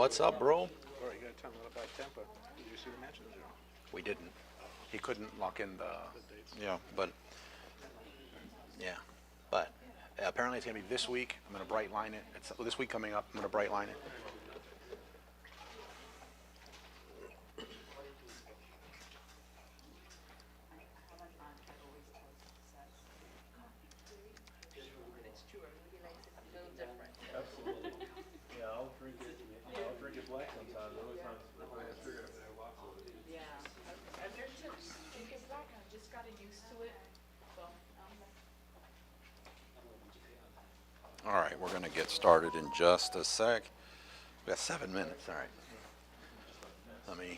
What's up, bro? All right, you gotta tell me about Tampa. Did you see the matches? We didn't. He couldn't lock in the dates? yeah, but apparently it's gonna be this week. I'm gonna bright line it. It's this week coming up. I'm gonna bright line it. Black sometimes. Other times, yeah. I've learned to drink it black. I just gotten used to it. So, All right, we're gonna get started in just a sec. We got 7 minutes. All right. Let me.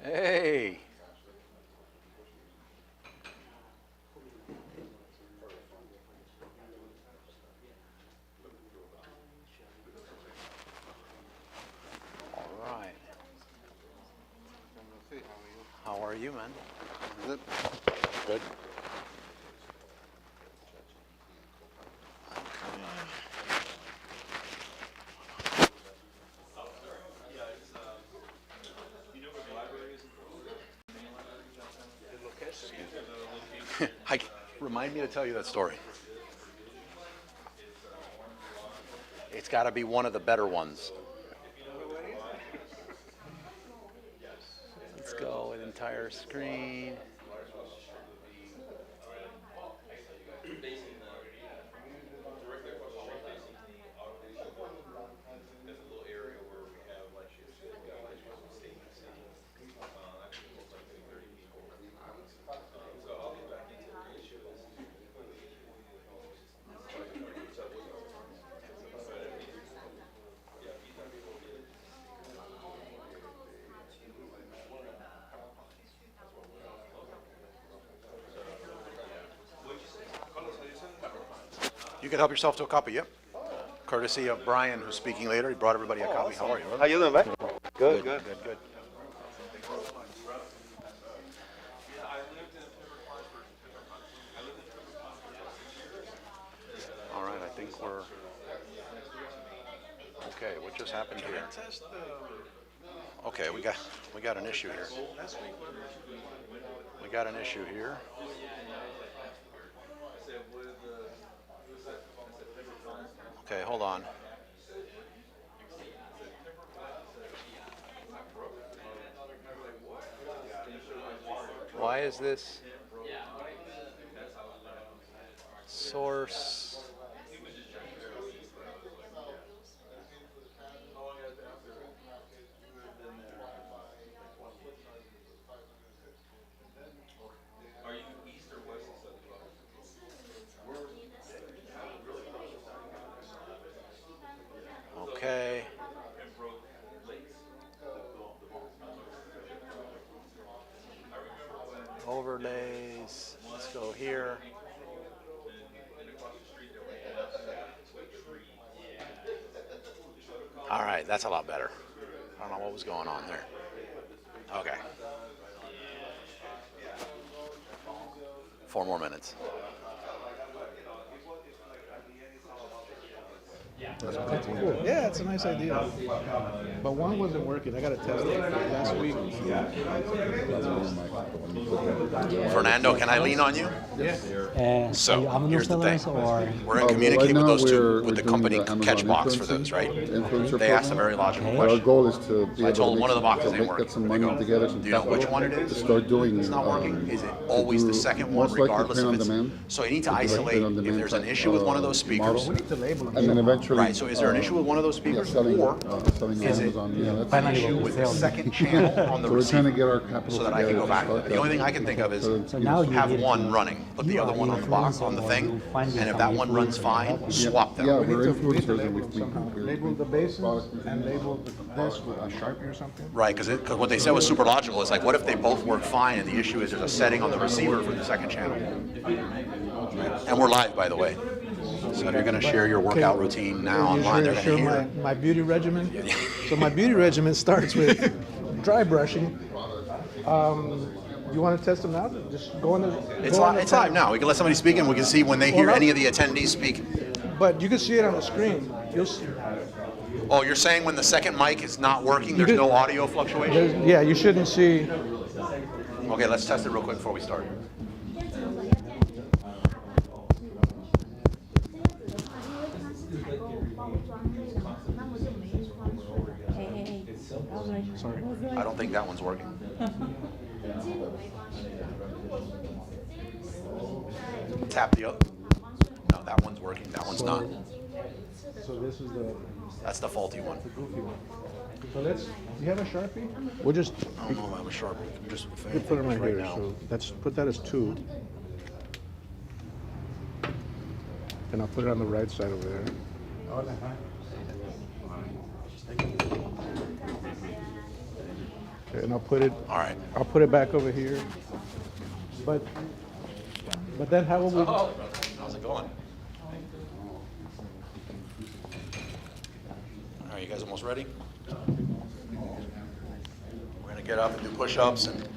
Hey. All right. How are you, man? Good. Good. Remind me to tell you that story. It's got to be one of the better ones. Let's go with entire screen. You can help yourself to a copy, yep. Courtesy of Brian, who's speaking later. He brought everybody a copy. How are you, brother? How you doing, man? Good, good. Good. All right, I think we're okay. What just happened here? Okay, we got an issue here. We got an issue here. Okay, hold on. Why is this source? Okay. Overlays. Let's go here. All right, that's a lot better. I don't know what was going on there. Okay. 4 more minutes. That's cool. Yeah, it's a nice idea. But one wasn't working. I got to test it last week. Fernando, can I lean on you? Yeah. So here's the thing. We're in communicating with those two, with the company Catchbox for those, right? They asked a very logical Our question. goal is to be I able told to them one of the boxes ain't get working. some They money go, together, some do you know which capital, one it to is? start doing. It's not working. Is it always the second one, most likely regardless print of on its? demand, So you need to the direct isolate print on if demand there's an type, issue with one of those speakers. model. We need to label them. And then eventually, Right. So is there an issue with one of those speakers, selling, or selling is it Amazon? Yeah, that's an issue with the second channel on the so we're trying to receiver? get our capital So that I can together go back. to start The only that. thing I can think of is So, So now you have need one to running. put the other one on the box, on the thing, and if that one runs fine, swap them. Yeah, We need we're to influencers and label we them think somehow. we're Label the basins and label this with a Sharpie or something. Right, because what they said was super logical. It's like, what if they both work fine, and the issue is there's a setting on the receiver for the second channel. And we're live, by the way. So if you're going to share your workout routine now online, they're going to hear. My beauty regimen. So my beauty regimen starts with dry brushing. You want to test them now? Just go on the. It's go on live, the it's live now. We can let somebody speak, and we can see when they hear Well, any of the attendees speak. But you can see it on the screen. You'll see. Oh, you're saying when the second mic is not working, there's no audio fluctuation? Yeah, you shouldn't see. Okay, let's test it real quick before we start. Sorry. I don't think that one's working. Tap the other. No, that one's working. That one's not. So this is the That's the faulty one. goofy one. So let's. Do you have a Sharpie? We'll just I don't know if I have a sharp. Just put it right here. now. So let's put that as 2. And I'll put it on the right side over there. Okay, and I'll put it. All right. I'll put it back over here. But then how will we? How's it going? All right, you guys almost ready? We're gonna get up and do push-ups and.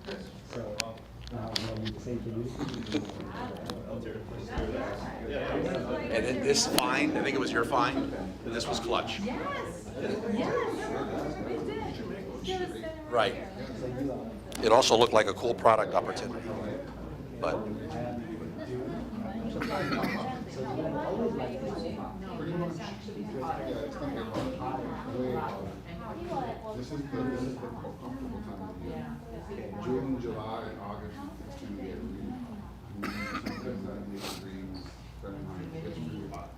And then this find, I think it was your find, and this was clutch. Right. It also looked like a cool product opportunity, but. This is the comfortable time of year. June, July, and August, it's gonna get really, sometimes that makes degrees, Fahrenheit, it's really hot.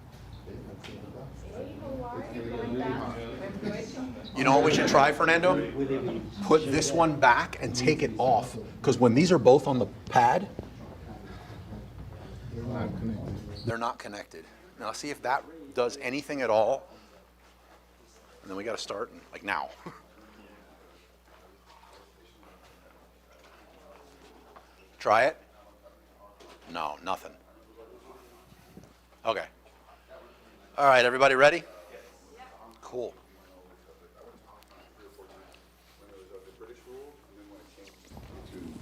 It's gonna get really hot. You know what we should try, Fernando? Put this one back and take it off, because when these are both on the pad, they're not connected. Now see if that does anything at all, and then we got to start like now. Try it. No, nothing. Okay. All right, everybody ready? Cool.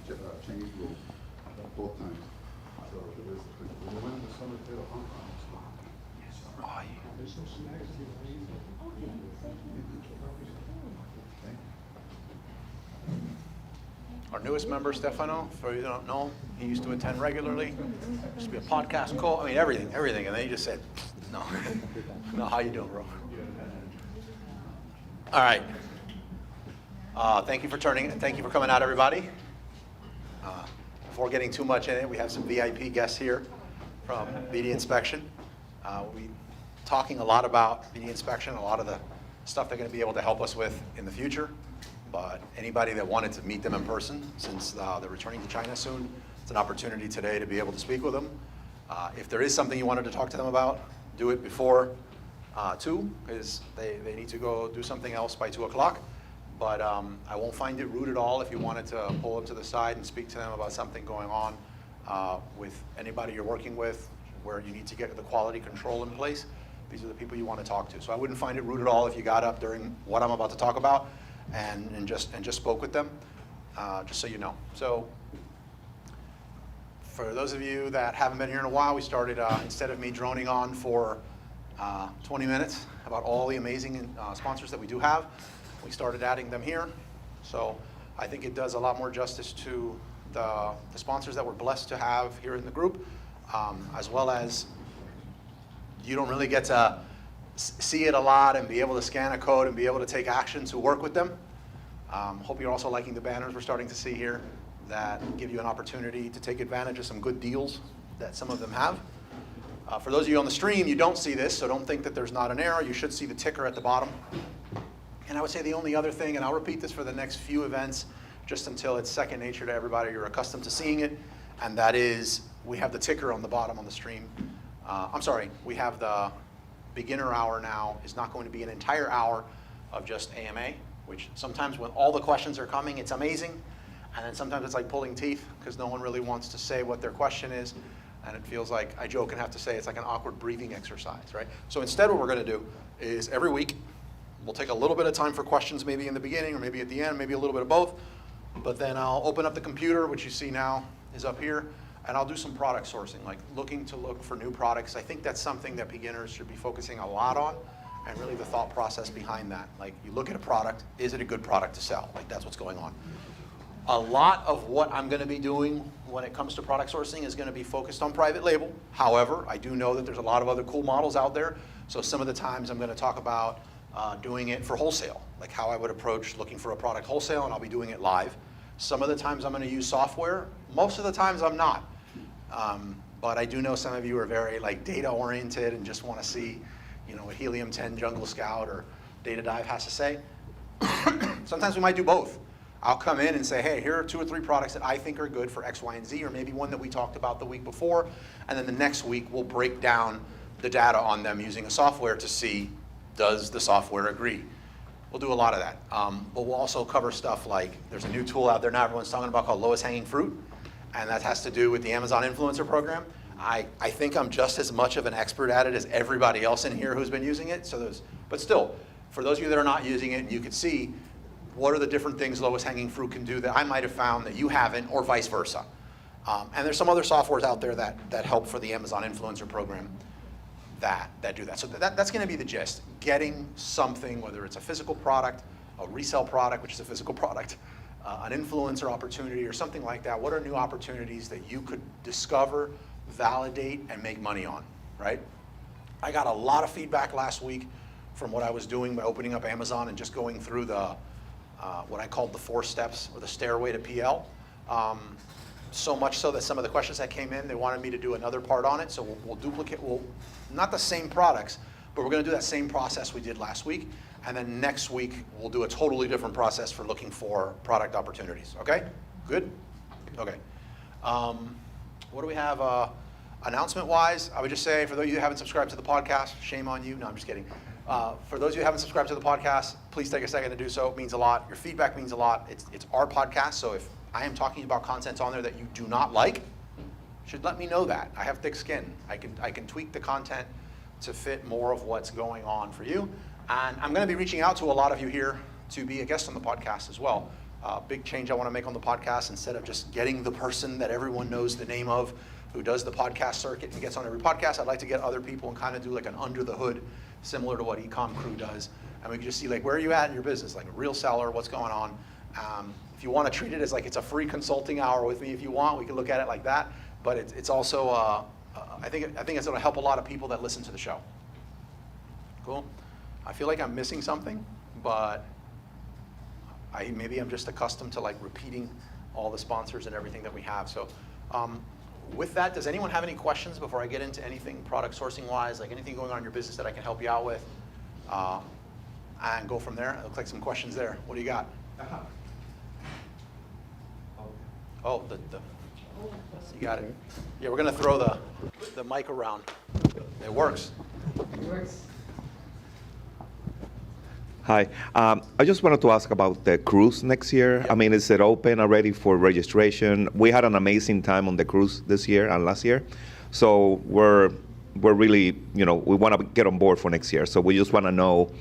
To Chinese rule, both times. So it was, when the summer failed Hong Kong. Our newest member, Stefano, for you who don't know, he used to attend regularly. Used to be a podcast call. I mean, everything. And then he just said, no. No, how you doing, bro? All right. Thank you for coming out, everybody. Before getting too much in it, we have some VIP guests here from BD Inspection. We'll be talking a lot about BD Inspection, a lot of the stuff they're going to be able to help us with in the future. But anybody that wanted to meet them in person, since they're returning to China soon, it's an opportunity today to be able to speak with them. If there is something you wanted to talk to them about, do it before 2, because they need to go do something else by 2 o'clock. But I won't find it rude at all if you wanted to pull them to the side and speak to them about something going on with anybody you're working with, where you need to get the quality control in place. These are the people you want to talk to. So I wouldn't find it rude at all if you got up during what I'm about to talk about and just spoke with them, just so you know. So for those of you that haven't been here in a while, we started, instead of me droning on for 20 minutes about all the amazing sponsors that we do have, we started adding them here. So I think it does a lot more justice to the sponsors that we're blessed to have here in the group, as well as you don't really get to see it a lot and be able to scan a code and be able to take action to work with them. Hope you're also liking the banners we're starting to see here that give you an opportunity to take advantage of some good deals that some of them have. For those of you on the stream, you don't see this, so don't think that there's not an error. You should see the ticker at the bottom. And I would say the only other thing, and I'll repeat this for the next few events, just until it's second nature to everybody, you're accustomed to seeing it, and that is we have the ticker on the bottom on the stream. I'm sorry, we have the beginner hour now is not going to be an entire hour of just AMA, which sometimes when all the questions are coming, it's amazing. And then sometimes it's like pulling teeth because no one really wants to say what their question is. And it feels like, I joke and have to say, it's like an awkward breathing exercise, right? So instead what we're going to do is every week, we'll take a little bit of time for questions maybe in the beginning or maybe at the end, maybe a little bit of both. But then I'll open up the computer, which you see now is up here, and I'll do some product sourcing, like looking to look for new products. I think that's something that beginners should be focusing a lot on, and really the thought process behind that. Like, you look at a product, is it a good product to sell? Like, that's what's going on. A lot of what I'm going to be doing when it comes to product sourcing is going to be focused on private label. However, I do know that there's a lot of other cool models out there. So some of the times I'm going to talk about doing it for wholesale, like how I would approach looking for a product wholesale, and I'll be doing it live. Some of the times I'm going to use software. Most of the times I'm not. But I do know some of you are very like data oriented and just want to see, you know, what Helium 10 Jungle Scout or Data Dive has to say. Sometimes we might do both. I'll come in and say, hey, here are 2 or 3 products that I think are good for X, Y, and Z, or maybe one that we talked about the week before, and then the next week we'll break down the data on them using a software to see, does the software agree? We'll do a lot of that. But we'll also cover stuff like, there's a new tool out there now everyone's talking about called lowest hanging fruit, and that has to do with the Amazon Influencer Program. I think I'm just as much of an expert at it as everybody else in here who's been using it. But still, for those of you that are not using it, you could see what are the different things lowest hanging fruit can do that I might have found that you haven't, or vice versa. And there's some other softwares out there that help for the Amazon Influencer Program that do that. So that's going to be the gist. Getting something, whether it's a physical product, a resale product, which is a physical product, an influencer opportunity or something like that. What are new opportunities that you could discover, validate, and make money on, right? I got a lot of feedback last week from what I was doing by opening up Amazon and just going through the what I called the 4 steps or the stairway to PL. So much so that some of the questions that came in, they wanted me to do another part on it. So we'll duplicate, not the same products, but we're going to do that same process we did last week. And then next week, we'll do a totally different process for looking for product opportunities. Okay? Good? Okay. What do we have announcement-wise? I would just say, for those of you who haven't subscribed to the podcast, shame on you. No, I'm just kidding. For those of you who haven't subscribed to the podcast, please take a second to do so. It means a lot. Your feedback means a lot. It's our podcast, so if I am talking about content on there that you do not like, you should let me know that. I have thick skin. I can tweak the content to fit more of what's going on for you. And I'm going to be reaching out to a lot of you here to be a guest on the podcast as well. Big change I want to make on the podcast. Instead of just getting the person that everyone knows the name of who does the podcast circuit and gets on every podcast, I'd like to get other people and kind of do like an under the hood, similar to what Ecom Crew does. And we can just see like, where are you at in your business? Like a real seller, what's going on? If you want to treat it as like it's a free consulting hour with me, if you want, we can look at it like that. But it's also, I think it's going to help a lot of people that listen to the show. Cool. I feel like I'm missing something, but maybe I'm just accustomed to like repeating all the sponsors and everything that we have. So with that, does anyone have any questions before I get into anything product sourcing wise, like anything going on in your business that I can help you out with? And go from there. It looks like some questions there. What do you got? Oh, you got it. Yeah, we're going to throw the mic around. It works. Hi. I just wanted to ask about the cruise next year. Yep. I mean, is it open already for registration? We had an amazing time on the cruise this year and last year. So we're really, we want to get on board for next year. So we just want to know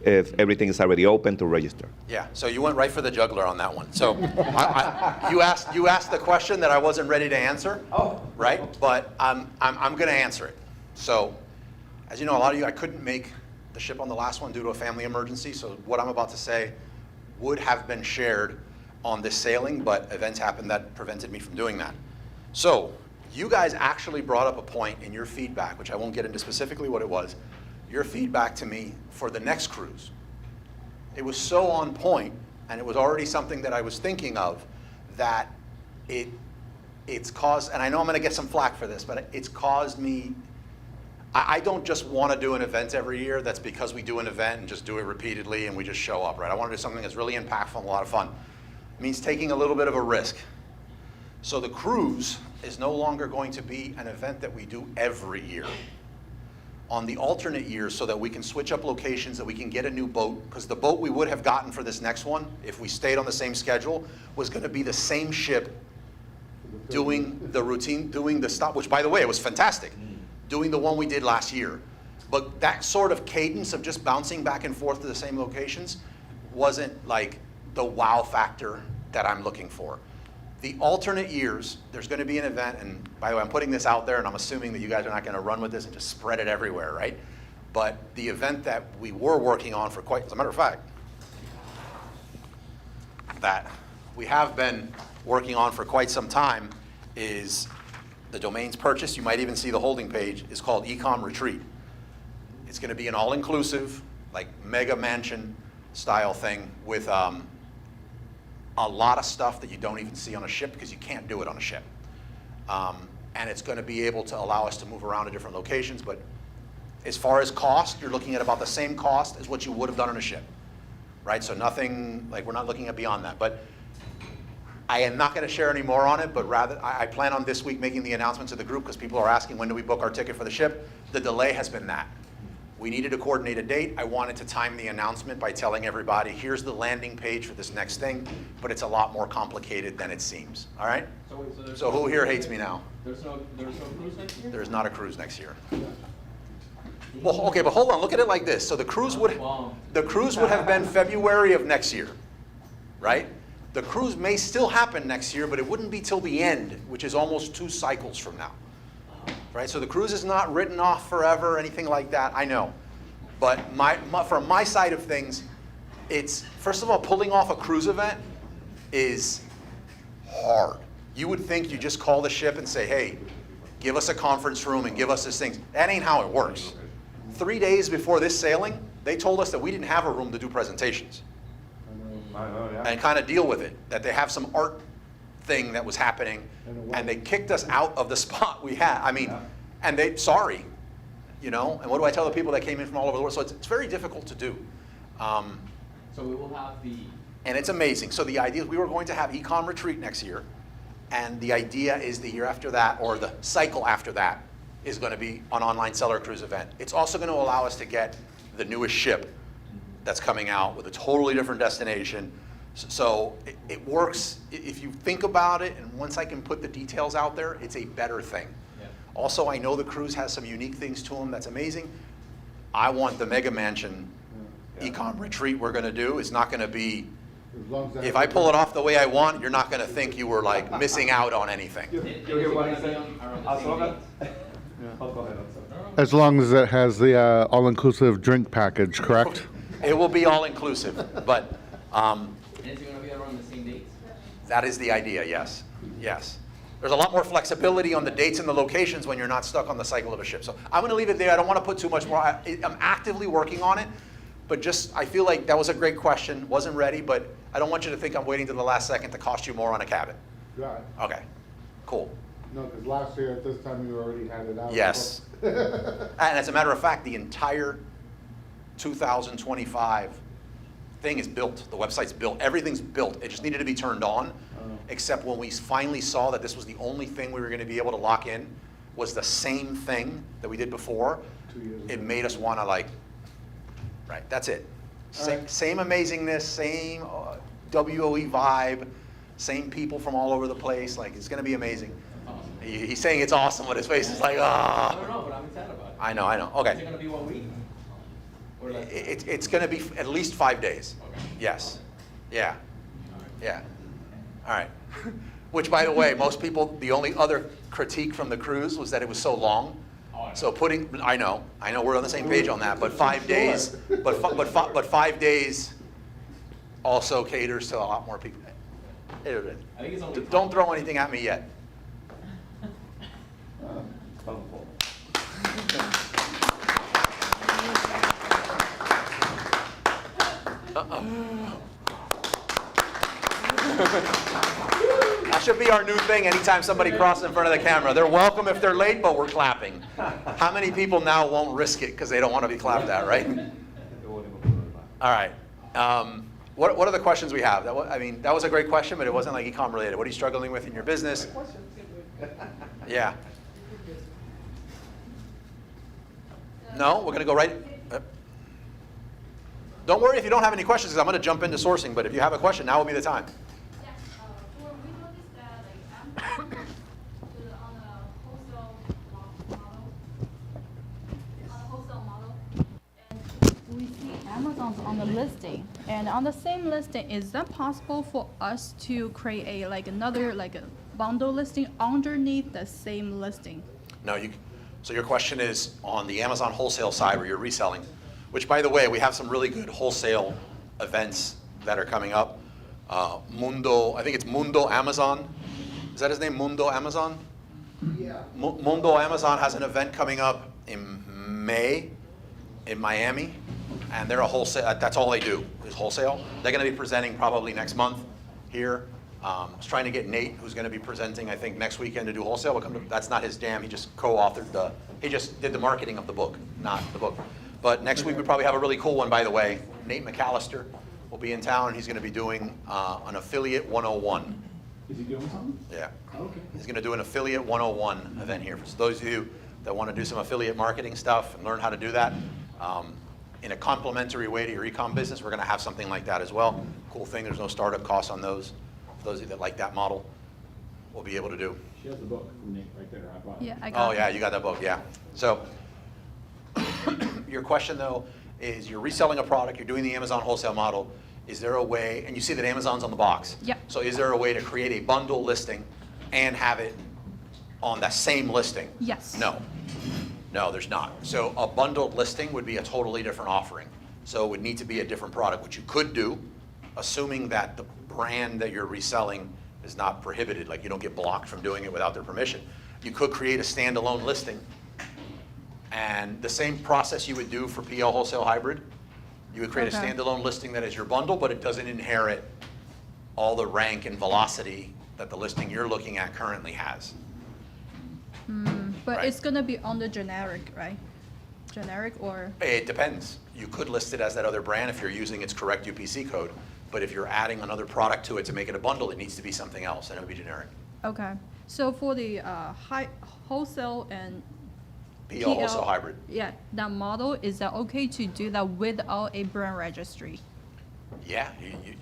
if everything is already open to register. Yeah, so you went right for the juggler on that one. So you asked the question that I wasn't ready to answer, right? But I'm going to answer it. So as you know, a lot of you, I couldn't make the ship on the last one due to a family emergency. So what I'm about to say would have been shared on this sailing, but events happened that prevented me from doing that. So you guys actually brought up a point in your feedback, which I won't get into specifically what it was, your feedback to me for the next cruise. It was so on point, and it was already something that I was thinking of, that it's caused, and I know I'm going to get some flack for this, but it's caused me, I don't just want to do an event every year that's because we do an event and just do it repeatedly and we just show up, right? I want to do something that's really impactful and a lot of fun. It means taking a little bit of a risk. So the cruise is no longer going to be an event that we do every year. On the alternate years, so that we can switch up locations, that we can get a new boat, because the boat we would have gotten for this next one, if we stayed on the same schedule, was going to be the same ship doing the routine, doing the stop, which by the way, it was fantastic, doing the one we did last year. But that sort of cadence of just bouncing back and forth to the same locations wasn't like the wow factor that I'm looking for. The alternate years, there's going to be an event, and by the way, I'm putting this out there, and I'm assuming that you guys are not going to run with this and just spread it everywhere, right? But the event that we were working on for quite, as a matter of fact, that we have been working on for quite some time is the domains purchase. You might even see the holding page is called Ecom Retreat. It's going to be an all-inclusive, like mega mansion style thing with a lot of stuff that you don't even see on a ship because you can't do it on a ship. And it's going to be able to allow us to move around to different locations. But as far as cost, you're looking at about the same cost as what you would have done on a ship, right? So nothing, like we're not looking at beyond that. But I am not going to share any more on it, but rather I plan on this week making the announcement to the group because people are asking when do we book our ticket for the ship. The delay has been that. We needed to coordinate a date. I wanted to time the announcement by telling everybody, here's the landing page for this next thing, but it's a lot more complicated than it seems, all right? So who here hates me now? There's no cruise next year? There's not a cruise next year. Well, okay, but hold on, look at it like this. So the cruise would have been February of next year, right? The cruise may still happen next year, but it wouldn't be till the end, which is almost 2 cycles from now. Right, so the cruise is not written off forever, anything like that, I know. But from my side of things, it's, first of all, pulling off a cruise event is hard. You would think you just call the ship and say, hey, give us a conference room and give us this thing. That ain't how it works. 3 days before this sailing, they told us that we didn't have a room to do presentations. And kind of deal with it, that they have some art thing that was happening, and they kicked us out of the spot we had. I mean, and they, sorry, you know, and what do I tell the people that came in from all over the world? So it's very difficult to do. So we will have the... And it's amazing. So the idea is we were going to have Ecom Retreat next year, and the idea is the year after that, or the cycle after that, is going to be an online seller cruise event. It's also going to allow us to get the newest ship that's coming out with a totally different destination. So it works, if you think about it, and once I can put the details out there, it's a better thing. Yeah. Also, I know the cruise has some unique things to them that's amazing. I want the mega mansion Ecom Retreat we're going to do. It's not going to be, if I pull it off the way I want, you're not going to think you were like missing out on anything. As long as it has the all-inclusive drink package, correct? It will be all inclusive, but And is it going to be around the same dates? that is the idea, yes. Yes. There's a lot more flexibility on the dates and the locations when you're not stuck on the cycle of a ship. So I'm going to leave it there. I don't want to put too much more. I'm actively working on it, but just I feel like that was a great question. Wasn't ready, but I don't want you to think I'm waiting to the last second to cost you more on a cabin. Right. Okay, cool. No, because last year at this time you already had it out. Yes. And as a matter of fact, the entire 2025 thing is built. The website's built. Everything's built. It just needed to be turned on. Except when we finally saw that this was the only thing we were going to be able to lock in was the same thing that we did before, 2 years it ago. made us want to like, right, that's it. Same amazingness, same WOE vibe, same people from all over the place. Like, it's going to be amazing. He's saying it's awesome, but his face is like, I ah. don't know, but I'm excited about it. I know. Is it Okay. going to be 1 week? Or less? It's going to be at least 5 days. Okay. Yes. Yeah. Yeah. All right. Which, by the way, most people, the only other critique from the cruise was that it was so long. Oh, I know. So I know we're on the same page on that, but 5 days, but 5 days also caters to a lot more people. I think it's only Don't throw anything at me yet. That should be our new thing anytime somebody crosses in front of the camera. They're welcome if they're late, but we're clapping. How many people now won't risk it because they don't want to be clapped at, right? All right. What are the questions we have? I mean, that was a great question, but it wasn't like ecom related. What are you struggling with in your business? Yeah. No, we're going to go right. Don't worry if you don't have any questions, because I'm going to jump into sourcing. But if you have a question, now will be the time. Yes, we noticed that like Amazon on a wholesale model, and we see Amazon's on the listing, and on the same listing, is that possible for us to create a like another like a bundle listing underneath the same listing? No, so your question is on the Amazon wholesale side where you're reselling, which by the way, we have some really good wholesale events that are coming up. I think it's Mundo Amazon. Is that his name, Mundo Amazon? Yeah. Mundo Amazon has an event coming up in May in Miami, and they're a wholesale, that's all they do, is wholesale. They're gonna be presenting probably next month here. I was trying to get Nate, who's gonna be presenting, I think, next weekend to do wholesale. That's not his jam, he just co-authored he just did the marketing of the book, not the book. But next week we probably have a really cool one, by the way. Nate McAllister will be in town, and he's gonna be doing an Affiliate 101. Is he doing something? Yeah. Okay. He's gonna do an Affiliate 101 event here. For those of you that wanna do some affiliate marketing stuff and learn how to do that, in a complementary way to your ecom business, we're gonna have something like that as well. Cool thing, there's no startup costs on those. For those of you that like that model, we'll be able to do. She has the book from Nate right there. I bought it. Yeah, I got Oh it. yeah, you got that book, yeah. So, your question though is you're reselling a product, you're doing the Amazon wholesale model. Is there a way, and you see that Amazon's on the box. Yep. So is there a way to create a bundle listing and have it on that same listing? Yes. No, there's not. So a bundled listing would be a totally different offering. So it would need to be a different product, which you could do, assuming that the brand that you're reselling is not prohibited, like you don't get blocked from doing it without their permission. You could create a standalone listing, and the same process you would do for PL Wholesale Hybrid. You would create a Okay. standalone listing that is your bundle, but it doesn't inherit all the rank and velocity that the listing you're looking at currently has. But Right. it's gonna be on the generic, right? Generic or? It depends. You could list it as that other brand if you're using its correct UPC code, but if you're adding another product to it to make it a bundle, it needs to be something else, and it would be generic. Okay, so for the high wholesale and PL Wholesale Hybrid. Yeah, that model, is that okay to do that without a brand registry? Yeah,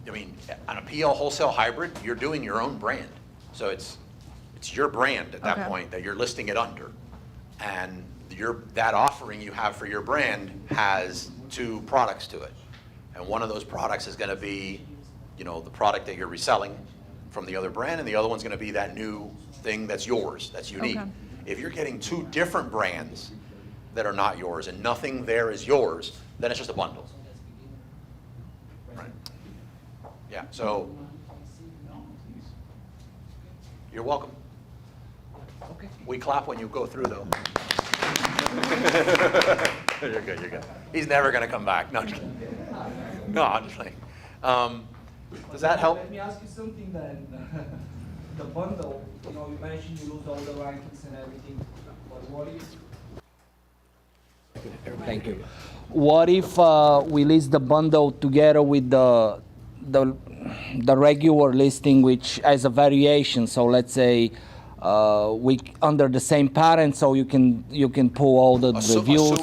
I mean, on a PL Wholesale Hybrid, you're doing your own brand. So it's your brand at that Okay. point that you're listing it under. And that offering you have for your brand has two products to it. And one of those products is gonna be, the product that you're reselling from the other brand, and the other one's gonna be that new thing that's yours, that's unique. Okay. If you're getting two different brands that are not yours and nothing there is yours, then it's just a bundle. Right. Yeah, so, you're welcome. Okay. We clap when you go through, though. You're good, you're good. He's never gonna come back. No, I'm just kidding. No, I'm just playing. Does that help? Let me ask you something then. The bundle, you mentioned you lose all the rankings and everything, but what if? Thank you. What if we list the bundle together with the regular listing, which has a variation? So let's say we under the same pattern, so you can pull all the reviews.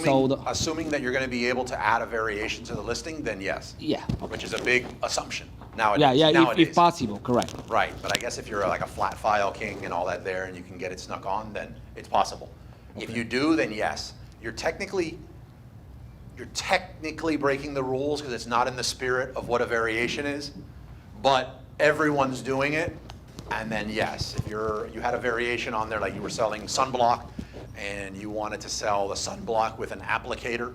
Assuming that you're gonna be able to add a variation to the listing, then yes. Yeah. Which is a big assumption nowadays. Yeah. Nowadays. If possible, correct. Right, but I guess if you're like a flat file king and all that there, and you can get it snuck on, then it's possible. If you do, then yes. You're technically breaking the rules because it's not in the spirit of what a variation is, but everyone's doing it. And then yes, if you had a variation on there, like you were selling sunblock and you wanted to sell the sunblock with an applicator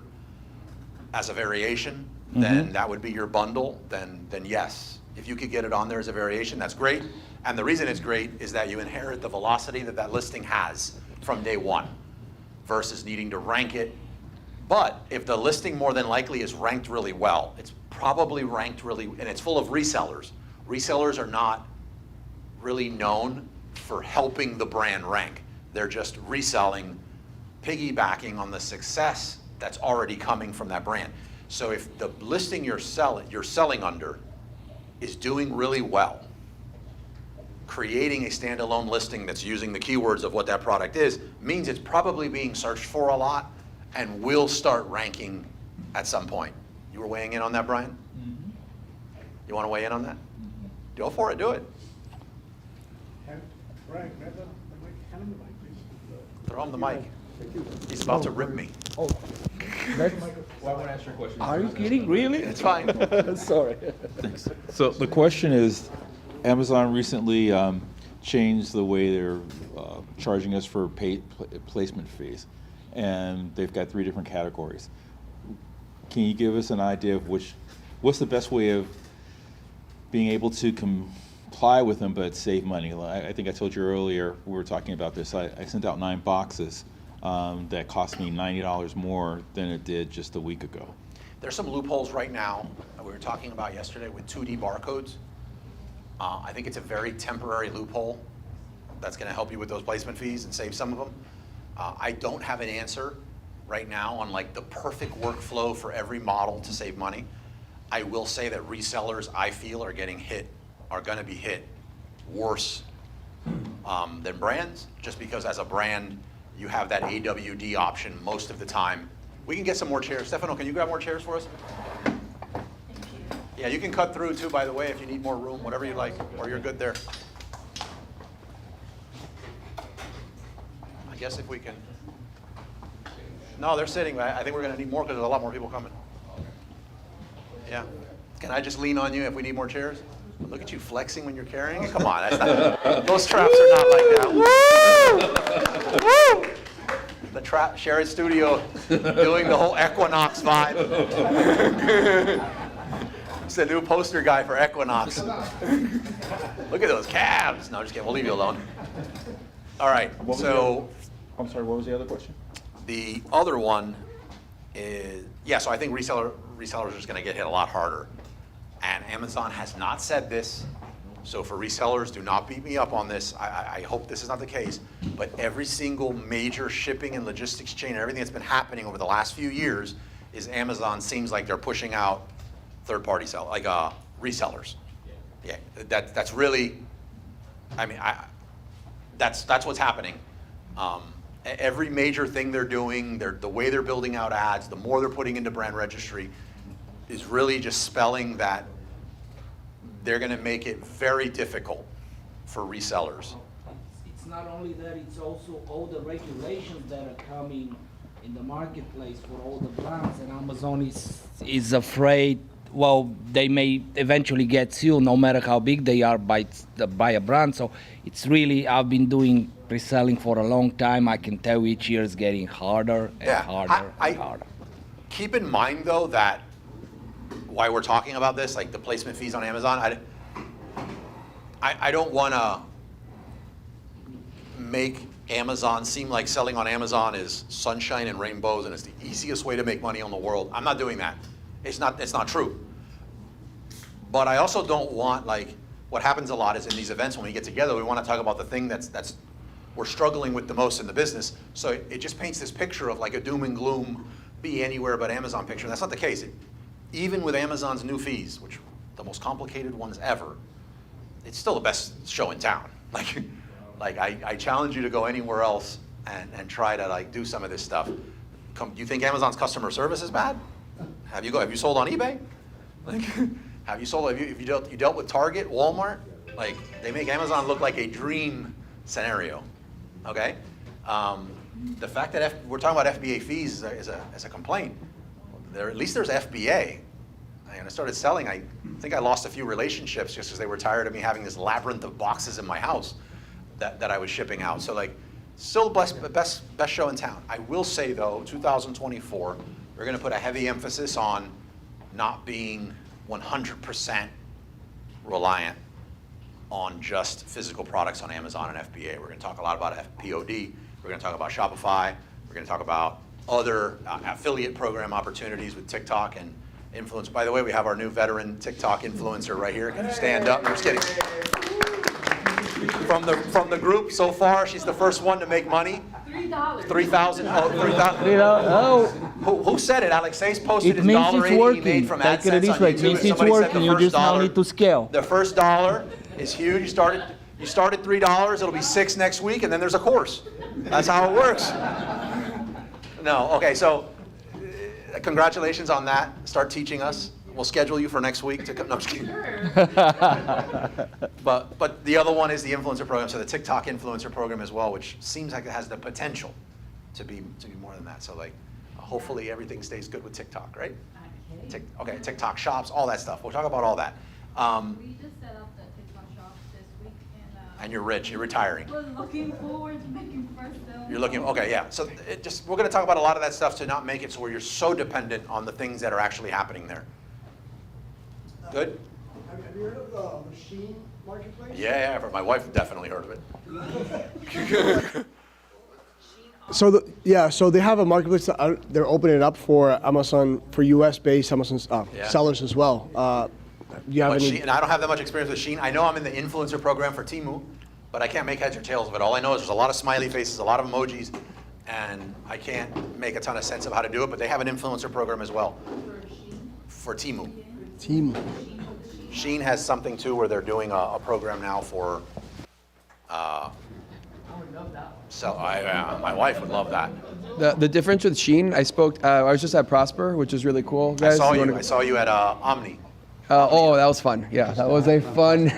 as a variation, then that would be your bundle, then yes. If you could get it on there as a variation, that's great. And the reason it's great is that you inherit the velocity that listing has from day one versus needing to rank it. But if the listing more than likely is ranked really well, it's probably ranked really, and it's full of resellers. Resellers are not really known for helping the brand rank. They're just reselling, piggybacking on the success that's already coming from that brand. So if the listing you're selling under is doing really well, creating a standalone listing that's using the keywords of what that product is means it's probably being searched for a lot and will start ranking at some point. You were weighing in on that, Brian? You want to weigh in on that? Go for it, do it. Brian, grab the mic, hand him the mic, please. Throw him the mic. He's about to rip me. Oh, that's, Well, I want to ask you a question. are you kidding? Really? It's fine. Sorry. So the question is, Amazon recently changed the way they're charging us for placement fees, and they've got 3 different categories. Can you give us an idea of what's the best way of being able to comply with them but save money? I think I told you earlier, we were talking about this, I sent out 9 boxes that cost me $90 more than it did just a week ago. There's some loopholes right now that we were talking about yesterday with 2D barcodes. I think it's a very temporary loophole that's going to help you with those placement fees and save some of them. I don't have an answer right now on like the perfect workflow for every model to save money. I will say that resellers, I feel, are going to be hit worse than brands, just because as a brand, you have that AWD option most of the time. We can get some more chairs. Stefano, can you grab more chairs for us? Yeah, you can cut through too, by the way, if you need more room, whatever you like, or you're good there. I guess if we can. No, they're sitting. I think we're going to need more because there's a lot more people coming. Yeah. Can I just lean on you if we need more chairs? Look at you flexing when you're carrying it. Come on, that's not, those traps are not like that. Woo! Woo! The trap, Sherrod Studio doing the whole Equinox vibe. It's the new poster guy for Equinox. Look at those calves. No, just kidding. We'll leave you alone. All right, so I'm sorry, what was the other question? the other one is, yeah, so I think resellers are just going to get hit a lot harder. And Amazon has not said this, so for resellers, do not beat me up on this. I hope this is not the case, but every single major shipping and logistics chain, everything that's been happening over the last few years is Amazon seems like they're pushing out third-party resellers. Yeah, that's really, I mean, that's what's happening. Every major thing they're doing, the way they're building out ads, the more they're putting into brand registry, is really just spelling that they're going to make it very difficult for resellers. It's not only that, it's also all the regulations that are coming in the marketplace for all the brands, and Amazon is afraid, well, they may eventually get sued no matter how big they are by a brand. So it's really, I've been doing reselling for a long time. I can tell each year is getting harder and harder and harder. Keep in mind though that why we're talking about this, like the placement fees on Amazon, I don't want to make Amazon seem like selling on Amazon is sunshine and rainbows and it's the easiest way to make money in the world. I'm not doing that. It's not true. But I also don't want, like, what happens a lot is in these events when we get together, we want to talk about the thing that's we're struggling with the most in the business. So it just paints this picture of like a doom and gloom, be anywhere but Amazon picture. And that's not the case. Even with Amazon's new fees, which are the most complicated ones ever, it's still the best show in town. Like I challenge you to go anywhere else and try to like do some of this stuff. You think Amazon's customer service is bad? Have you sold on eBay? Like, have you dealt with Target, Walmart? Like, they make Amazon look like a dream scenario. Okay? The fact that we're talking about FBA fees is a complaint. At least there's FBA. And I started selling. I think I lost a few relationships just because they were tired of me having this labyrinth of boxes in my house that I was shipping out. So like, still the best show in town. I will say though, 2024, we're going to put a heavy emphasis on not being 100% reliant on just physical products on Amazon and FBA. We're going to talk a lot about FPOD. We're going to talk about Shopify. We're going to talk about other affiliate program opportunities with TikTok and influence. By the way, we have our new veteran TikTok influencer right here. Can you stand up? I'm just kidding. From the group so far, she's the first one to make money. $3,000. $3,000. Oh, $3,000. Who said it? Alexei's posted It his means $1.80 it's he working. made from Take it AdSense this on way. It YouTube. means and it's somebody said working. You just now need to scale. The first dollar is huge. You started $3. It'll be $6 next week, and then there's a course. That's how it works. No, okay. So, congratulations on that. Start teaching us. We'll schedule you for next week to come. No, I'm just kidding. But the other one is the influencer program. So the TikTok influencer program as well, which seems like it has the potential to be more than that. So like, hopefully everything stays good with TikTok, right? Okay, TikTok shops, all that stuff. We'll talk about all that. We just set up the TikTok shop this week, And you're rich. You're retiring. we're looking forward to making first sale. You're looking. Okay, yeah. So we're going to talk about a lot of that stuff to not make it so where you're so dependent on the things that are actually happening there. Good. Have you heard of the machine marketplace? Yeah, my wife definitely heard of it. So they have a marketplace that they're opening it up for Amazon, for US-based Amazon Yeah. sellers as well. Do you have But any? Shein, and I don't have that much experience with Shein. I know I'm in the influencer program for Temu, but I can't make heads or tails of it. All I know is there's a lot of smiley faces, a lot of emojis, and I can't make a ton of sense of how to do it, but they have an influencer program as well for Temu. Team. Shein has something too where they're doing a program now for, so my wife would love that. The difference with Shein, I was just at Prosper, which is really cool, I guys. saw You you. wanna- I saw you at Omni. Oh, that was fun. Yeah, that was a fun.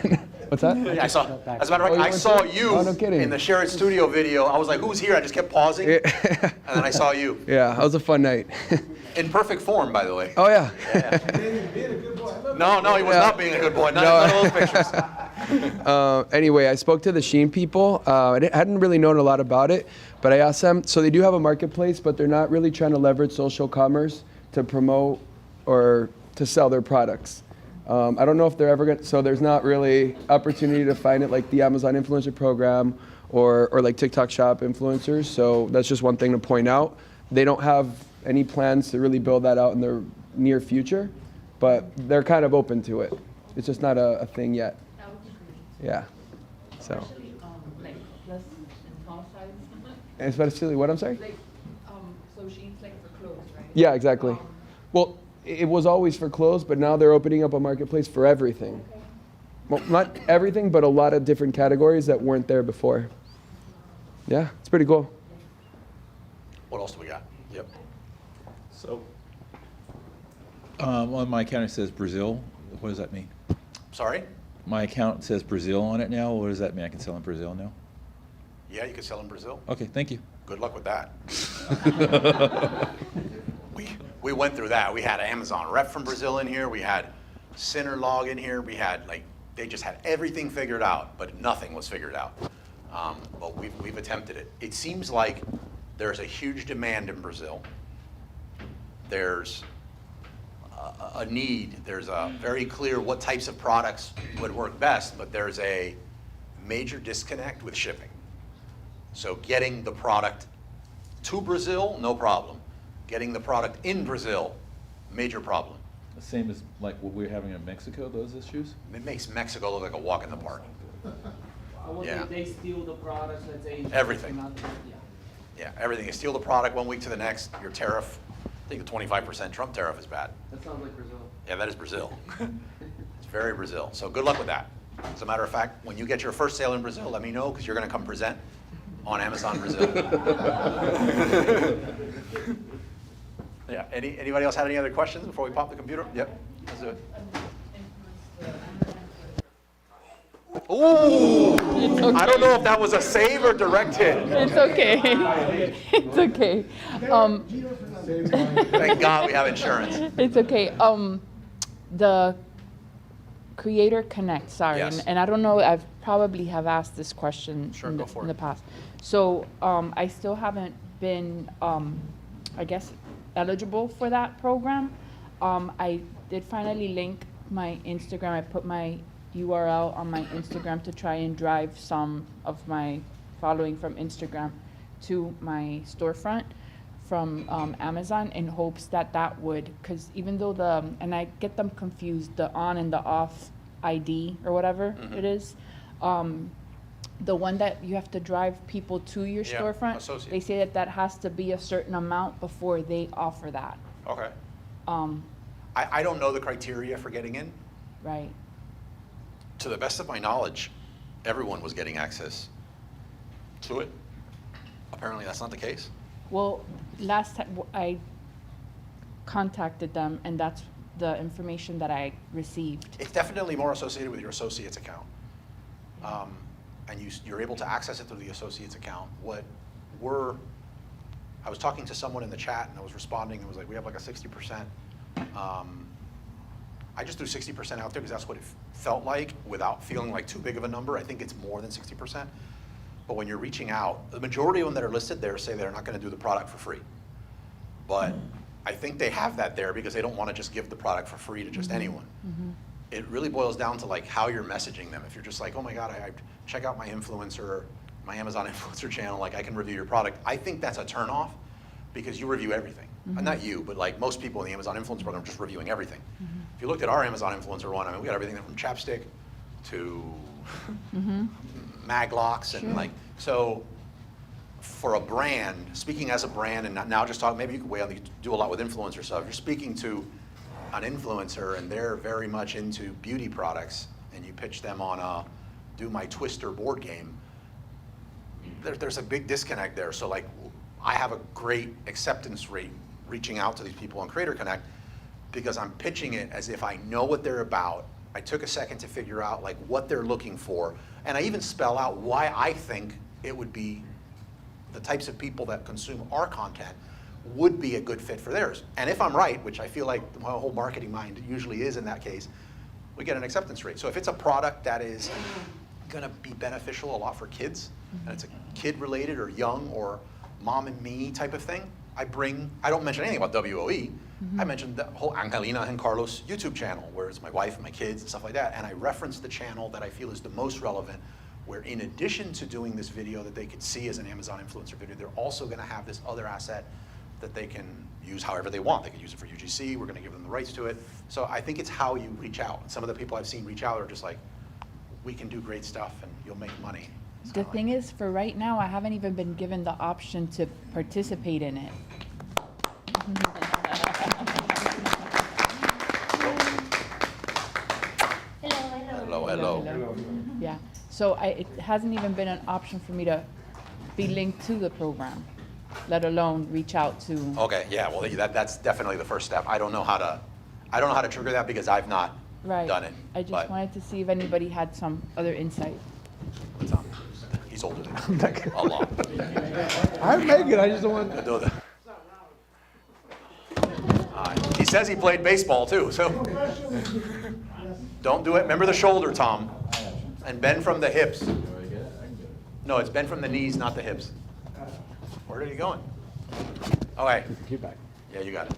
What's that? Yeah, I saw. As a matter of Oh, fact, you I went saw too? you Oh, no kidding. in the Shared Studio video. I was like, "Who's here?" I just kept pausing, and then I saw you Yeah, that was a fun night. in perfect form, by the way. Oh yeah. No, he was Yeah. not being a good boy. None No. of those pictures. Anyway, I spoke to the Shein people. Hadn't really known a lot about it, but I asked them. So they do have a marketplace, but they're not really trying to leverage social commerce to promote or to sell their products. I don't know if they're ever going to, so there's not really opportunity to find it like the Amazon influencer program or like TikTok shop influencers. So that's just one thing to point out. They don't have any plans to really build that out in the near future, but they're kind of open to it. It's just not a thing yet. Yeah. So. Like plus and small size. And especially what, I'm sorry? Like, so Shein's like for clothes, right? Yeah, exactly. Well, it was always for clothes, but now they're opening up a marketplace for everything. Well, not everything, but a lot of different categories that weren't there before. Yeah, it's pretty cool. What else do we got? Yep. So, on my account it says Brazil. What does that mean? Sorry. My account says Brazil on it now. What does that mean? I can sell in Brazil now? Yeah, you could sell in Brazil. Okay, thank you. Good luck with that. we went through that. We had an Amazon rep from Brazil in here. We had Synerlog in here. We had they just had everything figured out, but nothing was figured out. But we've attempted it. It seems like there's a huge demand in Brazil. There's a need. There's a very clear what types of products would work best, but there's a major disconnect with shipping. So getting the product to Brazil, no problem. Getting the product in Brazil, major problem. The same as like what we're having in Mexico, those issues? It makes Mexico look like a walk in the park. Yeah. They steal the products, let's say. Everything. Yeah. Yeah, everything. You steal the product 1 week to the next, your tariff, I think the 25% Trump tariff is bad. That sounds like Brazil. Yeah, that is Brazil. It's very Brazil. So good luck with that. As a matter of fact, when you get your first sale in Brazil, let me know because you're going to come present on Amazon Brazil. Yeah. Anybody else had any other questions before we pop the computer? Yep. Let's do it. Ooh! I don't know if that was a save or direct hit. It's okay. It's okay. Thank God we have insurance. It's okay. The Creator Connect, sorry, Yes. and I don't know, I've probably have asked this question Sure, in, go the, for in it. the past. So I still haven't been, I guess, eligible for that program. I did finally link my Instagram. I put my URL on my Instagram to try and drive some of my following from Instagram to my storefront from Amazon in hopes that that would, because even though and I get them confused, the on and the off ID or whatever it is, the one that you have to drive people to your Yeah, storefront, associate. they say that that has to be a certain amount before they offer that. Okay. Um, I don't know the criteria for getting in. right. To the best of my knowledge, everyone was getting access to it. Apparently, that's not the case. Well, last time I contacted them, and that's the information that I received. It's definitely more associated with your associate's account. And you're able to access it through the associate's account. I was talking to someone in the chat, and I was responding, and was like, we have like a 60%. I just threw 60% out there because that's what it felt like without feeling like too big of a number. I think it's more than 60%. But when you're reaching out, the majority of them that are listed there say they're not going to do the product for free. But I think they have that there because they don't want to just give the product for free to just anyone. It really boils down to like how you're messaging them. If you're just like, oh my God, I check out my influencer, my Amazon influencer channel, like I can review your product. I think that's a turnoff because you review everything. Not you, but like most people in the Amazon influencer program are just reviewing everything. If you looked at our Amazon influencer one, I mean, we got everything from chapstick to mag locks and like, so for a brand, speaking as a brand, and now just talk, maybe you could weigh on, you do a lot with influencer stuff. You're speaking to an influencer and they're very much into beauty products and you pitch them on a do my Twister board game, there's a big disconnect there. So like, I have a great acceptance rate reaching out to these people on Creator Connect because I'm pitching it as if I know what they're about. I took a second to figure out like what they're looking for, and I even spell out why I think it would be the types of people that consume our content would be a good fit for theirs. And if I'm right, which I feel like my whole marketing mind usually is in that case, we get an acceptance rate. So if it's a product that is gonna be beneficial a lot for kids, and it's a kid related or young or mom and me type of thing, I don't mention anything about WOE. I mentioned the whole Angelina and Carlos YouTube channel, where it's my wife and my kids and stuff like that, and I reference the channel that I feel is the most relevant, where in addition to doing this video that they could see as an Amazon influencer video, they're also gonna have this other asset that they can use however they want. They can use it for UGC, we're gonna give them the rights to it. So I think it's how you reach out. And some of the people I've seen reach out are just like, we can do great stuff and you'll make money. It's The kinda thing like, is, for right now, I haven't even been given the option to participate in it. hello. Yeah, so it hasn't even been an option for me to be linked to the program, let alone reach out to. Okay, yeah, well, that's definitely the first step. I don't know how to trigger that because I've not Right. done it. I just but wanted to see if anybody had some other insight. Tom, he's older than me, a lot. I make it. I just don't want. Do the- He says he played baseball too, so don't do it. Remember the shoulder, Tom, and bend from the hips. No, it's bend from the knees, not the hips. Where are you going? Okay. Get back. Yeah, you got it.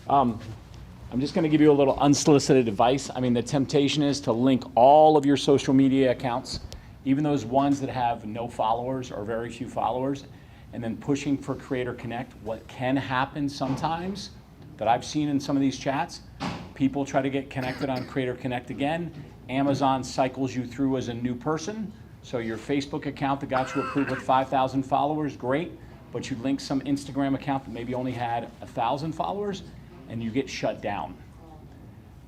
I'm just going to give you a little unsolicited advice. I mean, the temptation is to link all of your social media accounts, even those ones that have no followers or very few followers, and then pushing for Creator Connect. What can happen sometimes that I've seen in some of these chats, people try to get connected on Creator Connect again. Amazon cycles you through as a new person. So your Facebook account that got you approved with 5,000 followers, great, but you link some Instagram account that maybe only had 1,000 followers, and you get shut down.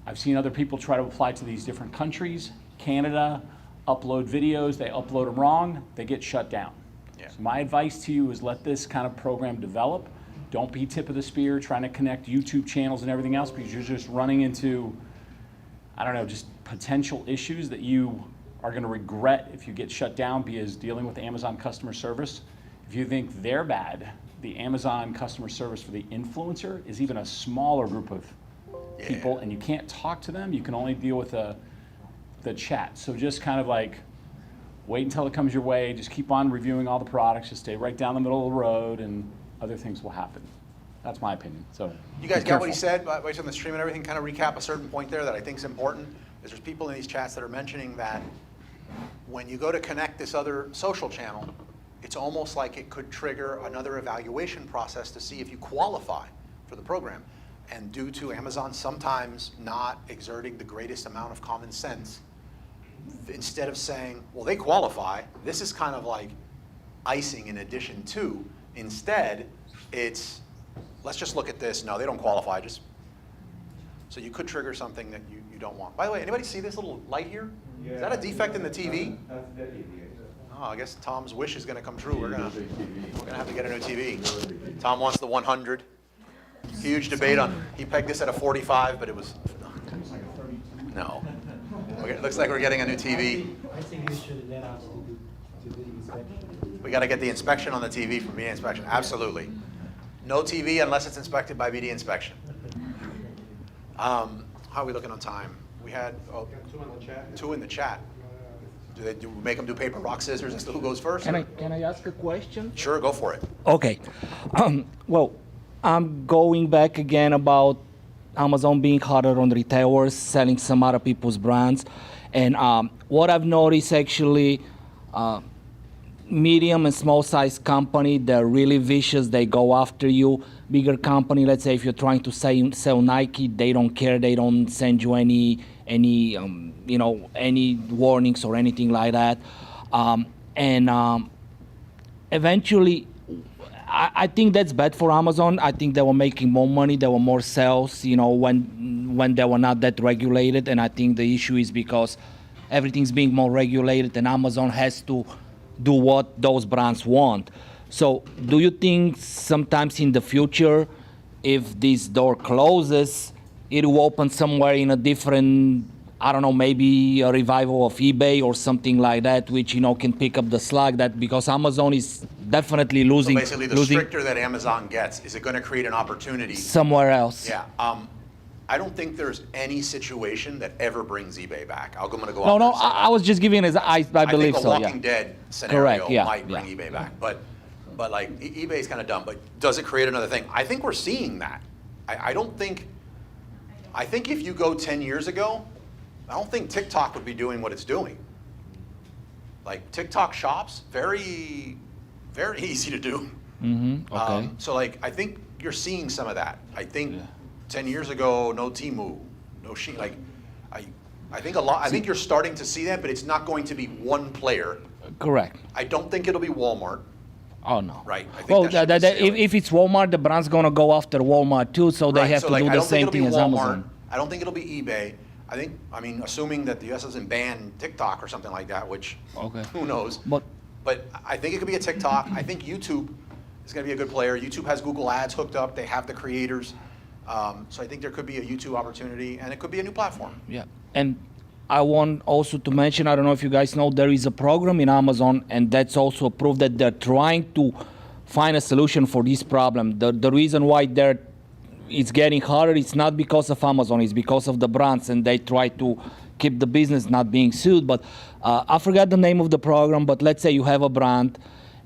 I've seen other people try to apply to these different countries. Canada, upload videos, they upload them wrong, they get shut down. Yeah. So my advice to you is let this kind of program develop. Don't be tip of the spear trying to connect YouTube channels and everything else, because you're just running into, I don't know, just potential issues that you are gonna regret if you get shut down, because dealing with Amazon customer service, if you think they're bad, the Amazon customer service for the influencer is even a smaller group of people, and you can't talk to them. You can only deal with the chat. So just kind of like wait until it comes your way. Just keep on reviewing all the products. Just stay right down the middle of the road, and other things will happen. That's my opinion. So You guys be got what he careful. said, based on the stream and everything, kind of recap a certain point there that I think is important, is there's people in these chats that are mentioning that when you go to connect this other social channel, it's almost like it could trigger another evaluation process to see if you qualify for the program. And due to Amazon sometimes not exerting the greatest amount of common sense, instead of saying, well, they qualify, this is kind of like icing in addition to. Instead, it's, let's just look at this. No, they don't qualify. Just so you could trigger something that you don't want. By the way, anybody see this little light here? Is that a defect in the TV? Oh, I guess Tom's wish is going to come true. We're gonna have to get a new TV. Tom wants the 100. Huge debate on. He pegged this at a 45, but it was no. Okay, it looks like we're getting a new TV. I think you should let us to do the inspection. We got to get the inspection on the TV from media inspection. Absolutely. No TV unless it's inspected by media inspection. How are we looking on time? We had two in the chat. Do we make them do paper, rock, scissors as to who goes first? Can I ask a question? Sure, go for it. Okay. Well, I'm going back again about Amazon being harder on retailers, selling some other people's brands. And what I've noticed actually, medium and small size company, they're really vicious. They go after you. Bigger company, let's say if you're trying to sell Nike, they don't care. They don't send you any warnings or anything like that. Eventually, I think that's bad for Amazon. I think they were making more money. There were more sales, when they were not that regulated. And I think the issue is because everything's being more regulated and Amazon has to do what those brands want. So do you think sometimes in the future, if this door closes, it will open somewhere in a different, I don't know, maybe a revival of eBay or something like that, which, can pick up the slack that because Amazon is definitely losing. So basically, the stricter that Amazon gets, is it going to create an opportunity somewhere else? Yeah. I don't think there's any situation that ever brings eBay back. I'm going to go. No. I was just giving as I believe think so. a Walking Dead scenario Correct, yeah, might bring eBay back, but like eBay's kind of dumb. But does it create another thing? I think we're seeing that. I don't think. I think if you go 10 years ago, I don't think TikTok would be doing what it's doing. Like TikTok shops, very, very easy to do. Okay. So like I think you're seeing some of that. I think 10 years ago, no Temu, no Shein. Like I think a lot. I think you're starting to see that, but it's not going to be one player. Correct. I don't think it'll be Walmart. Oh no. Right. I think Well, that should be if it's Walmart, the brand's gonna go after Walmart too, so they have so to like, do I the don't think same it'll be thing as Walmart. Amazon. I don't think it'll be eBay. I mean, assuming that the U.S. doesn't ban TikTok or something like that, which who knows. But I think it could be a TikTok. I think YouTube is going to be a good player. YouTube has Google Ads hooked up. They have the creators. So I think there could be a YouTube opportunity, and it could be a new platform. Yeah, and I want also to mention, I don't know if you guys know, there is a program in Amazon, and that's also proof that they're trying to find a solution for this problem. The reason why it's getting harder, it's not because of Amazon, it's because of the brands, and they try to keep the business not being sued. But I forgot the name of the program, but let's say you have a brand,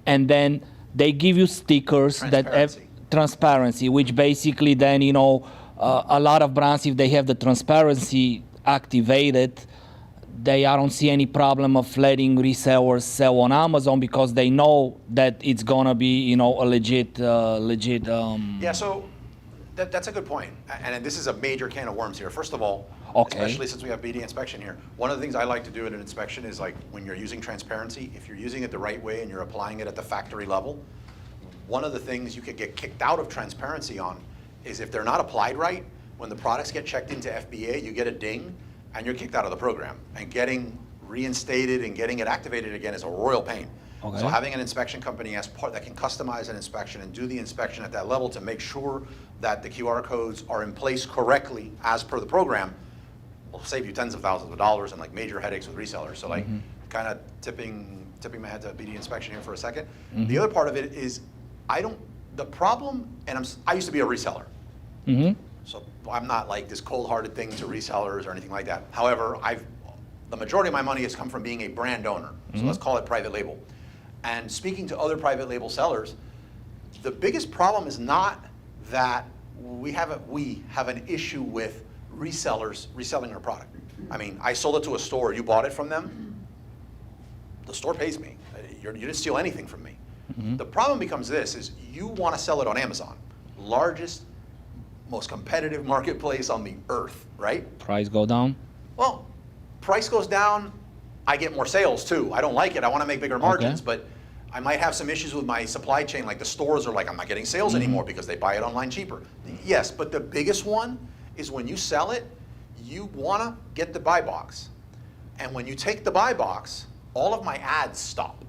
and then they give you stickers that have transparency, which basically then, a lot of brands, if they have the transparency activated, I don't see any problem of letting resellers sell on Amazon because they know that it's gonna be, a legit. Yeah, so that's a good point, and this is a major can of worms here. First of all, especially since we have BD inspection here, one of the things I like to do in an inspection is like when you're using transparency, if you're using it the right way and you're applying it at the factory level, one of the things you could get kicked out of transparency on is if they're not applied right. When the products get checked into FBA, you get a ding, and you're kicked out of the program. And getting reinstated and getting it activated again is a royal pain. Okay. So having an inspection company as part that can customize an inspection and do the inspection at that level to make sure that the QR codes are in place correctly as per the program will save you tens of thousands of dollars and like major headaches with resellers. So like kind of tipping my head to BD inspection here for a second. The other part of it is the problem, and I used to be a reseller. So I'm not like this cold-hearted thing to resellers or anything like that. However, the majority of my money has come from being a brand owner. So let's call it private label. And speaking to other private label sellers, the biggest problem is not that we have an issue with resellers reselling our product. I mean, I sold it to a store, you bought it from them, the store pays me. You didn't steal anything from me. The problem becomes this, is you want to sell it on Amazon, largest, most competitive marketplace on the earth, right? Price go down? Well, price goes down, I get more sales too. I don't like it. I want to make bigger margins, but I might have some issues with my supply chain. Like the stores are like, I'm not getting sales anymore because they buy it online cheaper. Yes, but the biggest one is when you sell it, you want to get the buy box. And when you take the buy box, all of my ads stop.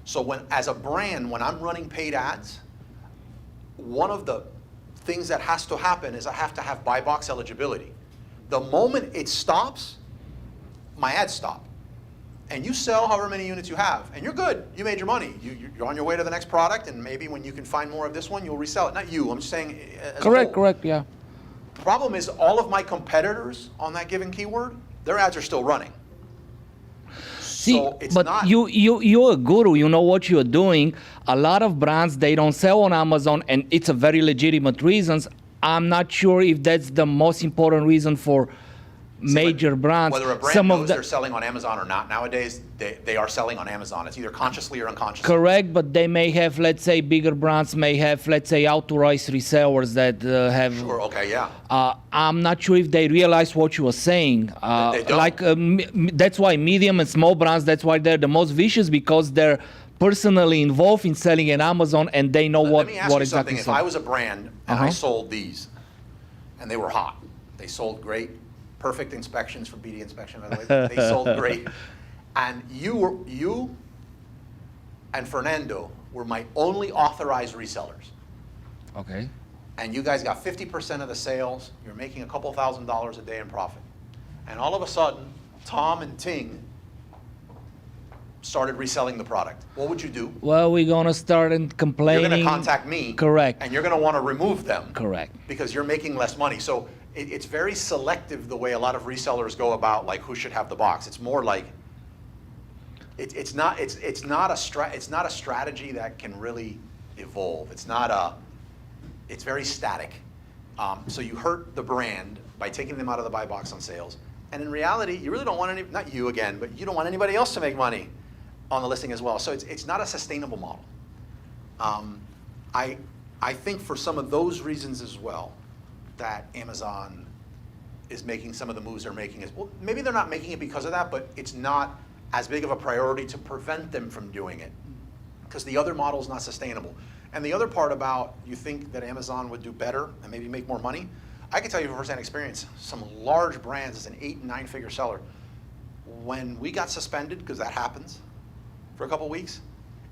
So when, as a brand, when I'm running paid ads, one of the things that has to happen is I have to have buy box eligibility. The moment it stops, my ads stop. And you sell however many units you have, and you're good. You made your money. You're on your way to the next product, and maybe when you can find more of this one, you'll resell it. Not you, I'm just saying as a whole. Correct, yeah. Problem is all of my competitors on that given keyword, their ads are still running. See, So it's but not, you're a guru. You know what you're doing. A lot of brands, they don't sell on Amazon, and it's a very legitimate reasons. I'm not sure if that's the most important reason for major brands. whether a brand knows they're selling on Amazon or not nowadays, they are selling on Amazon. It's either consciously or unconsciously. Correct, but they may have, let's say, bigger brands may have, let's say, authorized resellers that have. Sure, okay, yeah. I'm not sure if they realize what you were saying. They don't. Like that's why medium and small brands. That's why they're the most vicious, because they're personally involved in selling in Amazon and they know Let me ask what you exactly. something. If I was a brand and I sold these, and they were hot, they sold great, perfect inspections from BD Inspection, by the way. They sold great, and you and Fernando were my only authorized resellers. Okay. And you guys got 50% of the sales. You're making a couple $1,000s a day in profit. And all of a sudden, Tom and Ting started reselling the product. What would you do? Well, we're gonna start complaining. You're going to contact me. Correct. And you're going to want to remove them. Correct. Because you're making less money. So it's very selective the way a lot of resellers go about like who should have the box. It's more like it's not a strategy that can really evolve. It's very static. So you hurt the brand by taking them out of the buy box on sales. And in reality, you really don't want not you again, but you don't want anybody else to make money on the listing as well. So it's not a sustainable model. I think for some of those reasons as well, that Amazon is making some of the moves they're making is, well, maybe they're not making it because of that, but it's not as big of a priority to prevent them from doing it because the other model is not sustainable. And the other part about you think that Amazon would do better and maybe make more money, I can tell you from firsthand experience, some large brands as an 8 and 9 figure seller, when we got suspended, because that happens for a couple weeks,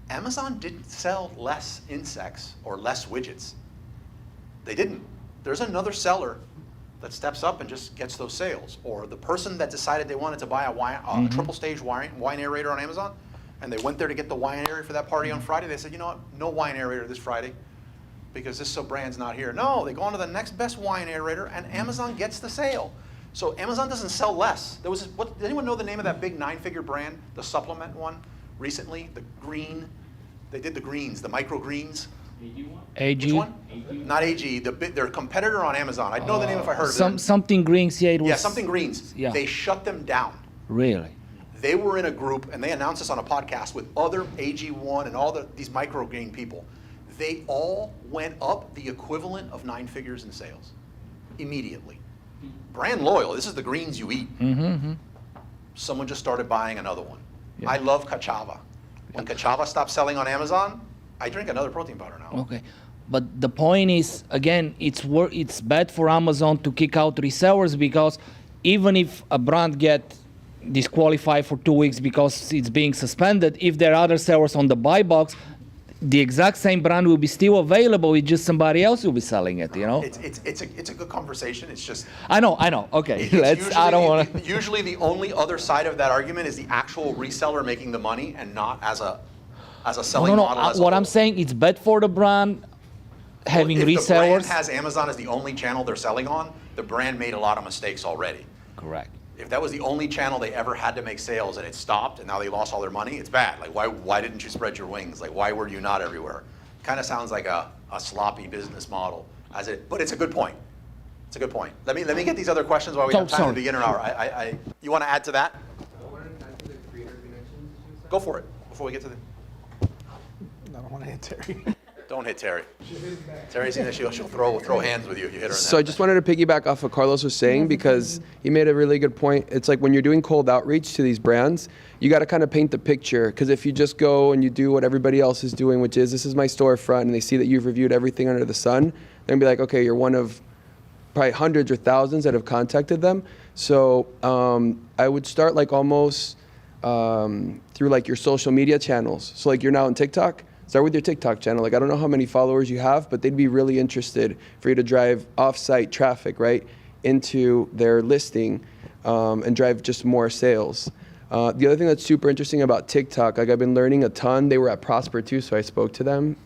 Amazon didn't sell less insects or less widgets. They didn't. There's another seller that steps up and just gets those sales. Or the person that decided they wanted to buy a triple stage wine aerator on Amazon, and they went there to get the wine aerator for that party on Friday, they said, you know what, no wine aerator this Friday because this brand's not here. No, they go on to the next best wine aerator and Amazon gets the sale. So Amazon doesn't sell less. There was did anyone know the name of that big 9-figure brand, the supplement one, recently? The green, they did the greens, the micro greens. AG? Which one? Not AG, their competitor on Amazon. I'd know the name if I heard of it. Something Greens, yeah, it was. Yeah, something Greens. Yeah. They shut them down. Really? They were in a group, and they announced this on a podcast with other AG1 and all these micro green people. They all went up the equivalent of 9 figures in sales immediately. Brand loyal. This is the greens you eat. Someone just started buying another one. Yeah. I love Cachava. When Cachava stopped selling on Amazon, I drink another protein powder now. Okay. But the point is, again, it's bad for Amazon to kick out resellers because even if a brand get disqualified for 2 weeks because it's being suspended, if there are other sellers on the buy box, the exact same brand will be still available. It's just somebody else will be selling it. You know. It's a good conversation. It's just. I know. Okay. I don't want to. Usually, the only other side of that argument is the actual reseller making the money, and not as a selling model. As a what whole. I'm saying, it's bad for the brand having if resellers. the brand has Amazon as the only channel they're selling on, the brand made a lot of mistakes already. Correct. If that was the only channel they ever had to make sales and it stopped and now they lost all their money, it's bad. Like why didn't you spread your wings? Like why were you not everywhere? Kind of sounds like a sloppy business model, but it's a good point. It's a good point. Let me get these other questions while we have time in the beginner hour. You want to add to that? Go for it before we get to the. I don't want to answer. Don't hit Terry. Terry's in there, she'll throw hands with you if you hit her in So I that. just wanted to piggyback off what Carlos was saying because he made a really good point. It's like when you're doing cold outreach to these brands, you got to kind of paint the picture, because if you just go and you do what everybody else is doing, which is this is my storefront, and they see that you've reviewed everything under the sun, they're gonna be like, okay, you're one of probably hundreds or thousands that have contacted them. So I would start like almost through like your social media channels. So like you're now on TikTok. Start with your TikTok channel. Like, I don't know how many followers you have, but they'd be really interested for you to drive off-site traffic, right, into their listing and drive just more sales. The other thing that's super interesting about TikTok, like I've been learning a ton. They were at Prosper too, so I spoke to them.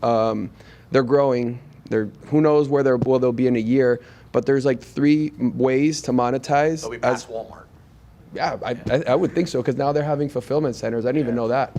They're growing. Who knows where they'll be in a year, but there's like 3 ways to monetize. They'll be past Walmart. Yeah, I would think so, because now they're having fulfillment centers. I didn't even know that.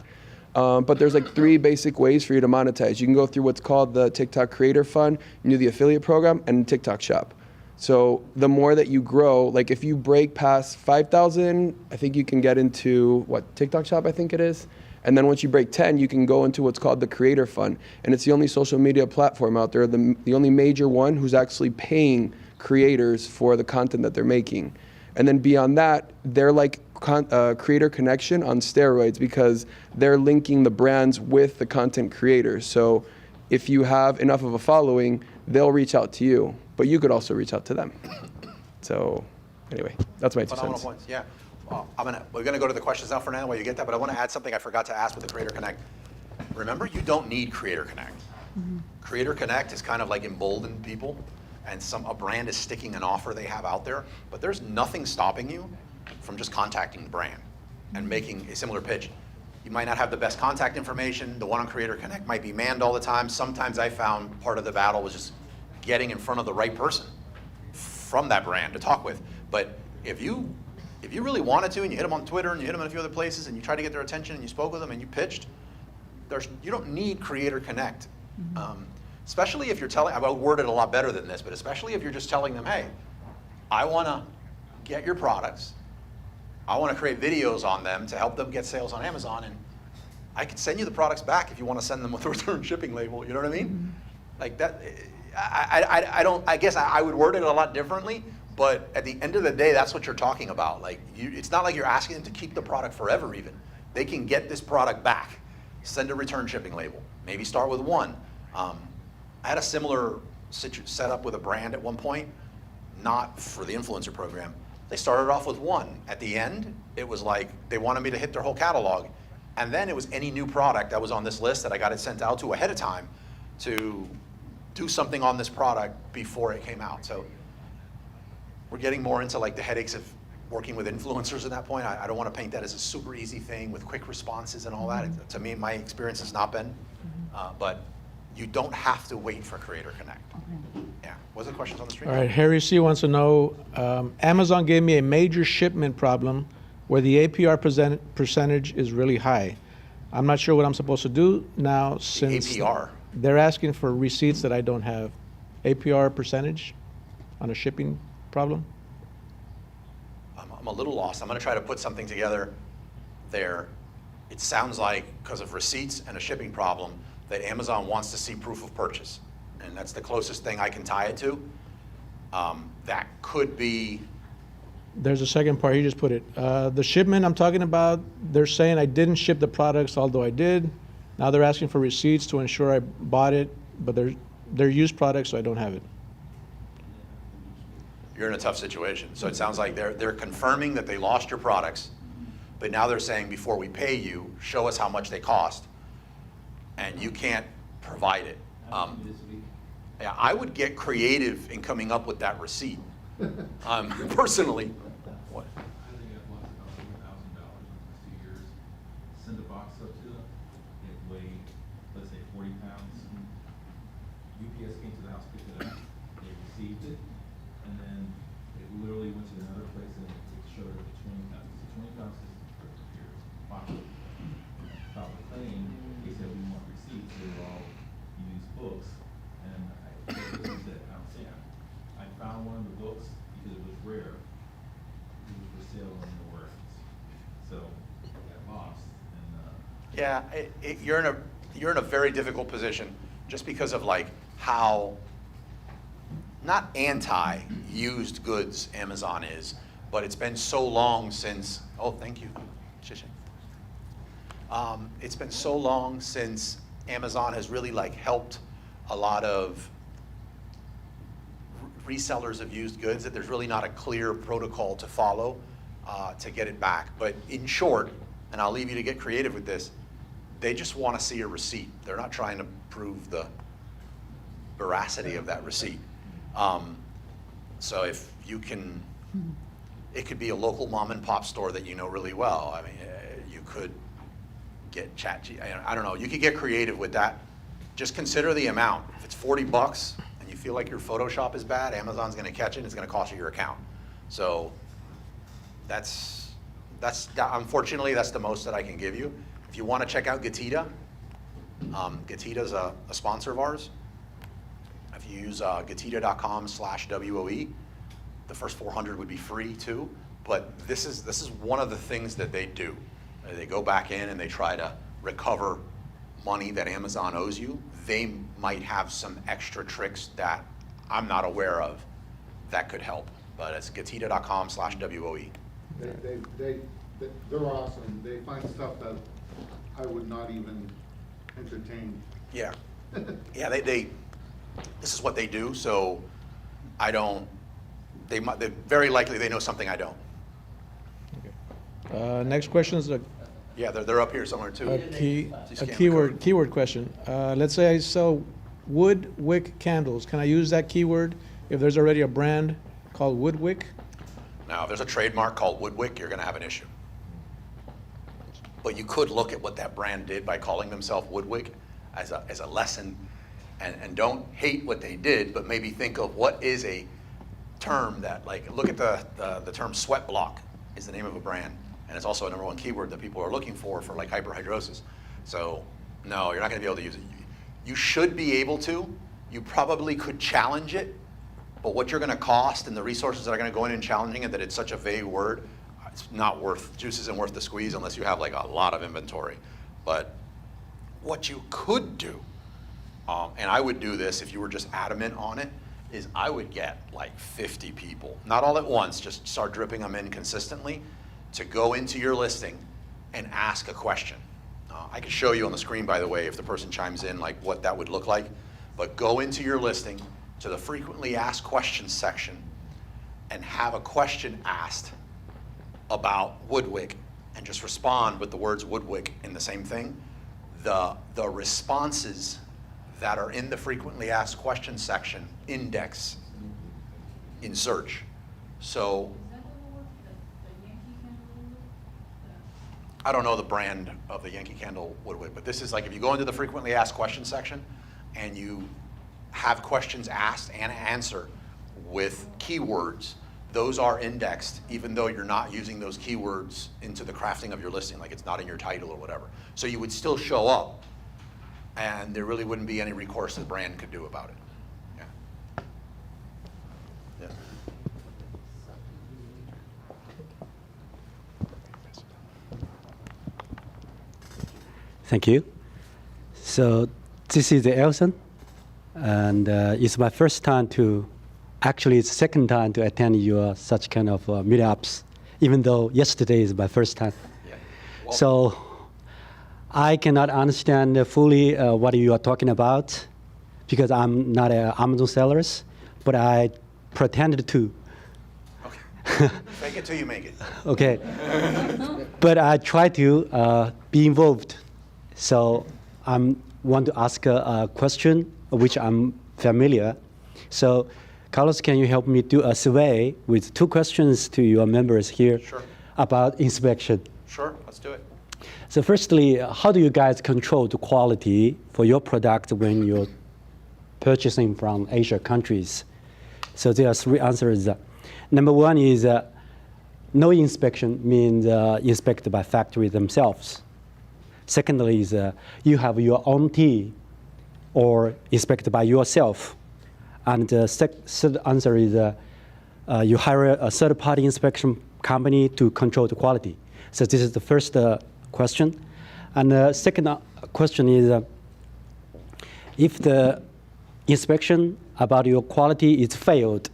But there's like 3 basic ways for you to monetize. You can go through what's called the TikTok Creator Fund, you do the affiliate program, and TikTok Shop. So the more that you grow, like if you break past 5,000, I think you can get into, TikTok Shop, I think it is. And then once you break 10, you can go into what's called the Creator Fund. And it's the only social media platform out there, the only major one who's actually paying creators for the content that they're making. And then beyond that, they're like creator connection on steroids, because they're linking the brands with the content creators. So if you have enough of a following, they'll reach out to you, but you could also reach out to them. So anyway, that's my 2 Phenomenal cents. points, yeah. We're gonna go to the questions now for now while you get that, but I want to add something I forgot to ask with the Creator Connect. Remember, you don't need Creator Connect. Creator Connect is kind of like emboldened people, and a brand is sticking an offer they have out there, but there's nothing stopping you from just contacting the brand and making a similar pitch. You might not have the best contact information. The one on Creator Connect might be manned all the time. Sometimes I found part of the battle was just getting in front of the right person from that brand to talk with. But if you really wanted to, and you hit them on Twitter and you hit them in a few other places and you try to get their attention and you spoke with them and you pitched, you don't need Creator Connect. Especially if you're telling, I would word it a lot better than this, but especially if you're just telling them, hey, I want to get your products. I want to create videos on them to help them get sales on Amazon, and I can send you the products back if you want to send them with a return shipping label. You know what I mean? Like that. I guess I would word it a lot differently, but at the end of the day, that's what you're talking about. Like, it's not like you're asking them to keep the product forever. Even they can get this product back. Send a return shipping label. Maybe start with 1. I had a similar setup with a brand at one point, not for the influencer program. They started off with 1. At the end, it was like they wanted me to hit their whole catalog. And then it was any new product that was on this list that I got it sent out to ahead of time to do something on this product before it came out. So we're getting more into like the headaches of working with influencers at that point. I don't want to paint that as a super easy thing with quick responses and all that. To me, my experience has not been. But you don't have to wait for Creator Connect. Yeah. Was there questions on the stream? All right, Harry C. wants to know, Amazon gave me a major shipment problem where the APR percentage is really high. I'm not sure what I'm supposed to do now since APR? they're asking for receipts that I don't have. APR percentage on a shipping problem? I'm a little lost. I'm going to try to put something together there. It sounds like because of receipts and a shipping problem that Amazon wants to see proof of purchase. And that's the closest thing I can tie it to. That could be. There's a second part, he just put it. The shipment I'm talking about, they're saying I didn't ship the products, although I did. Now they're asking for receipts to ensure I bought it, but they're used products, so I don't have it. You're in a tough situation. So it sounds like they're confirming that they lost your products, but now they're saying before we pay you, show us how much they cost, and you can't provide it. Yeah, I would get creative in coming up with that receipt. Personally. What? I think I've lost about $4,000 in the last 2 years. Send a box up to them. It weighed, let's say, 40 pounds. UPS came to the house, picked it up. They received it, and then it literally went to another place and it showed it at 20 pounds. So 20 pounds is here. Box. Filed a claim. They said we want receipts. They were all used books, and I said, I found one of the books because it was rare. It was for sale in the warehouse, so it got lost. And Yeah, you're in a very difficult position just because of like how, not anti-used goods Amazon is, but it's been so long since, oh, thank you. It's been so long since Amazon has really like helped a lot of resellers of used goods, that there's really not a clear protocol to follow to get it back. But in short, and I'll leave you to get creative with this, they just want to see a receipt. They're not trying to prove the veracity of that receipt. So if you can, it could be a local mom and pop store that you know really well. I mean, you could get ChatGPT, I don't know, you could get creative with that. Just consider the amount. If it's $40 and you feel like your Photoshop is bad, Amazon's gonna catch it and it's gonna cost you your account. So that's unfortunately, that's the most that I can give you. If you wanna check out Gatita, Gatita's a sponsor of ours. If you use gatita.com/WOE, the first 400 would be free too. But this is one of the things that they do. They go back in and they try to recover money that Amazon owes you. They might have some extra tricks that I'm not aware of that could help. But it's gatita.com/WOE. They're awesome. They find stuff that I would not even entertain. Yeah, yeah. They this is what they do. So I don't. They very likely they know something I don't. Next question is Yeah, they're up here somewhere too. a Just can't keyword question. Let's say I sell wood wick candles. Can I use that keyword if there's already a brand called wood wick? Now, if there's a trademark called Woodwick, you're going to have an issue. But you could look at what that brand did by calling themselves Woodwick as a lesson, and don't hate what they did, but maybe think of what is a term that, like, look at the term sweat block is the name of a brand, and it's also a #1 keyword that people are looking for like hyperhidrosis. So no, you're not going to be able to use it. You should be able to. You probably could challenge it, but what you're going to cost and the resources that are going to go in challenging it, that it's such a vague word, it's not worth, juice isn't worth the squeeze unless you have like a lot of inventory. But what you could do, and I would do this if you were just adamant on it, is I would get like 50 people, not all at once, just start dripping them in consistently, to go into your listing and ask a question. I can show you on the screen, by the way, if the person chimes in, like what that would look like. But go into your listing to the frequently asked questions section and have a question asked about Woodwick, and just respond with the words Woodwick in the same thing. The responses that are in the frequently asked questions section index in search. So I don't know the brand of the Yankee Candle Woodwick, but this is like if you go into the frequently asked questions section and you have questions asked and answer with keywords, those are indexed even though you're not using those keywords into the crafting of your listing, like it's not in your title or whatever. So you would still show up and there really wouldn't be any recourse the brand could do about it. Yeah. Yeah. Thank you. So this is Elson, and it's my first time actually it's second time to attend your such kind of meetups, even though yesterday is my first time. Yeah. So I cannot understand fully what you are talking about because I'm not an Amazon seller, but I pretended to. Okay. Fake it till you make it. Okay. But I try to be involved. So I want to ask a question which I'm familiar. So Carlos, can you help me do a survey with 2 questions to your members here Sure. about inspection? Sure, let's do it. So firstly, how do you guys control the quality for your product when you're purchasing from Asia countries? So there are 3 answers. Number 1 is no inspection means inspected by factory themselves. Secondly is you have your own team or inspected by yourself. And the third answer is you hire a third-party inspection company to control the quality. So this is the first question. And the second question is if the inspection about your quality is failed,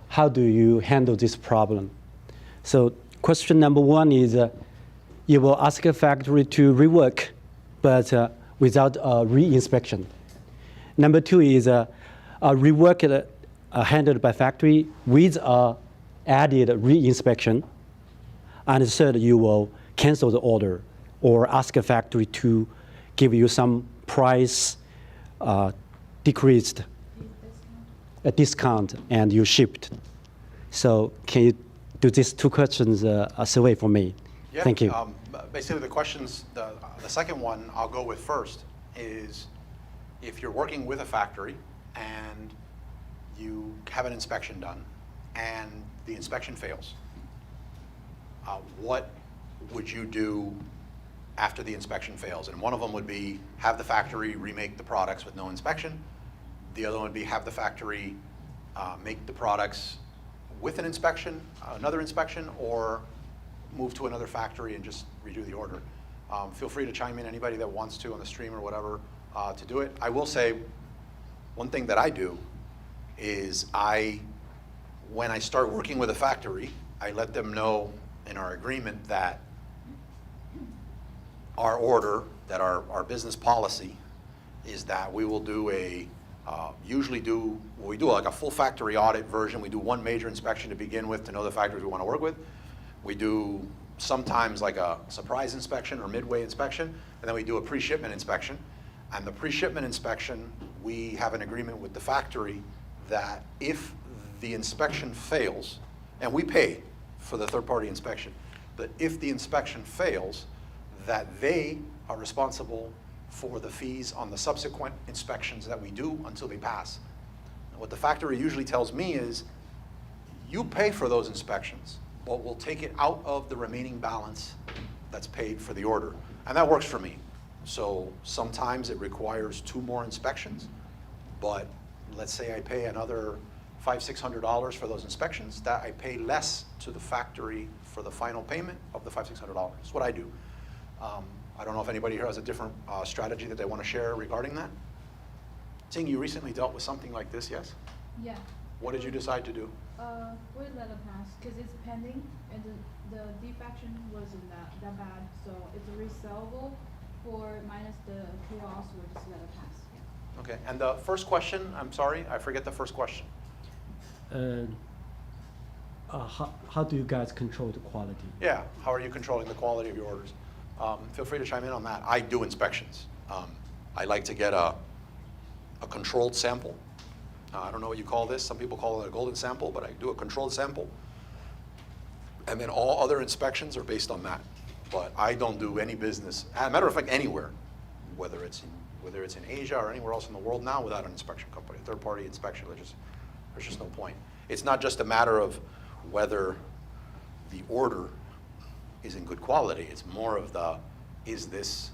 how do you handle this problem? So question number one is you will ask a factory to rework, but without a re-inspection. Number two is a rework handled by factory with added re-inspection. And third, you will cancel the order or ask a factory to give you some price decreased, a discount, and you shipped. So can you do these two questions a survey for me? Yeah, Thank you. Basically, the questions, the second one I'll go with first is if you're working with a factory and you have an inspection done and the inspection fails, what would you do after the inspection fails? And one of them would be have the factory remake the products with no inspection. The other one would be have the factory make the products with an inspection, another inspection, or move to another factory and just redo the order. Feel free to chime in, anybody that wants to on the stream or whatever, to do it. I will say one thing that I do is when I start working with a factory, I let them know in our agreement that our order, that our business policy is that we will do we do like a full factory audit version. We do one major inspection to begin with to know the factories we want to work with. We do sometimes like a surprise inspection or midway inspection, and then we do a pre-shipment inspection. And the pre-shipment inspection, we have an agreement with the factory that if the inspection fails, and we pay for the third-party inspection, but if the inspection fails, that they are responsible for the fees on the subsequent inspections that we do until they pass. And what the factory usually tells me is, you pay for those inspections, but we'll take it out of the remaining balance that's paid for the order. And that works for me. So sometimes it requires 2 more inspections, but let's say I pay another $500-600 for those inspections, that I pay less to the factory for the final payment of the $500-600. That's what I do. I don't know if anybody here has a different strategy that they want to share regarding that. Ting, you recently dealt with something like this, yes? Yeah. What did you decide to do? We let it pass because it's pending and the defection wasn't that bad, so it's resellable for minus the chaos, we'll just let it pass. Yeah. Okay, and the first question, I'm sorry, I forget the first question. How do you guys control the quality? Yeah, how are you controlling the quality of your orders? Feel free to chime in on that. I do inspections. I like to get a controlled sample. I don't know what you call this. Some people call it a golden sample, but I do a controlled sample. And then all other inspections are based on that. But I don't do any business, as a matter of fact, anywhere, whether it's in Asia or anywhere else in the world now, without an inspection company, third-party inspection. There's just no point. It's not just a matter of whether the order is in good quality. It's more of is this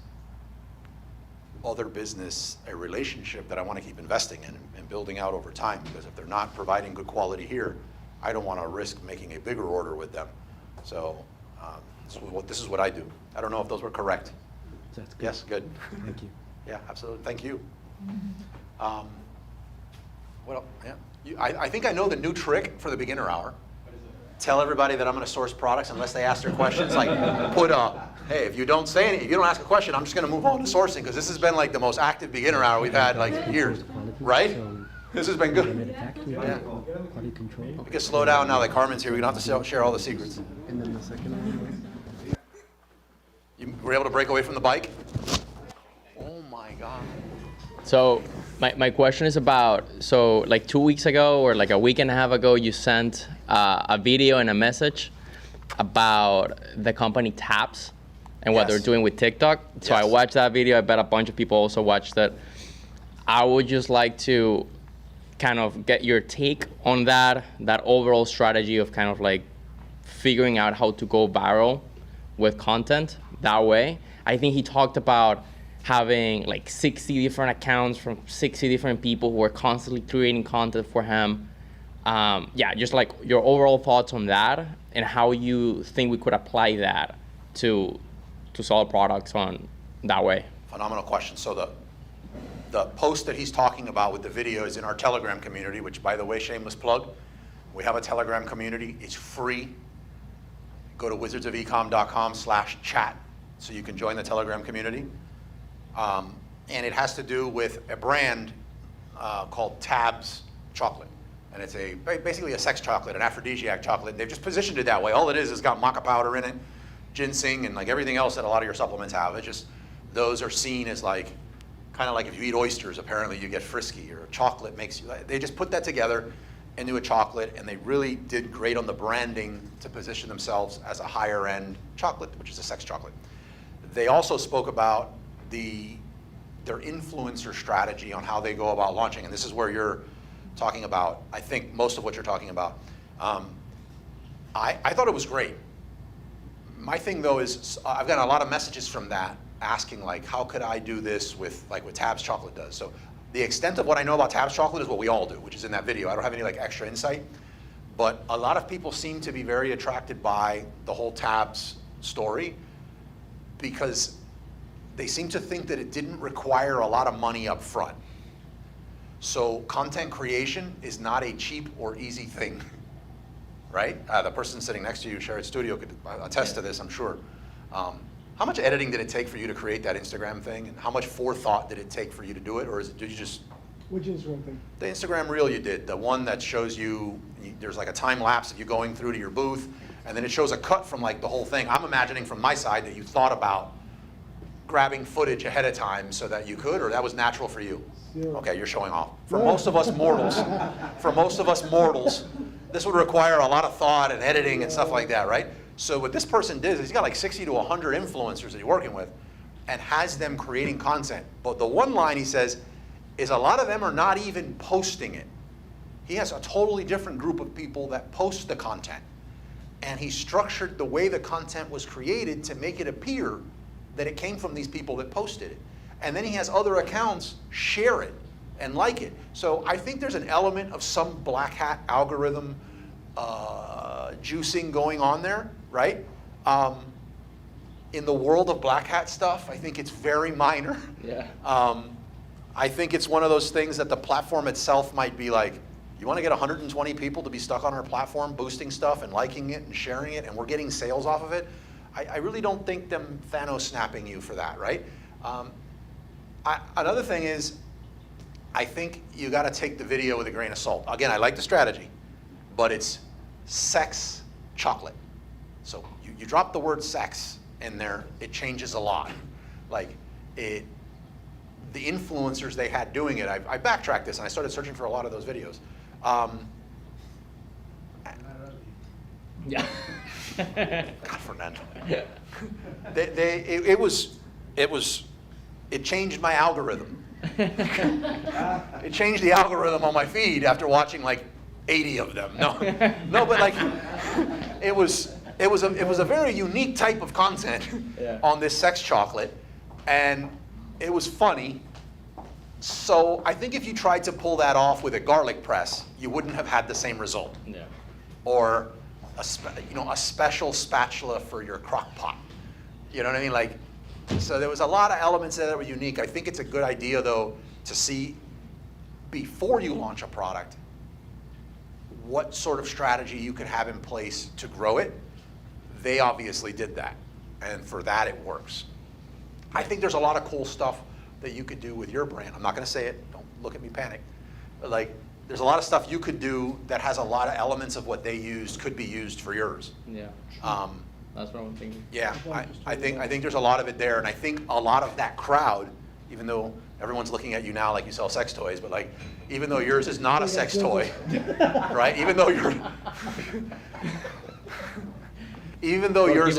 other business a relationship that I want to keep investing in and building out over time? Because if they're not providing good quality here, I don't want to risk making a bigger order with them. So this is what I do. I don't know if those were correct. That's good. Yes, good. Thank you. Yeah, absolutely. Thank you. Well, yeah. I think I know the new trick for the beginner hour. Tell everybody that I'm going to source products unless they ask their questions. Like, hey, if you don't say anything, if you don't ask a question, I'm just going to move on to sourcing, because this has been like the most active beginner hour we've had like years, right? This has been good. Yeah. We can slow down now that Carmen's here. We don't have to share all the secrets. And then the second one. You were able to break away from the bike? Oh my God. So my question is about, so like 2 weeks ago or like a week and a half ago, you sent a video and a message about the company Taps and what they're doing with TikTok. So I watched that video. I bet a bunch of people also watched it. I would just like to kind of get your take on that overall strategy of kind of like figuring out how to go viral with content that way. I think he talked about having like 60 different accounts from 60 different people who are constantly creating content for him. Yeah, just like your overall thoughts on that and how you think we could apply that to sell products on that way. Phenomenal question. So the post that he's talking about with the video is in our Telegram community, which, by the way, shameless plug, we have a Telegram community. It's free. Go to wizardsofecom.com/chat so you can join the Telegram community. And it has to do with a brand called Tabs Chocolate. And it's basically a sex chocolate, an aphrodisiac chocolate. They've just positioned it that way. All it is got maca powder in it, ginseng, and like everything else that a lot of your supplements have. It's just, those are seen as like, kind of like if you eat oysters, apparently you get frisky, or chocolate makes you, they just put that together into a chocolate, and they really did great on the branding to position themselves as a higher end chocolate, which is a sex chocolate. They also spoke about their influencer strategy on how they go about launching, and this is where you're talking about, I think, most of what you're talking about. I thought it was great. My thing though is, I've gotten a lot of messages from that asking like, how could I do this with like what Tabs Chocolate does? So the extent of what I know about Tabs Chocolate is what we all do, which is in that video. I don't have any like extra insight, but a lot of people seem to be very attracted by the whole Tabs story because they seem to think that it didn't require a lot of money up front. So content creation is not a cheap or easy thing, right? The person sitting next to you, Sherrod Studio, could attest to this, I'm sure. How much editing did it take for you to create that Instagram thing? And how much forethought did it take for you to do it? Or did you just... Which Instagram thing? The Instagram reel you did, the one that shows you, there's like a time lapse of you going through to your booth, and then it shows a cut from like the whole thing. I'm imagining from my side that you thought about grabbing footage ahead of time so that you could, or that was natural for you? Zero. Okay, you're showing off. For most of us mortals, this would require a lot of thought and editing and stuff like that, right? So what this person did is he's got like 60 to 100 influencers that he's working with and has them creating content. But the one line he says is a lot of them are not even posting it. He has a totally different group of people that post the content. And he structured the way the content was created to make it appear that it came from these people that posted it. And then he has other accounts share it and like it. So I think there's an element of some black hat algorithm juicing going on there, right? In the world of black hat stuff, I think it's very minor. Yeah. I think it's one of those things that the platform itself might be like, you want to get 120 people to be stuck on our platform, boosting stuff and liking it and sharing it, and we're getting sales off of it? I really don't think them Thanos snapping you for that, right? Another thing is, I think you got to take the video with a grain of salt. Again, I like the strategy, but it's sex chocolate. So you drop the word sex in there, it changes a lot. Like the influencers they had doing it, I backtracked this and I started searching for a lot of those videos. Yeah. God, Fernando. It changed my algorithm. It changed the algorithm on my feed after watching like 80 of them. No, but like it was a very unique type of content on this sex chocolate, and it was funny. So I think if you tried to pull that off with a garlic press, you wouldn't have had the same result. Yeah. Or a special spatula for your crock pot. You know what I mean? Like, so there was a lot of elements there that were unique. I think it's a good idea though to see before you launch a product what sort of strategy you could have in place to grow it. They obviously did that, and for that it works. I think there's a lot of cool stuff that you could do with your brand. I'm not going to say it. Don't look at me panic. But like, there's a lot of stuff you could do that has a lot of elements of what they used could be used for yours. Yeah. That's what I'm thinking. Yeah, I think there's a lot of it there, and I think a lot of that crowd, even though everyone's looking at you now like you sell sex toys, but like, even though yours is not a sex toy, right? Even though yours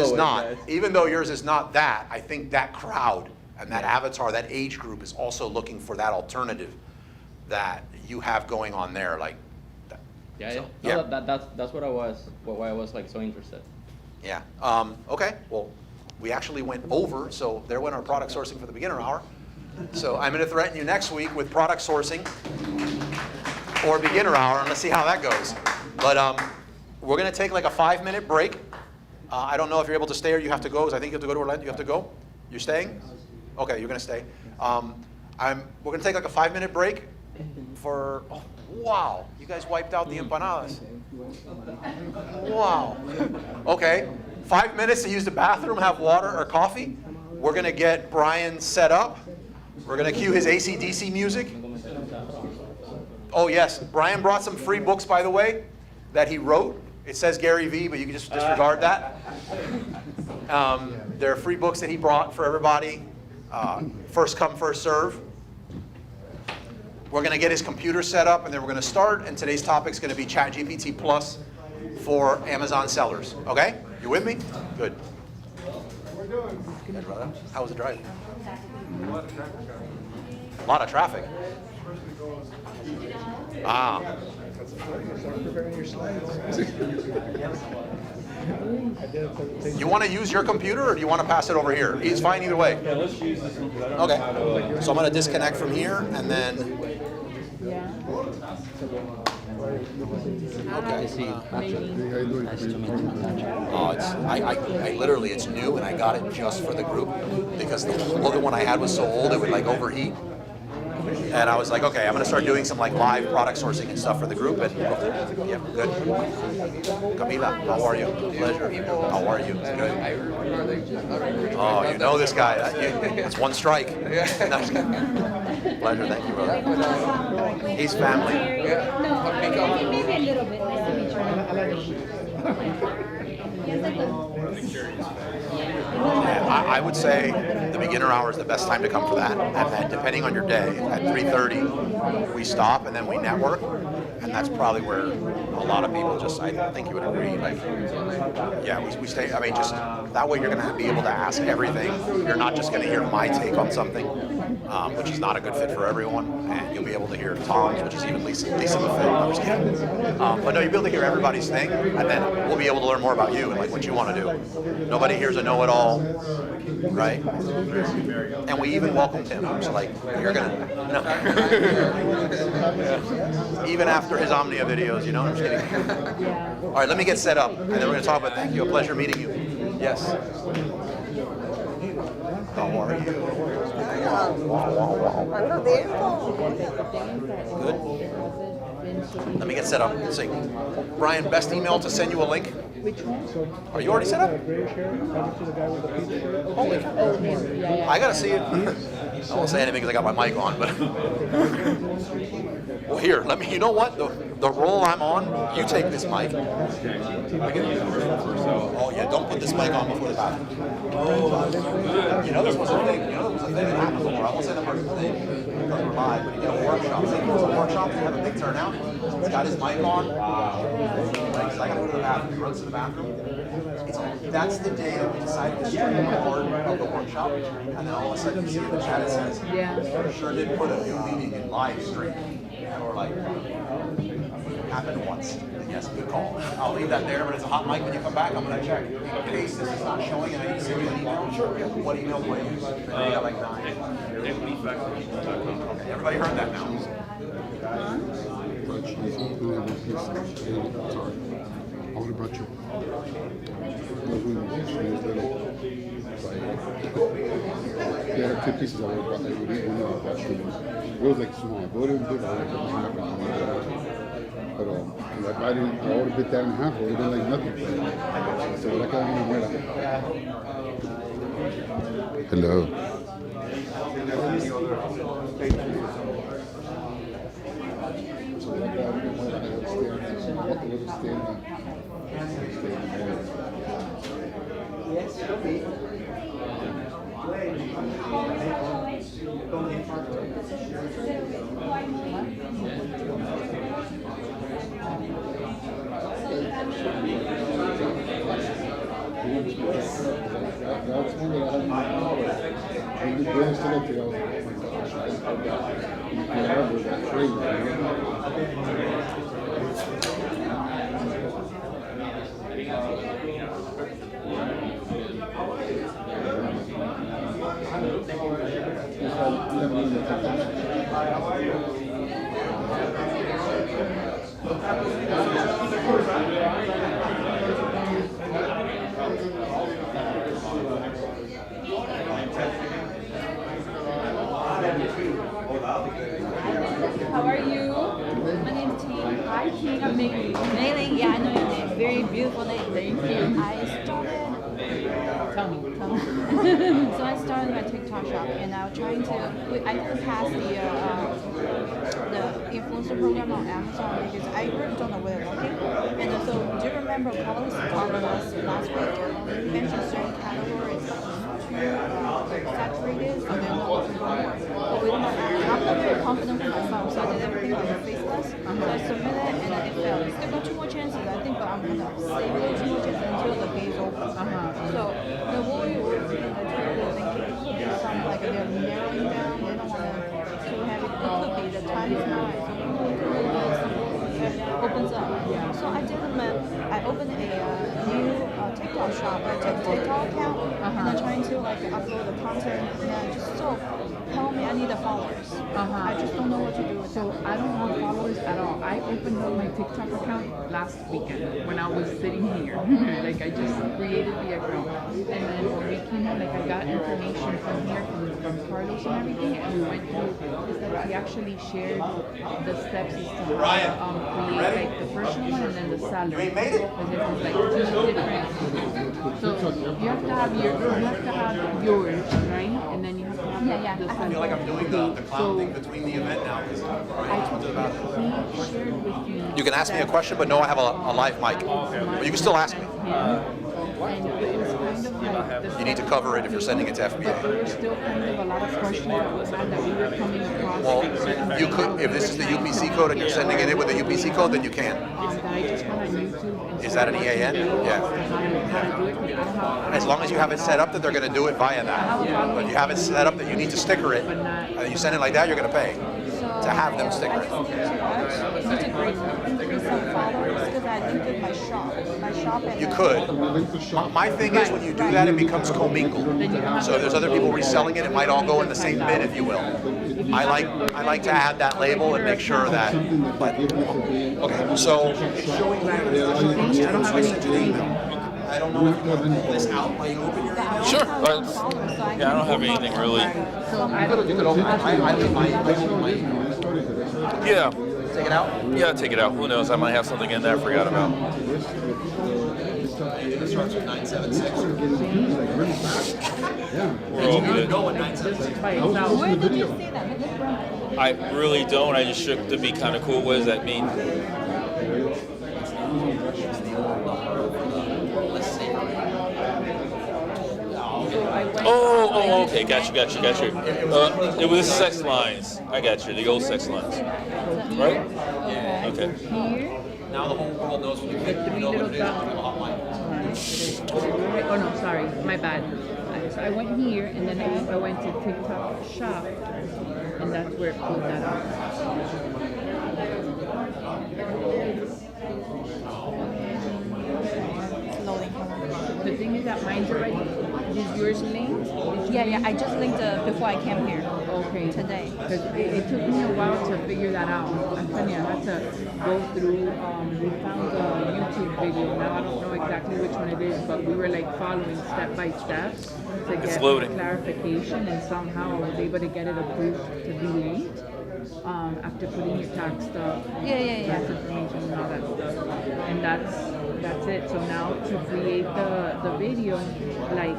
is not that, I think that crowd and that avatar, that age group is also looking for that alternative that you have going on there, like. Yeah, so, yeah. No, that's what why I was like so interested. Yeah. Okay. Well, we actually went over, so there went our product sourcing for the beginner hour. So I'm going to threaten you next week with product sourcing or beginner hour, and let's see how that goes. But we're going to take like a 5-minute break. I don't know if you're able to stay or you have to go, because I think you have to go to Orlando. You have to go? You're staying? Okay, you're going to stay. We're gonna take like a 5-minute break for, oh, wow, you guys wiped out the empanadas. Wow. Okay, 5 minutes to use the bathroom, have water or coffee. We're gonna get Brian set up. We're gonna cue his AC/DC music. Oh yes, Brian brought some free books, by the way, that he wrote. It says Gary V, but you can just disregard that. There are free books that he brought for everybody. First come, first serve. We're going to get his computer set up, and then we're going to start. And today's topic is going to be ChatGPT Plus for Amazon sellers. Okay? You with me? Good. Good, brother. How was the drive? A lot of traffic. Ah. You want to use your computer, or do you want to pass it over here? It's fine either way. Yeah, let's use this one. Okay. So I'm going to disconnect from here, and then. Okay. I literally, it's new, and I got it just for the group because the other one I had was so old it would like overheat. And I was like, okay, I'm going to start doing some like live product sourcing and stuff for the group. And yeah, good. Camila, how are you? Pleasure. How are you? Good. Oh, you know this guy. It's one strike. Pleasure. Thank you, brother. He's family. Maybe a little bit. Nice to meet you. I would say the beginner hour is the best time to come for that. And then depending on your day, at 3:30, we stop and then we network. And that's probably where a lot of people just, I think you would agree, like, yeah, we stay, I mean, just that way you're going to be able to ask everything. You're not just going to hear my take on something, which is not a good fit for everyone. And you'll be able to hear Tom's, which is even least of the fit. I'm just kidding. But no, you'll be able to hear everybody's thing. And then we'll be able to learn more about you and like what you want to do. Nobody here's a know-it-all, right? And we even welcomed him. So like, you're going to, no. Even after his Omnia videos, you know, I'm just kidding. All right, let me get set up, and then we're going to talk about, thank you, a pleasure meeting you. Yes. How are you? Good. Let me get set up. Let's see. Brian, best email to send you a link? Which one? Are you already set up? Holy cow. I got to see it. I won't say anything because I got my mic on, but. Well, here, let me, you know what? The role I'm on, you take this mic. Oh, yeah, don't put this mic on before the bathroom. You know, this was a thing. You know, there was a thing that happened before. I won't say the person's name because we're live, but you get a workshop. Say it's a workshop, you have a big turnout. He's got his mic on. Like, I got to go to the bathroom. He runs to the bathroom. That's the day that we decided to stream record of the workshop, and then all of a sudden you see in the chat it says, sure did put a new meeting in live stream. And we're like, happened once. Yes, good call. I'll leave that there, but it's a hot mic when you come back. I'm going to check. In case this is not showing and I need to send you an email, what email do I use? I got like 9. Okay, everybody heard that now. What about you? Yeah, 2 pieces I would eat. It was like small. But if I didn't, I would have bit that in half. It would have been like nothing. So I can't even wear that. Hello. very beautiful name. Thank you. I started. Tell me. So I started my TikTok shop, and I'm trying to. I didn't pass the influencer program on Amazon because I really don't know where they're looking. And so, do you remember Carlos talking last week? You mentioned certain categories saturated, so they're not looking for more. But we don't know. I'm not very confident for myself, so I did everything on the faceless. So I submitted, and then it failed. Still got 2 more chances, I think, but I'm gonna save those 2 more chances until the gate's open. So the way we were doing the trailer thinking it could be some like they're narrowing down. They don't want to too heavy. It could be the time is not right. So opens up. So I did I opened a new TikTok shop, a TikTok account, and I'm trying to like upload the content. And just so tell me I need the followers. I just don't know what to do with So I don't have followers at all. I opened up my TikTok account last weekend when I was sitting here. Like I just created the account. And then when we came out, like I got information from here from Carlos and everything, and we went through the steps. He actually shared the steps as to how to create like the personal one and then the salary. Because it was like 2 different. So you have to have yours, right? And then you have to have the salary. I feel like I'm doing the clown thing between the event now. He shared with me. You can ask me a question, but no, I have a live mic. But you can still ask me. And it was kind of like the You need to cover it if you're sending it to But FBA. there were still kind of a lot of questions that we had that we were coming across. Well, you could, if this is the UPC code and you're sending it in with the UPC code, then you can. That I just went on YouTube and Is that an EAN? Yeah. how to do it, 'cause I don't have. As long as you have it set up that they're going to do it via that. But you have it set up that you need to sticker it, and you send it like that, you're going to pay to have them sticker it. Integrate some followers because I linked with my shop. And You could. My thing is when you do that, it becomes commingled. So if there's other people reselling it, it might all go in the same bin, if you will. I like to add that label and make sure that. But, okay, so it's showing here. I don't know if you want to pull this out while you open your email. Sure. Yeah, I don't have anything really. You could open it. I leave my Yeah. Take it out? Yeah, take it out. Who knows? I might have something in there I forgot about. This starts with 976. We're all good. Go with 976. Where did you see that? I really don't. I just shook to be kind of cool. What does that mean? Oh, okay. Got you. It was sex lines. I got you. The old sex lines. Right? Okay. Here, Now the whole world knows when you the click, you 3 know what little it is on the dots. hotline. Oh no, sorry, my bad. So I went here and then I went to TikTok shop, and that's where it pulled that up. The thing is that mine's already. Is yours linked? Yeah. I just linked before I came here. Okay. Today. Because it took me a while to figure that out. I'm telling you, I had to go through. We found a YouTube video. Now I don't know exactly which one it is, but we were like following step by step to get clarification, and somehow I was able to get it approved to be linked. After putting your tax stuff, tax information and all that stuff, and that's it. So now to create the video, like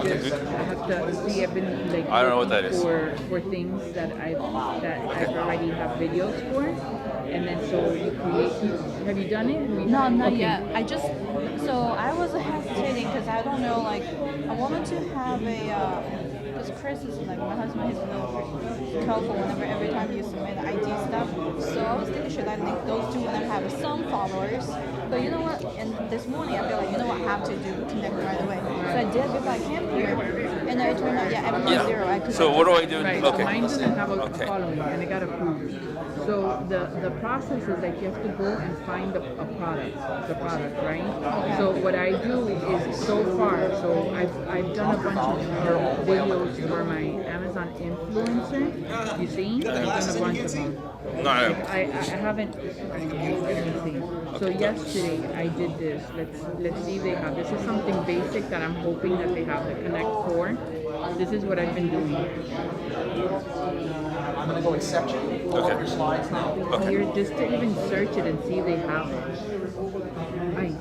just I have to see. I've been like I don't know what that is. for things that I already have videos for, and then so you create. Have you done it? No, not yet. So I was hesitating because I don't know, like, I wanted to have because Chris is like, my husband is a little careful every time you submit the ID stuff. So I was thinking, should I link those two and then have some followers? But you know what? And this morning I feel like, you know what, I have to connect right away. So I did before I came here, and then it turned out, everything's zero. So what do I do? Right. Okay. Mine doesn't have a following, and it got approved. So the process is like you have to go and find the product, right? Okay. So what I do is so I've done a bunch of videos for my Amazon influencer. You see, I've done a bunch of them. No. I haven't. Let me see. So yesterday I did this. Let's see if they have. This is something basic that I'm hoping that they have the Connect 4. This is what I've been doing. I'm going to go accept you. Pull up your slides now. Here, just to even search it and see if they have it. Right.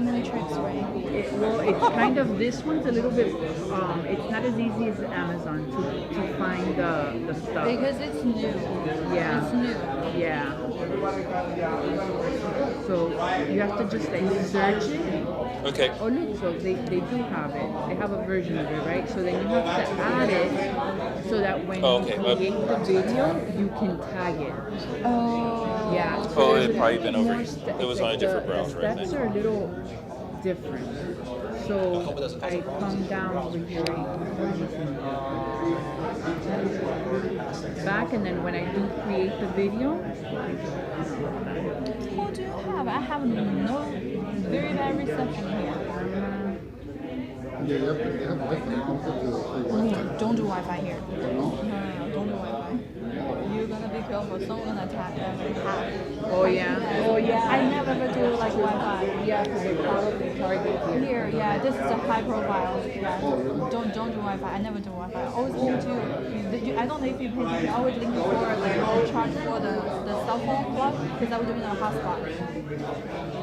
many tricks, right? Well, it's kind of, this one's a little bit, it's not as easy as Amazon to find the stuff. Because it's new. Yeah. It's new. Yeah. So you have to just like search it. Okay. Oh look, so they do have it. They have a version of it, right? So then you have to add it so that when Oh, okay. you create the video, you can tag it. Oh. Yeah. So Oh, there's it probably been over. more It was on a different browser, I The steps think. are a little different. So I come down over here back, and then when I do create the video, Who do you have? I have no very bad reception here. Yeah, you have definitely connected to the Wi-Fi. Don't do Wi-Fi here. No? No, don't do Wi-Fi. You're gonna be careful. Someone's gonna hack. oh yeah, oh yeah, I never ever do like Wi-Fi. yeah, because they probably target here. Here, yeah, this is a high profile. Yeah. Don't do Wi-Fi. I never do Wi-Fi. I always link to. I don't know if you pay attention. I always link for like charge for the cell phone plug because I was doing a hotspot.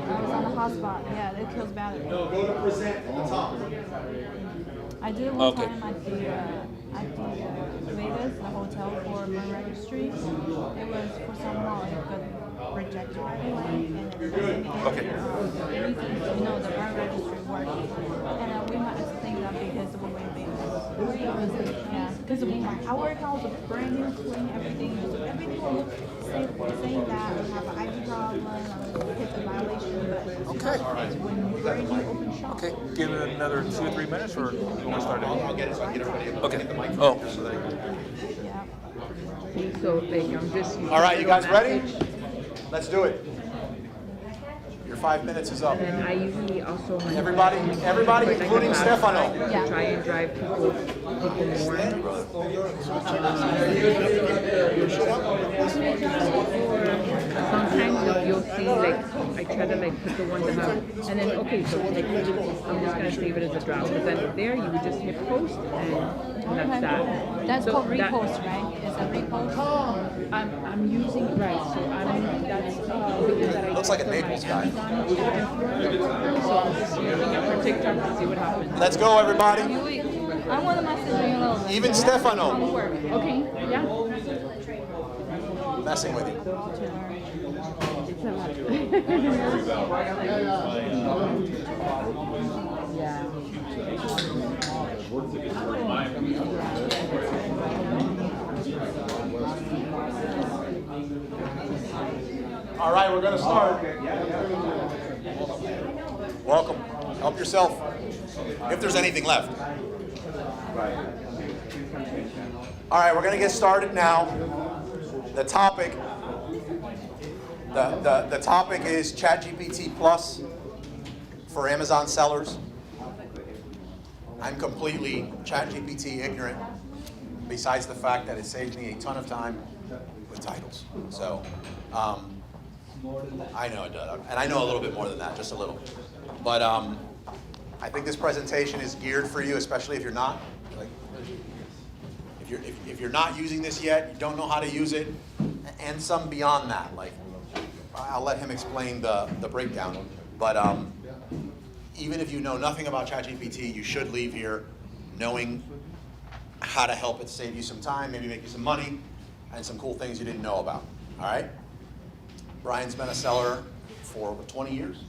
I was on the hotspot. Yeah, it kills battery. Go to present at the top. I did it one time at the Vegas, the hotel for burn registry. It was for somehow it got rejected right away, and it doesn't Okay. the burn registry worked. And we might think that because we were Vegas. Yeah, because our account was brand new, clean, everything. So everything will look saying that we have an ID problem, hit the violation, but Okay. when we're brand new open shop. Okay. Give it another 2 or 3 minutes, or you want to start it? I'll get it so I can get everybody able to Okay. get the mic. Oh. So that Yeah. So like I'm just. all right, you guys ready? Let's do it. Your 5 minutes is up. And I usually also Everybody, including Stefano. Yeah. try and drive people more. Sometimes you'll see like I try to like put the one that have, and then okay, so like I'm just gonna save it as a draft. But then there you would just hit post, and that's that. That's So called that- repost, right? It's a repost. I'm using right, so that's because that I Looks like a Naples guy. So I'm just using it for TikTok to see what happens. Let's go, everybody. I want to message you a little bit. Even On Stefano. work. Okay, yeah. Messing with you. It's a lot. Yeah. All right, we're going to start. Welcome. Help yourself. If there's anything left. All right, we're going to get started now. The topic, the topic is ChatGPT Plus for Amazon sellers. I'm completely ChatGPT ignorant, besides the fact that it saves me a ton of time with titles. So, I know it does, and I know a little bit more than that, just a little. But I think this presentation is geared for you, especially if you're not. Like, if you're not using this yet, you don't know how to use it, and some beyond that. Like, I'll let him explain the breakdown. But even if you know nothing about ChatGPT, you should leave here knowing how to help it save you some time, maybe make you some money, and some cool things you didn't know about. All right? Brian's been a seller for 20 years?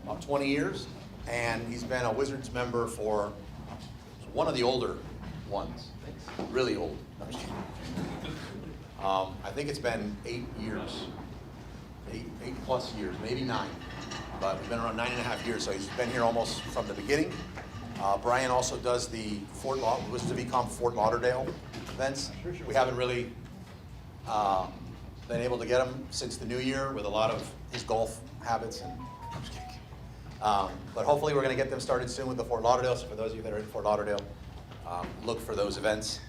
About 20 years. And he's been a Wizards member for one of the older ones. Really old. No, I'm just kidding. I think it's been 8 years. 8 plus years, maybe 9. But we've been around 9.5 years, so he's been here almost from the beginning. Brian also does the Wizards of Ecom Fort Lauderdale events. We haven't really been able to get him since the new year with a lot of his golf habits. And I'm just kidding. But hopefully we're going to get them started soon with the Fort Lauderdale. So for those of you that are in Fort Lauderdale, look for those events.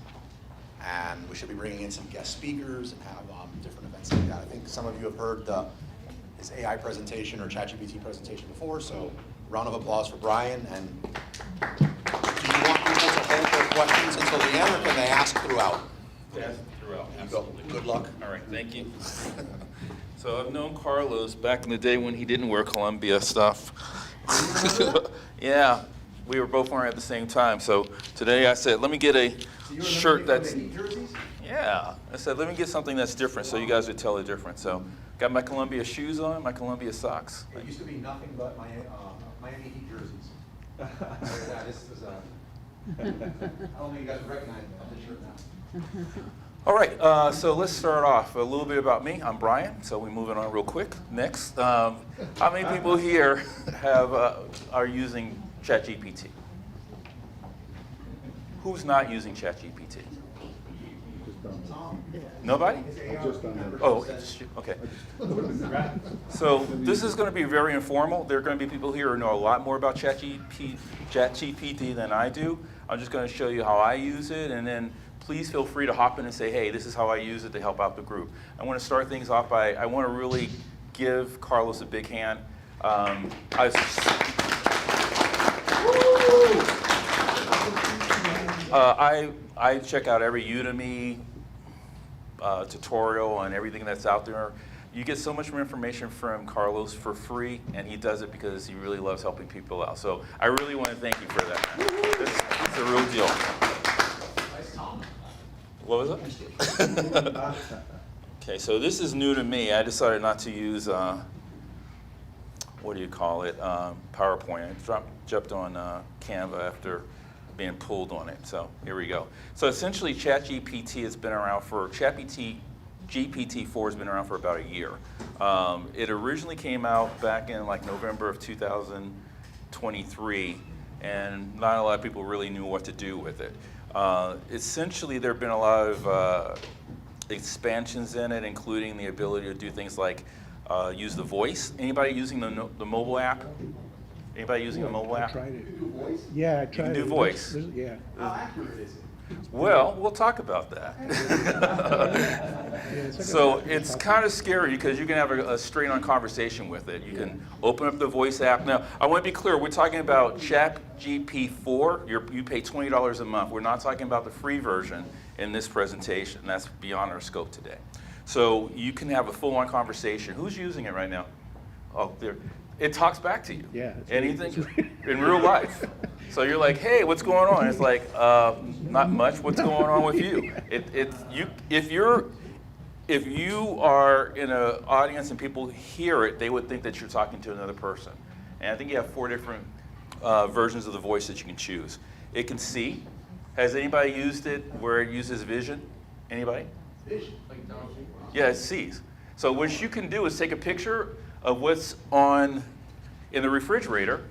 And we should be bringing in some guest speakers and have different events like that. I think some of you have heard his AI presentation or ChatGPT presentation before. So round of applause for Brian. And do you want people to hold their questions until the end, or can they ask throughout? Yes, throughout. Absolutely. Good luck. All right, thank you. So So I've known Carlos back in the day when he didn't wear Columbia stuff. Yeah, we were both wearing it at the same time. So today I said, let me get a shirt that's, yeah. I said, let me get something that's different so you guys would tell the difference. So got my Columbia shoes on, my Columbia socks. It used to be nothing but Miami Heat jerseys. Yeah, this is, I don't think you guys recognize this shirt now. All right, so let's start off a little bit about me. I'm Brian, so we're moving on real quick. Next, how many people here are using ChatGPT? Who's not using ChatGPT? Nobody? Oh, okay. So this is going to be very informal. There are going to be people here who know a lot more about ChatGPT than I do. I'm just going to show you how I use it, and then please feel free to hop in and say, hey, this is how I use it to help out the group. I want to start things off by, I want to really give Carlos a big hand. I check out every Udemy tutorial and everything that's out there. You get so much more information from Carlos for free, and he does it because he really loves helping people out. So I really want to thank you for that. It's a real deal. What was it? Okay, so this is new to me. I decided not to use, what do you call it, PowerPoint. I jumped on Canva after being pulled on it. So here we go. So essentially, ChatGPT has been around for, GPT-4 has been around for about a year. It originally came out back in like November of 2023, and not a lot of people really knew what to do with it. Essentially, there have been a lot of expansions in it, including the ability to do things like use the voice. Anybody using the mobile app? Anybody using the mobile app? I tried it. Yeah, I tried it. You can do voice. Yeah. How accurate is it? Well, we'll talk about that. So it's kind of scary because you can have a straight-on conversation with it. You can open up the voice app. Now, I want to be clear. We're talking about ChatGPT-4. You pay $20 a month. We're not talking about the free version in this presentation. That's beyond our scope today. So you can have a full-on conversation. Who's using it right now? Oh, there. It talks back to you. Yeah. Anything in real life. So you're like, hey, what's going on? It's like, not much. What's going on with you? If you are in an audience and people hear it, they would think that you're talking to another person. And I think you have 4 different versions of the voice that you can choose. It can see. Has anybody used it where it uses vision? Anybody? Vision. Yeah, it sees. So what you can do is take a picture of what's on in the refrigerator.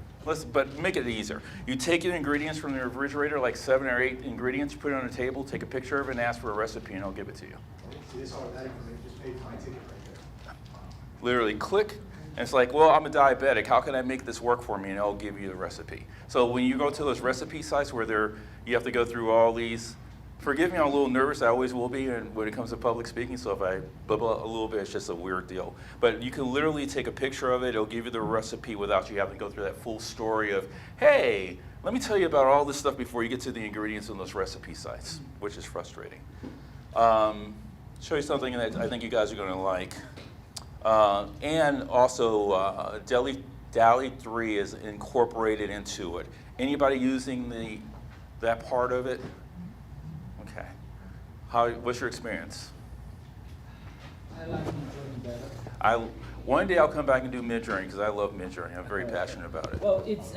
But make it easier. You take your ingredients from the refrigerator, like 7 or 8 ingredients, put it on a table, take a picture of it, and ask for a recipe, and I'll give it to you. See this automatic, just paid for my ticket right there. Literally click, and it's like, well, I'm a diabetic. How can I make this work for me? And it'll give you the recipe. So when you go to those recipe sites where you have to go through all these, forgive me, I'm a little nervous. I always will be when it comes to public speaking. So if I bubble a little bit, it's just a weird deal. But you can literally take a picture of it. It'll give you the recipe without you having to go through that full story of, hey, let me tell you about all this stuff before you get to the ingredients on those recipe sites, which is frustrating. Show you something that I think you guys are going to like. And also, DALL-E 3 is incorporated into it. Anybody using that part of it? Okay. What's your experience? I like Midjourney better. One day I'll come back and do Midjourney because I love Midjourney. I'm very passionate about it. Well, it's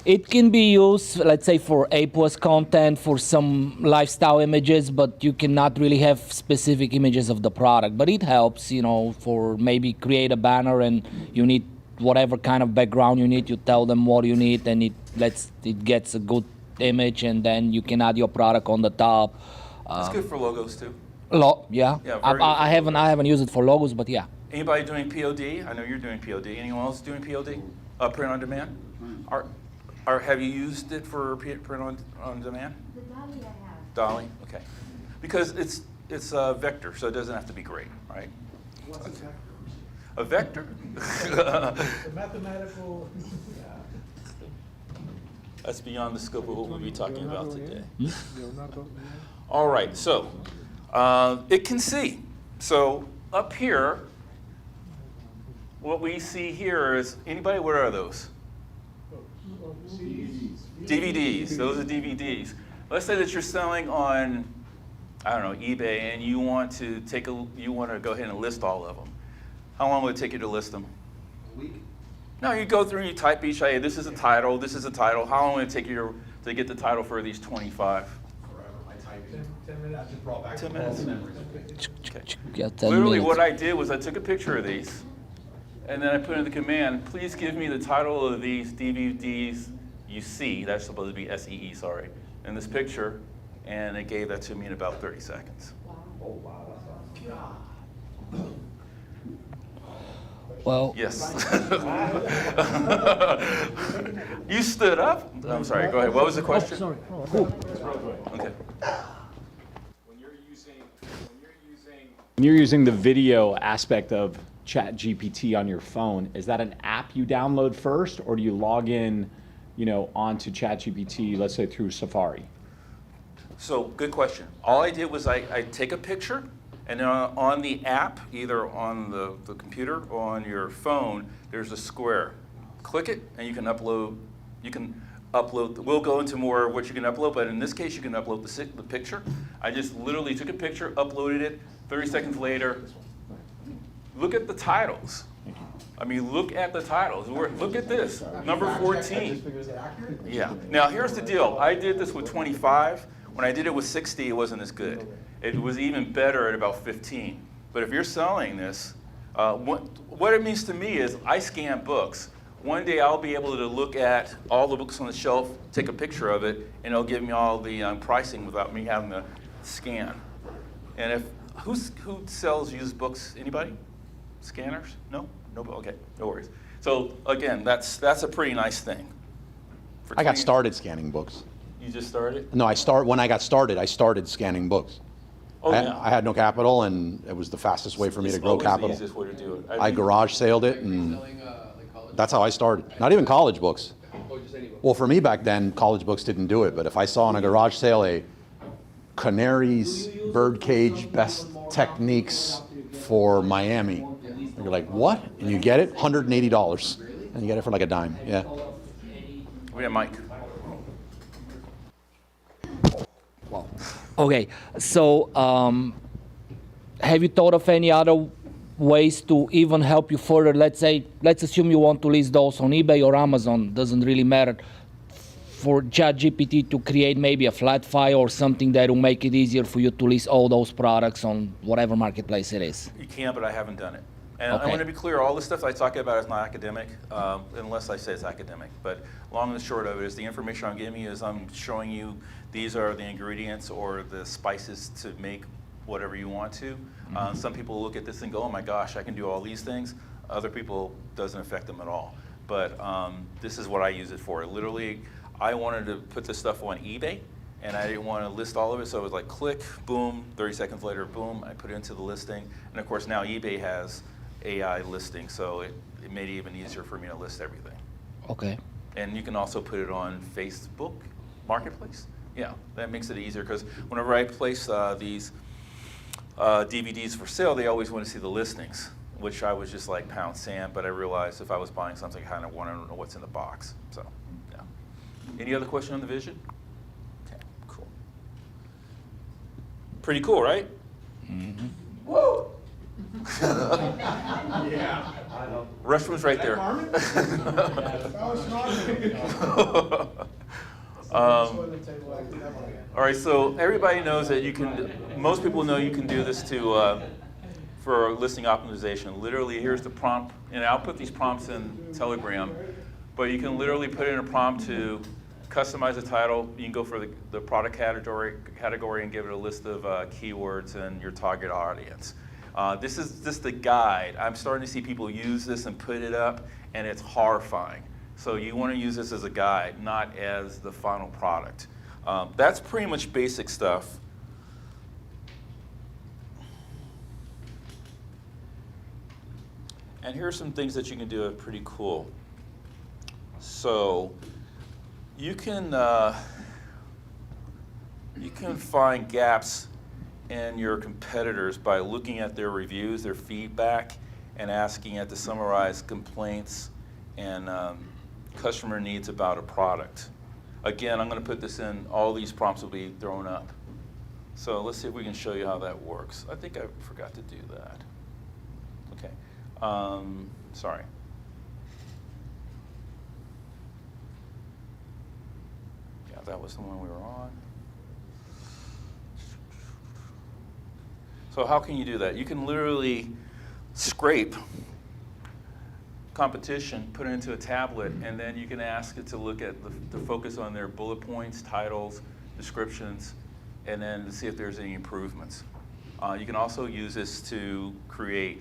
it can be used, let's say, for A+ content, for some lifestyle images, but you cannot really have specific images of the product. But it helps, for maybe create a banner and you need whatever kind of background you need. You tell them what you need, and it gets a good image, and then you can add your product on the top. It's good for logos too. Yeah. I haven't used it for logos, but yeah. Anybody doing POD? I know you're doing POD. Anyone else doing POD? Print on demand? Have you used it for print on demand? The DALL-E I have. DALL-E, okay. Because it's a vector, so it doesn't have to be great, right? What's A vector? The mathematical. That's beyond the scope of what we'll be talking about today. All right, so it can see. So up here, what we see here is, anybody, what are those? DVDs. Those are DVDs. Let's say that you're selling on, I don't know, eBay, and you want to go ahead and list all of them. How long would it take you to list them? A week? No, you go through and you type each, hey, this is a title, this is a title. How long would it take you to get the title for these 25? Forever. I typed in 10 minutes. I just brought back 10 all minutes. the memories. Okay. Yeah, 10 Literally, minutes. what I did was I took a picture of these, and then I put in the command, please give me the title of these DVDs you see, that's supposed to be SEE, sorry, in this picture, and it gave that to me in about 30 seconds. Oh, wow. That's awesome. Well, Yes. You stood up? I'm sorry, go ahead. What was the question? sorry. Okay. When you're using the video aspect of ChatGPT on your phone, is that an app you download first, or do you log in, onto ChatGPT, let's say through Safari? So, good question. All I did was I take a picture, and then on the app, either on the computer or on your phone, there's a square. Click it, and you can upload. We'll go into more of what you can upload, but in this case, you can upload the picture. I just literally took a picture, uploaded it. 30 seconds later, look at the titles. I mean, look at the titles. Look at this, number 14. Yeah. Now, here's the deal. I did this with 25. When I did it with 60, it wasn't as good. It was even better at about 15. But if you're selling this, what it means to me is I scan books. One day I'll be able to look at all the books on the shelf, take a picture of it, and it'll give me all the pricing without me having to scan. And who sells used books? Anybody? Scanners? No? No? Okay, no worries. So again, that's a pretty nice thing. For I got 20 started scanning books. You just started? No, when I got started, I started scanning books. Oh, yeah. I had no capital, and it was the fastest way for me to grow capital. It's always the easiest way to do it. I garage saled it, and that's how I started. Not even college books. Well, for me back then, college books didn't do it, but if I saw in a garage sale a Canaries birdcage best techniques for Miami, you're like, what? And you get it, $180, and you get it for like a dime. Yeah. We have Mike. Wow. Okay, so have you thought of any other ways to even help you further? Let's assume you want to list those on eBay or Amazon, doesn't really matter. For ChatGPT to create maybe a flat file or something that will make it easier for you to list all those products on whatever marketplace it is. You can, but I haven't done it. And Okay. I want to be clear, all the stuff I talk about is not academic, unless I say it's academic. But long and the short of it is the information I'm giving you is I'm showing you these are the ingredients or the spices to make whatever you want to. Some people look at this and go, oh my gosh, I can do all these things. Other people, doesn't affect them at all. But this is what I use it for. Literally, I wanted to put this stuff on eBay, and I didn't want to list all of it, so it was like click, boom, 30 seconds later, boom, I put it into the listing. And of course, now eBay has AI listing, so it made it even easier for me to list everything. Okay. And you can also put it on Facebook Marketplace. Yeah, that makes it easier, because whenever I place these DVDs for sale, they always want to see the listings, which I was just like pound sand, but I realized if I was buying something, I kind of want to know what's in the box. So, yeah. Any other question on the vision? Okay, cool. Pretty cool, right? Mm-hmm. Woo! Yeah. Restroom's right there. All right, so everybody knows that you can, most people know you can do this for listing optimization. Literally, here's the prompt, and I'll put these prompts in Telegram, but you can literally put in a prompt to customize the title. You can go for the product category and give it a list of keywords and your target audience. This is just the guide. I'm starting to see people use this and put it up, and it's horrifying. So you want to use this as a guide, not as the final product. That's pretty much basic stuff. And here are some things that you can do that are pretty cool. So you can find gaps in your competitors by looking at their reviews, their feedback, and asking it to summarize complaints and customer needs about a product. Again, I'm going to put this in, all these prompts will be thrown up. So let's see if we can show you how that works. I think I forgot to do that. Okay, sorry. Yeah, that was the one we were on. So how can you do that? You can literally scrape competition, put it into a tablet, and then you can ask it to look at to focus on their bullet points, titles, descriptions, and then to see if there's any improvements. You can also use this to create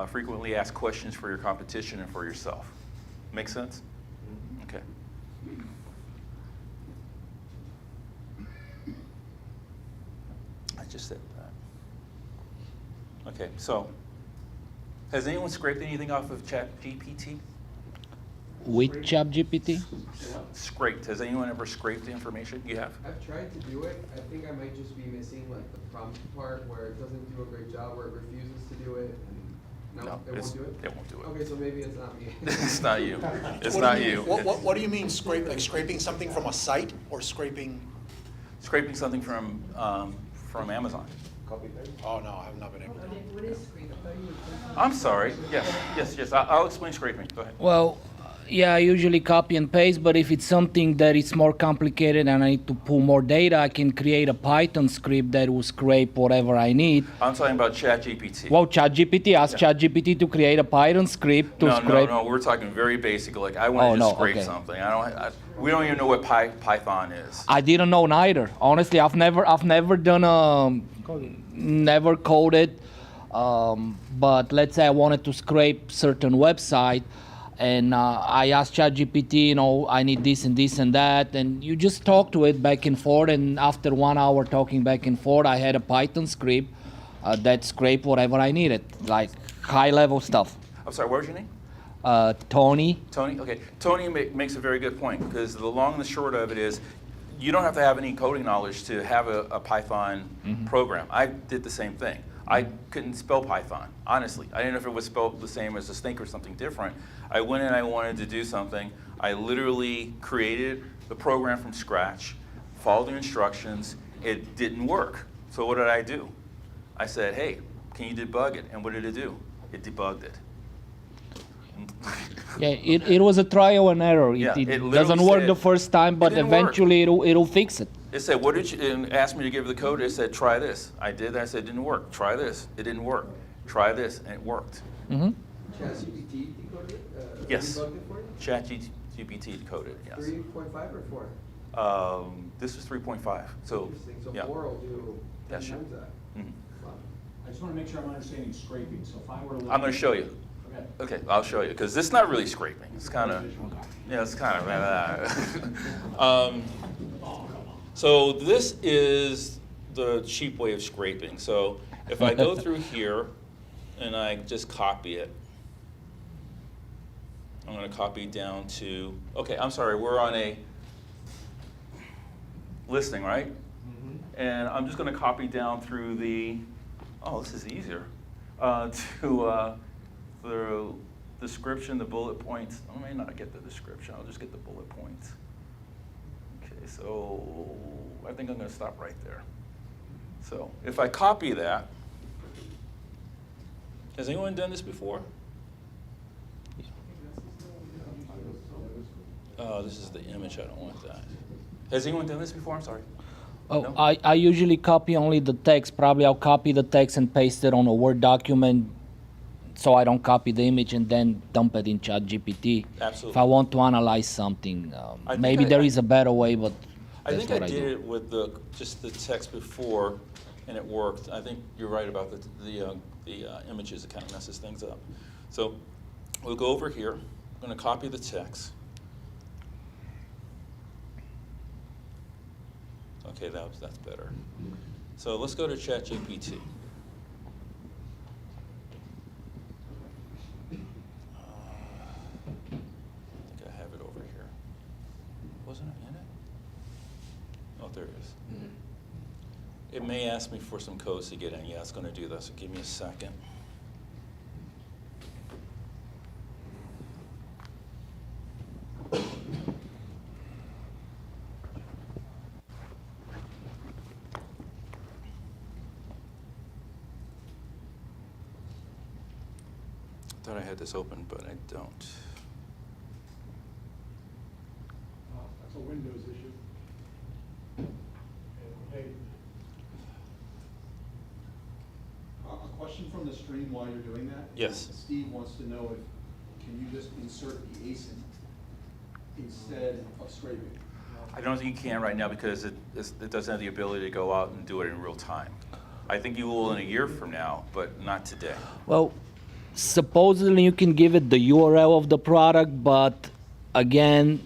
frequently asked questions for your competition and for yourself. Make sense? Okay. I just said that. Okay, so has anyone scraped anything off of ChatGPT? With ChatGPT? Scraped. Has anyone ever scraped the information? You have? I've tried to do it. I think I might just be missing like the prompt part where it doesn't do a great job, where it refuses to do it. And no, it won't do it? It won't do it. Okay, so maybe it's not me. It's not you. It's What not do you you. mean- What do you mean scrape, like scraping something from a site or scraping? Scraping something from Amazon. Oh, no, I have not been able to. What is scraping? I'm sorry. Yes. I'll explain scraping. Go ahead. Well, yeah, I usually copy and paste, but if it's something that is more complicated and I need to pull more data, I can create a Python script that will scrape whatever I need. I'm talking about ChatGPT. Well, ChatGPT, ask ChatGPT to create a Python script to scrape. No, we're talking very basic. Like I want to scrape okay. something. We don't even know what Python is. I didn't know neither. Honestly, I've never done never coded. But let's say I wanted to scrape certain website, and I asked ChatGPT, I need this and this and that, and you just talk to it back and forth. And after 1 hour talking back and forth, I had a Python script that scraped whatever I needed, like high-level stuff. I'm sorry. What was your name? Tony. Tony. Okay. Tony makes a very good point, because the long and the short of it is, you don't have to have any coding knowledge to have a Python program. I did the same thing. I couldn't spell Python, honestly. I didn't know if it was spelled the same as a snake or something different. I went in, I wanted to do something. I literally created the program from scratch, followed the instructions. It didn't work. So what did I do? I said, hey, can you debug it? And what did it do? It debugged it. Yeah, it was a trial and error. Yeah, it literally doesn't work said the first time, but it didn't work. eventually it'll fix it. It said, what did you, and asked me to give the code. It said, try this. I did that. I said, it didn't work. Try this. It didn't work. Try this, and it worked. ChatGPT decoded it? Yes. Debugged it for you? ChatGPT decoded, yes. 3.5 or 4? This was 3.5. So, Interesting. So yeah. 4 will do 10 That should- times that. Mhm. Wow. I just want to make sure I'm understanding scraping. So if I were to. I'm going to show you. Okay, I'll show you, because it's not really scraping. It's kind of, it's kind of. So this is the cheap way of scraping. So if I go through here and I just copy it, I'm going to copy down to, okay, I'm sorry, we're on a listing, right? And I'm just going to copy down through the, this is easier, to the description, the bullet points. I may not get the description, I'll just get the bullet points. Okay, so I think I'm going to stop right there. So if I copy that, has anyone done this before? Oh, this is the image, I don't want that. Has anyone done this before? I'm sorry. Oh, No? I usually copy only the text. Probably I'll copy the text and paste it on a Word document, so I don't copy the image and then dump it in ChatGPT. Absolutely. If I want to analyze something, I maybe think there is a better way, but I that's think what I I did do. it with just the text before, and it worked. I think you're right about the images. It kind of messes things up. So we'll go over here. I'm going to copy the text. Okay, that's better. So let's go to ChatGPT. I think I have it over here. Wasn't it in it? Oh, there it is. It may ask me for some codes to get in. Yeah, it's going to do that, so give me a second. I thought I had this open, but I don't. That's a Windows issue. Hey. A question from the stream while you're doing that? Yes. Steve wants to know if, can you just insert the ASIN instead of scraping? I don't think you can right now because it doesn't have the ability to go out and do it in real time. I think you will in a year from now, but not today. Well, supposedly you can give it the URL of the product, but again,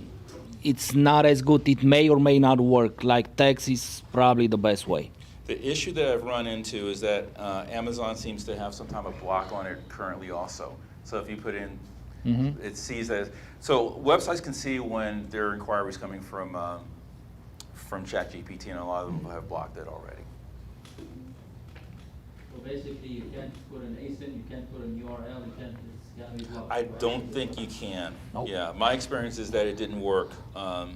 it's not as good. It may or may not work. Like text is probably the best way. The issue that I've run into is that Amazon seems to have some type of block on it currently also. So if you put in, it sees that. So websites can see when there are inquiries coming from ChatGPT, and a lot of them have blocked it already. So basically, you can't put an ASIN, you can't put an URL, you can't, it's gotta be blocked. I don't think you can. Nope. Yeah, my experience is that it didn't work. Are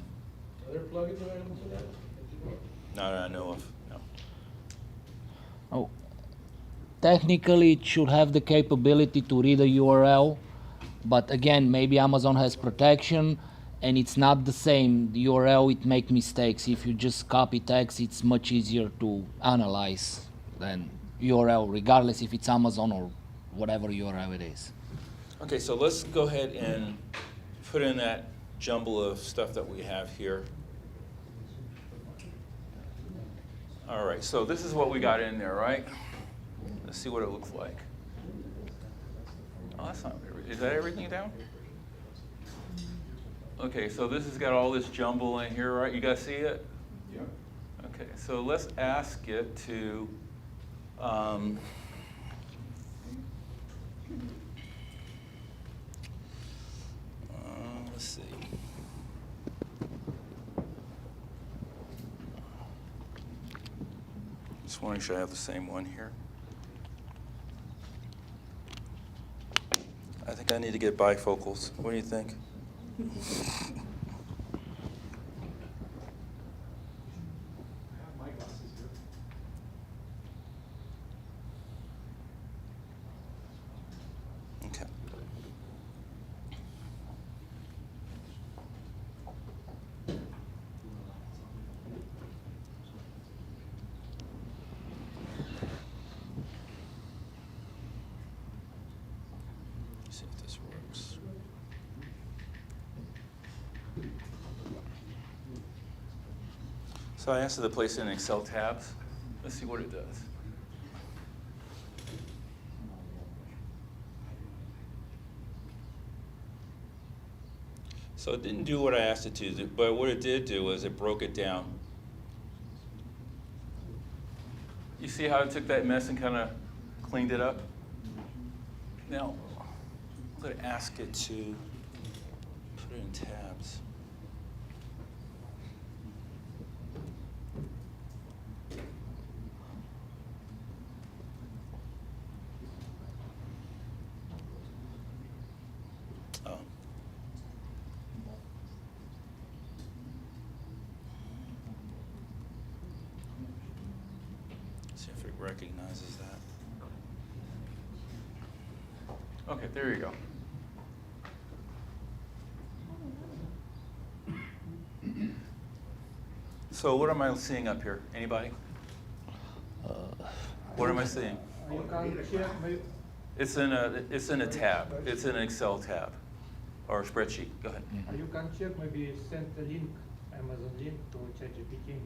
there plugins available for that? Not that I know of. No. Oh, technically, it should have the capability to read a URL, but again, maybe Amazon has protection, and it's not the same. The URL, it make mistakes. If you just copy text, it's much easier to analyze than URL, regardless if it's Amazon or whatever URL it is. Okay, so let's go ahead and put in that jumble of stuff that we have here. All right, so this is what we got in there, right? Let's see what it looks like. Oh, that's not, is that everything down? Okay, so this has got all this jumble in here, right? You guys see it? Yeah. Okay, so let's ask it to, let's see. Just want to make sure I have the same one here. I think I need to get bifocals. What do you think? Okay. See if this works. So I asked it to place it in Excel tabs. Let's see what it does. So it didn't do what I asked it to do, but what it did do was it broke it down. You see how it took that mess and kind of cleaned it up? Now, I'm going to ask it to put it in tabs. Oh. See if it recognizes that. Okay, there you go. So what am I seeing up here? Anybody? What am I seeing? It's in a tab. It's in an Excel tab or a spreadsheet. Go ahead. You can check, maybe send the link, Amazon link to ChatGPT.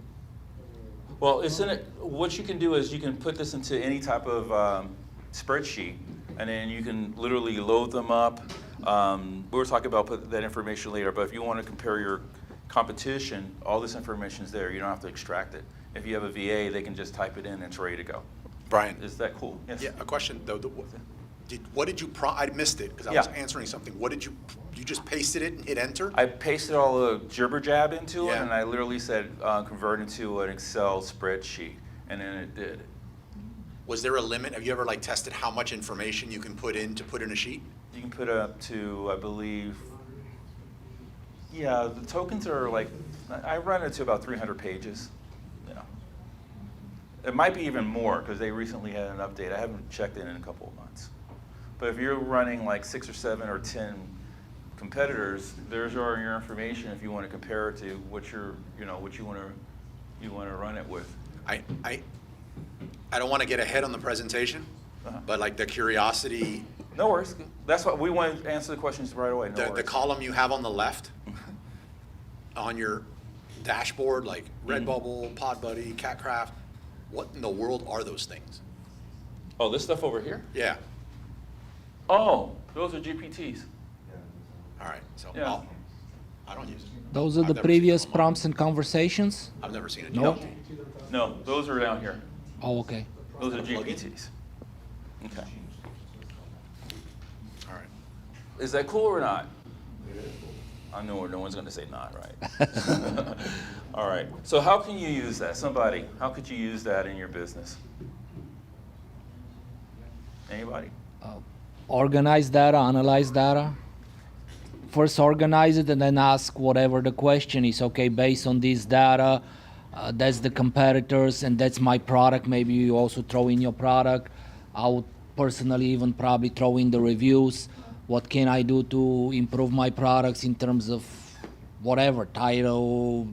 Well, it's in it. What you can do is you can put this into any type of spreadsheet, and then you can literally load them up. We were talking about put that information later, but if you want to compare your competition, all this information is there. You don't have to extract it. If you have a VA, they can just type it in and it's ready to go. Brian. Is that cool? Yes. Yeah, a question though. What did you I missed it because I was answering something. What did you just pasted it and hit enter? I pasted all the jibber jab into it, Yeah. and I literally said convert into an Excel spreadsheet. and then it did. Was there a limit? Have you ever like tested how much information you can put in a sheet? You can put up to, I believe, yeah, the tokens are like, I run it to about 300 pages. You know, it might be even more because they recently had an update. I haven't checked in a couple of months. But if you're running like 6 or 7 or 10 competitors, there's your information if you want to compare it to what you're, you know, what you want to run it with. I don't want to get ahead on the presentation, but like the curiosity. No worries. That's what we want to answer the questions right away. No The worries. column you have on the left on your dashboard, like Redbubble, PodBuddy, CatCraft, what in the world are those things? Oh, this stuff over here? Yeah. Oh, those are GPTs. All right. So Yeah. I don't use it. Those are I've the never previous seen them. prompts and conversations? I've never seen it. No? No, those are down here. Oh, okay. Those are GPTs. Okay. All right. Is that cool or not? I know no one's going to say not, right? All right. So how can you use that? Somebody, how could you use that in your business? Anybody? Organize data, analyze data. First organize it and then ask whatever the question is. Okay, based on this data, that's the competitors and that's my product. Maybe you also throw in your product. I would personally even probably throw in the reviews. What can I do to improve my products in terms of whatever, title,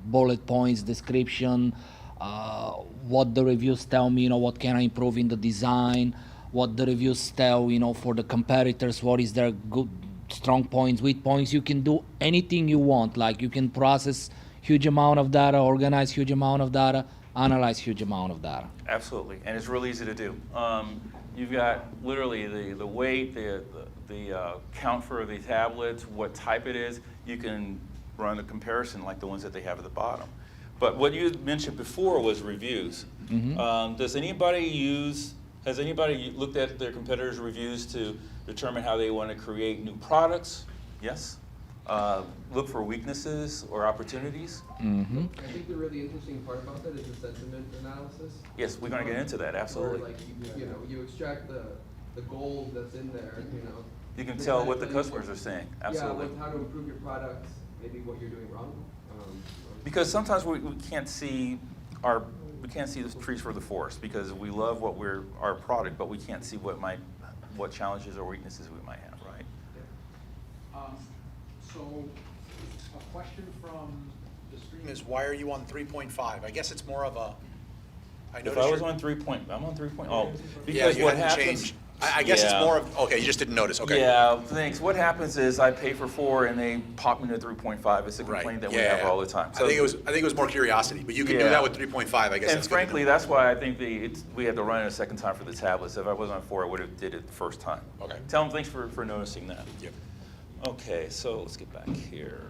bullet points, description, what the reviews tell me, what can I improve in the design, what the reviews tell, for the competitors, what is their good, strong points, weak points. You can do anything you want. Like you can process huge amount of data, organize huge amount of data, analyze huge amount of data. Absolutely, and it's real easy to do. You've got literally the weight, the count for the tablets, what type it is. You can run a comparison like the ones that they have at the bottom. But what you mentioned before was reviews. Has anybody looked at their competitors' reviews to determine how they want to create new products? Yes. Look for weaknesses or opportunities? I think the really interesting part about that is the sentiment analysis. Yes, we're going to get into that, absolutely. Where, like, you extract the gold that's in there, You can tell what the customers are saying, absolutely. Yeah, like how to improve your products, maybe what you're doing wrong. Because sometimes we can't see the trees for the forest because we love our product, but we can't see what challenges or weaknesses we might have, right? So a question from the stream is, why are you on 3.5? I guess it's more of a, If I was on 3 point, I'm on 3 point, oh. Yeah, Because you what hadn't happens. changed. I guess it's Yeah. more of, okay, you just didn't notice, okay. Yeah, thanks. What happens is I pay for 4 and they pop me to 3.5. It's a Right. complaint that we Yeah. have all the time. I think it was more curiosity, but you can do Yeah. that with 3.5, I guess And that's good to know. frankly, that's why I think we had to run it a second time for the tablets. If I was on 4, I would have did it the first time. Okay. Tell them thanks for noticing that. Yep. Okay, so let's get back here.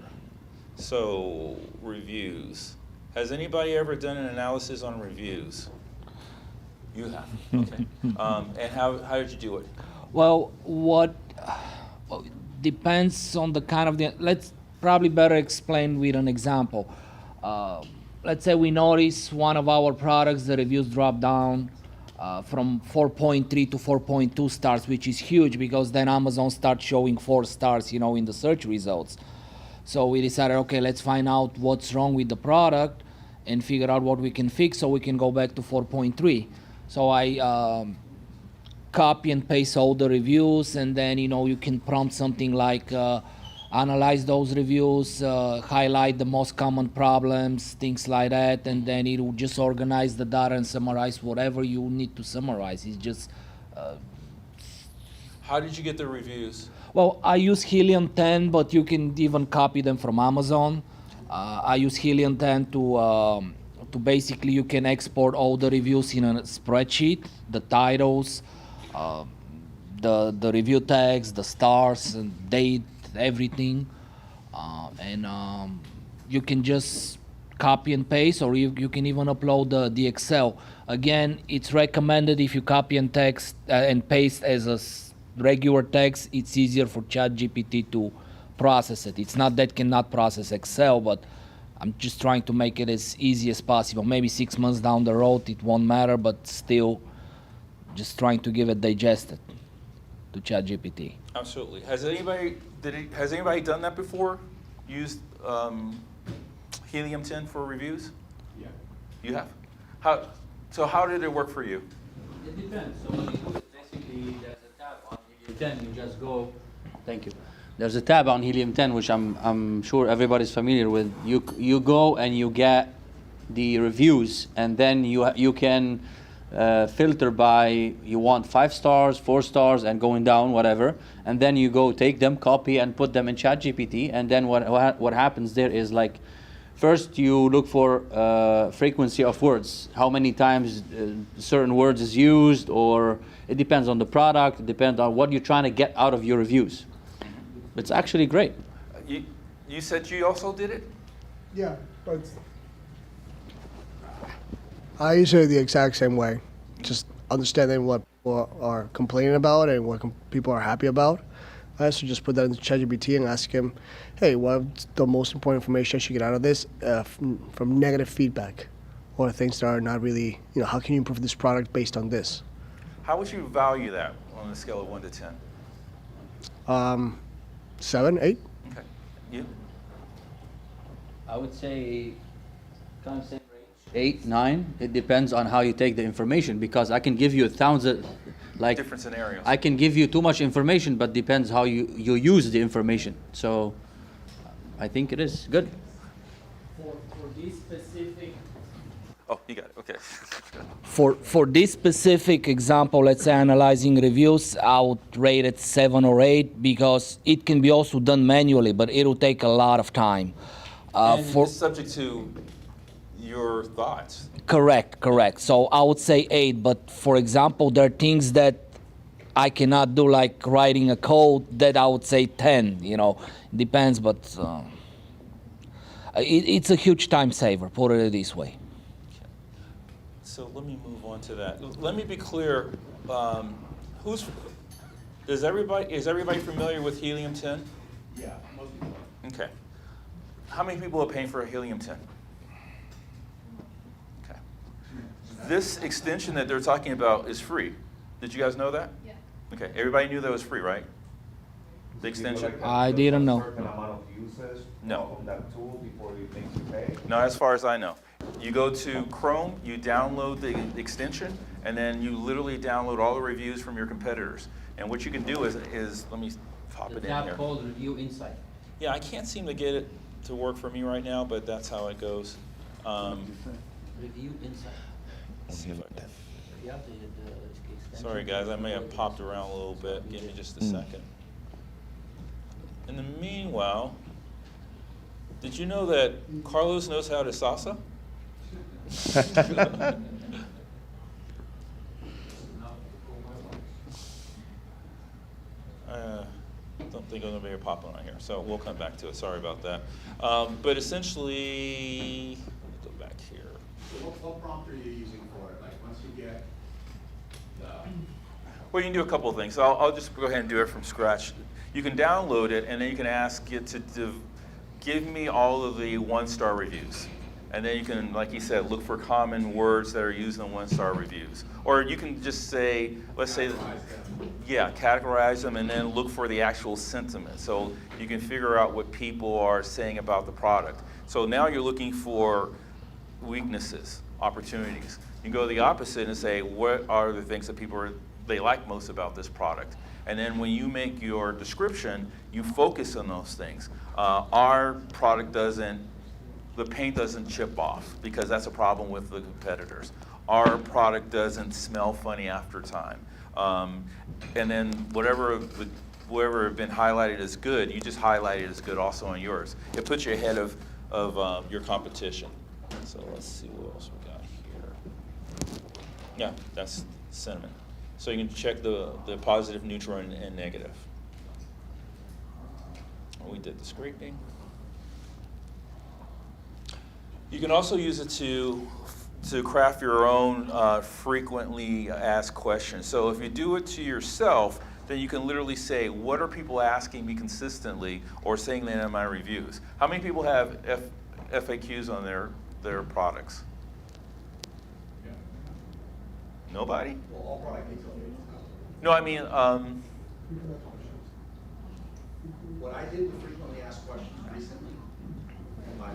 So reviews. Has anybody ever done an analysis on reviews? You have. Okay. And how did you do it? Well, depends on the kind of let's probably better explain with an example. Let's say we notice one of our products, the reviews drop down from 4.3 to 4.2 stars, which is huge because then Amazon starts showing 4 stars, in the search results. So we decided, okay, let's find out what's wrong with the product and figure out what we can fix so we can go back to 4.3. So I copy and paste all the reviews, and then you can prompt something like analyze those reviews, highlight the most common problems, things like that, and then it will just organize the data and summarize whatever you need to summarize. It's just How did you get the reviews? well, I use Helium 10, but you can even copy them from Amazon. I use Helium 10 to basically you can export all the reviews in a spreadsheet, the titles, the review tags, the stars, and date, everything, and you can just copy and paste, or you can even upload the Excel. Again, it's recommended if you copy and text and paste as a regular text, it's easier for ChatGPT to process it. It's not that it cannot process Excel, but I'm just trying to make it as easy as possible. Maybe 6 months down the road, it won't matter, but still, just trying to give it digested to ChatGPT. Absolutely. Has anybody done that before? Used Helium-10 for reviews? Yeah. You have? How did it work for you? It depends. So when you do it, basically there's a tab on Helium-10. You just go. Thank you. There's a tab on Helium-10 which I'm sure everybody's familiar with. You go and you get the reviews, and then you can filter by you want 5 stars, 4 stars, and going down whatever. And then you go take them, copy, and put them in ChatGPT. And then what happens there is like, first you look for frequency of words, how many times certain words is used, or it depends on the product, it depends on what you're trying to get out of your reviews. It's actually great. You said you also did it? Yeah, but I use it the exact same way. Just understanding what people are complaining about and what people are happy about. I also just put that into ChatGPT and ask him, hey, what's the most important information I should get out of this from negative feedback or things that are not really, how can you improve this product based on this? How would you value that on a scale of 1 to 10? 7, 8. Okay. You? I would say kind of same range. 8, 9. It depends on how you take the information, because I can give you 1,000, like Different scenarios. I can give you too much information, but depends how you use the information. So I think it is good. For this specific. Oh, you got it. Okay. For this specific example, let's say analyzing reviews, I would rate it 7 or 8, because it can be also done manually, but it'll take a lot of time. And it's subject to your thoughts. Correct. So I would say 8, but for example, there are things that I cannot do, like writing a code, that I would say 10, depends, but it's a huge time saver, put it this way. So let me move on to that. Let me be clear. Is everybody familiar with Helium-10? Yeah, most people are. Okay. How many people are paying for a Helium-10? Okay. This extension that they're talking about is free. Did you guys know that? Yeah. Okay. Everybody knew that was free, right? The extension? I didn't know. Certain amount of usage No. of that tool before it makes you pay. Not as far as I know. You go to Chrome, you download the extension, and then you literally download all the reviews from your competitors. And what you can do is let me pop it in tab here. called Review Insight. Yeah, I can't seem to get it to work for me right now, but that's how it goes. Review Insight. Let's see if I can. You have to hit the extension. Sorry guys, I may have popped around a little bit. Give me just a second. In the meanwhile, did you know that Carlos knows how to salsa? Don't think I'm going to be popping on here, so we'll come back to it. Sorry about that. But essentially, go back here. What prompt are you using for it? Like once you get the. Well, you can do a couple of things. I'll just go ahead and do it from scratch. You can download it, and then you can ask it to give me all of the 1-star reviews. And then you can, like he said, look for common words that are used in 1-star reviews. Or you can just say, let's say, categorize them and then look for the actual sentiment. So you can figure out what people are saying about the product. So now you're looking for weaknesses, opportunities. You can go the opposite and say, what are the things that they like most about this product? And then when you make your description, you focus on those things. Our product the paint doesn't chip off, because that's a problem with the competitors. Our product doesn't smell funny after time. And then whatever have been highlighted as good, you just highlight it as good also on yours. It puts you ahead of your competition. So let's see what else we got here. Yeah, that's cinnamon. So you can check the positive, neutral, and negative. We did the scraping. You can also use it to craft your own frequently asked questions. So if you do it to yourself, then you can literally say, what are people asking me consistently, or saying that in my reviews? How many people have FAQs on their products? Nobody? Well, all product detail pages. No, I mean, What I did with frequently asked questions recently, what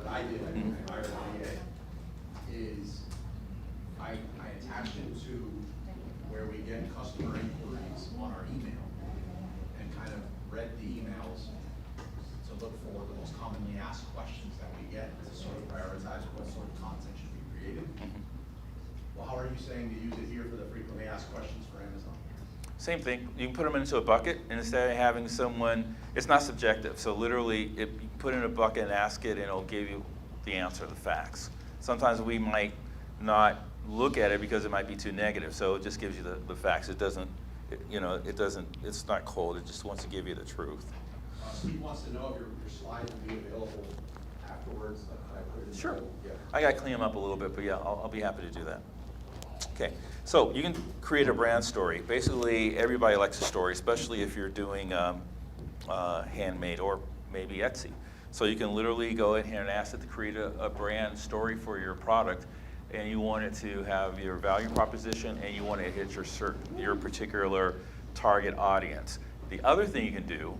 I did, I hired a VA, is I attached it to where we get customer inquiries on our email and kind of read the emails to look for the most commonly asked questions that we get to sort of prioritize what sort of content should be created. Well, how are you saying to use it here for the frequently asked questions for Amazon? same thing. You can put them into a bucket, and instead of having someone, it's not subjective. So literally, you put it in a bucket and ask it, and it'll give you the answer, the facts. Sometimes we might not look at it because it might be too negative. So it just gives you the facts. It doesn't, it's not cold. It just wants to give you the truth. Steve wants to know if your slides will be available afterwards. Sure. I got to clean them up a little bit, but yeah, I'll be happy to do that. Okay, so you can create a brand story. Basically, everybody likes a story, especially if you're doing handmade or maybe Etsy. So you can literally go in here and ask it to create a brand story for your product, and you want it to have your value proposition, and you want it to hit your particular target audience. The other thing you can do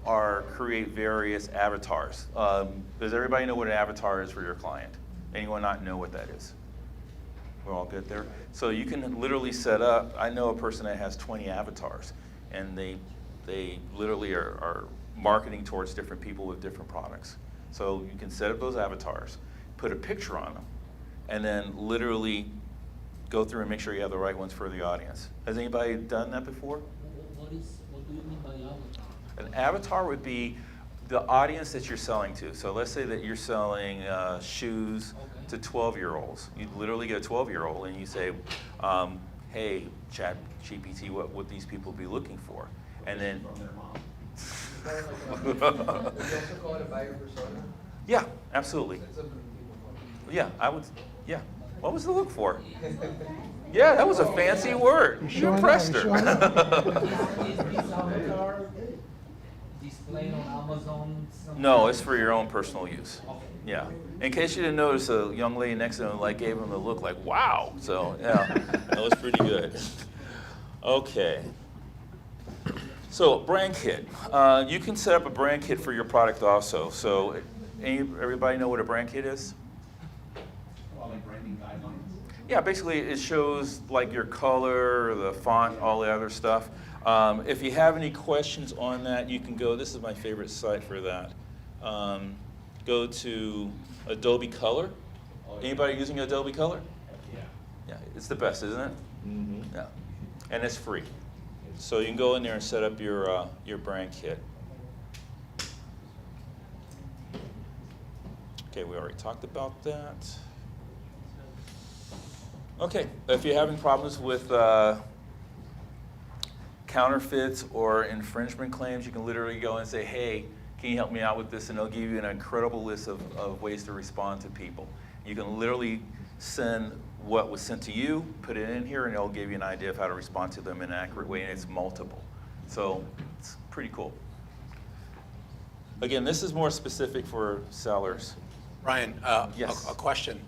are create various avatars. Does everybody know what an avatar is for your client? Anyone not know what that is? We're all good there? So you can literally set up, I know a person that has 20 avatars, and they literally are marketing towards different people with different products. So you can set up those avatars, put a picture on them, and then literally go through and make sure you have the right ones for the audience. Has anybody done that before? What do you mean by avatar? An avatar would be the audience that you're selling to. So let's say that you're selling shoes to 12-year-olds. You literally get a 12-year-old and you say, hey, ChatGPT, what would these people be looking for? And then... From their mom. Would you also call it a buyer persona? Yeah, absolutely. Yeah, yeah. What was the look for? Yeah, that was a fancy word. You impressed her. Is this avatar displayed on Amazon? No, it's for your own personal use. Yeah. In case you didn't notice, a young lady next to him gave him the look like, wow. So yeah, that was pretty good. Okay. So brand kit. You can set up a brand kit for your product also. So everybody know what a brand kit is? Well, like branding guidelines. Yeah, basically it shows like your color, the font, all the other stuff. If you have any questions on that, you can go, this is my favorite site for that. Go to Adobe Color. Anybody using Adobe Color? Yeah. Yeah, it's the best, isn't it? Mm-hmm. Yeah, and it's free. So you can go in there and set up your brand kit. Okay, we already talked about that. Okay, if you're having problems with counterfeits or infringement claims, you can literally go and say, hey, can you help me out with this? And they'll give you an incredible list of ways to respond to people. You can literally send what was sent to you, put it in here, and it'll give you an idea of how to respond to them in an accurate way, and it's multiple. So it's pretty cool. Again, this is more specific for sellers. Ryan, Yes. a question.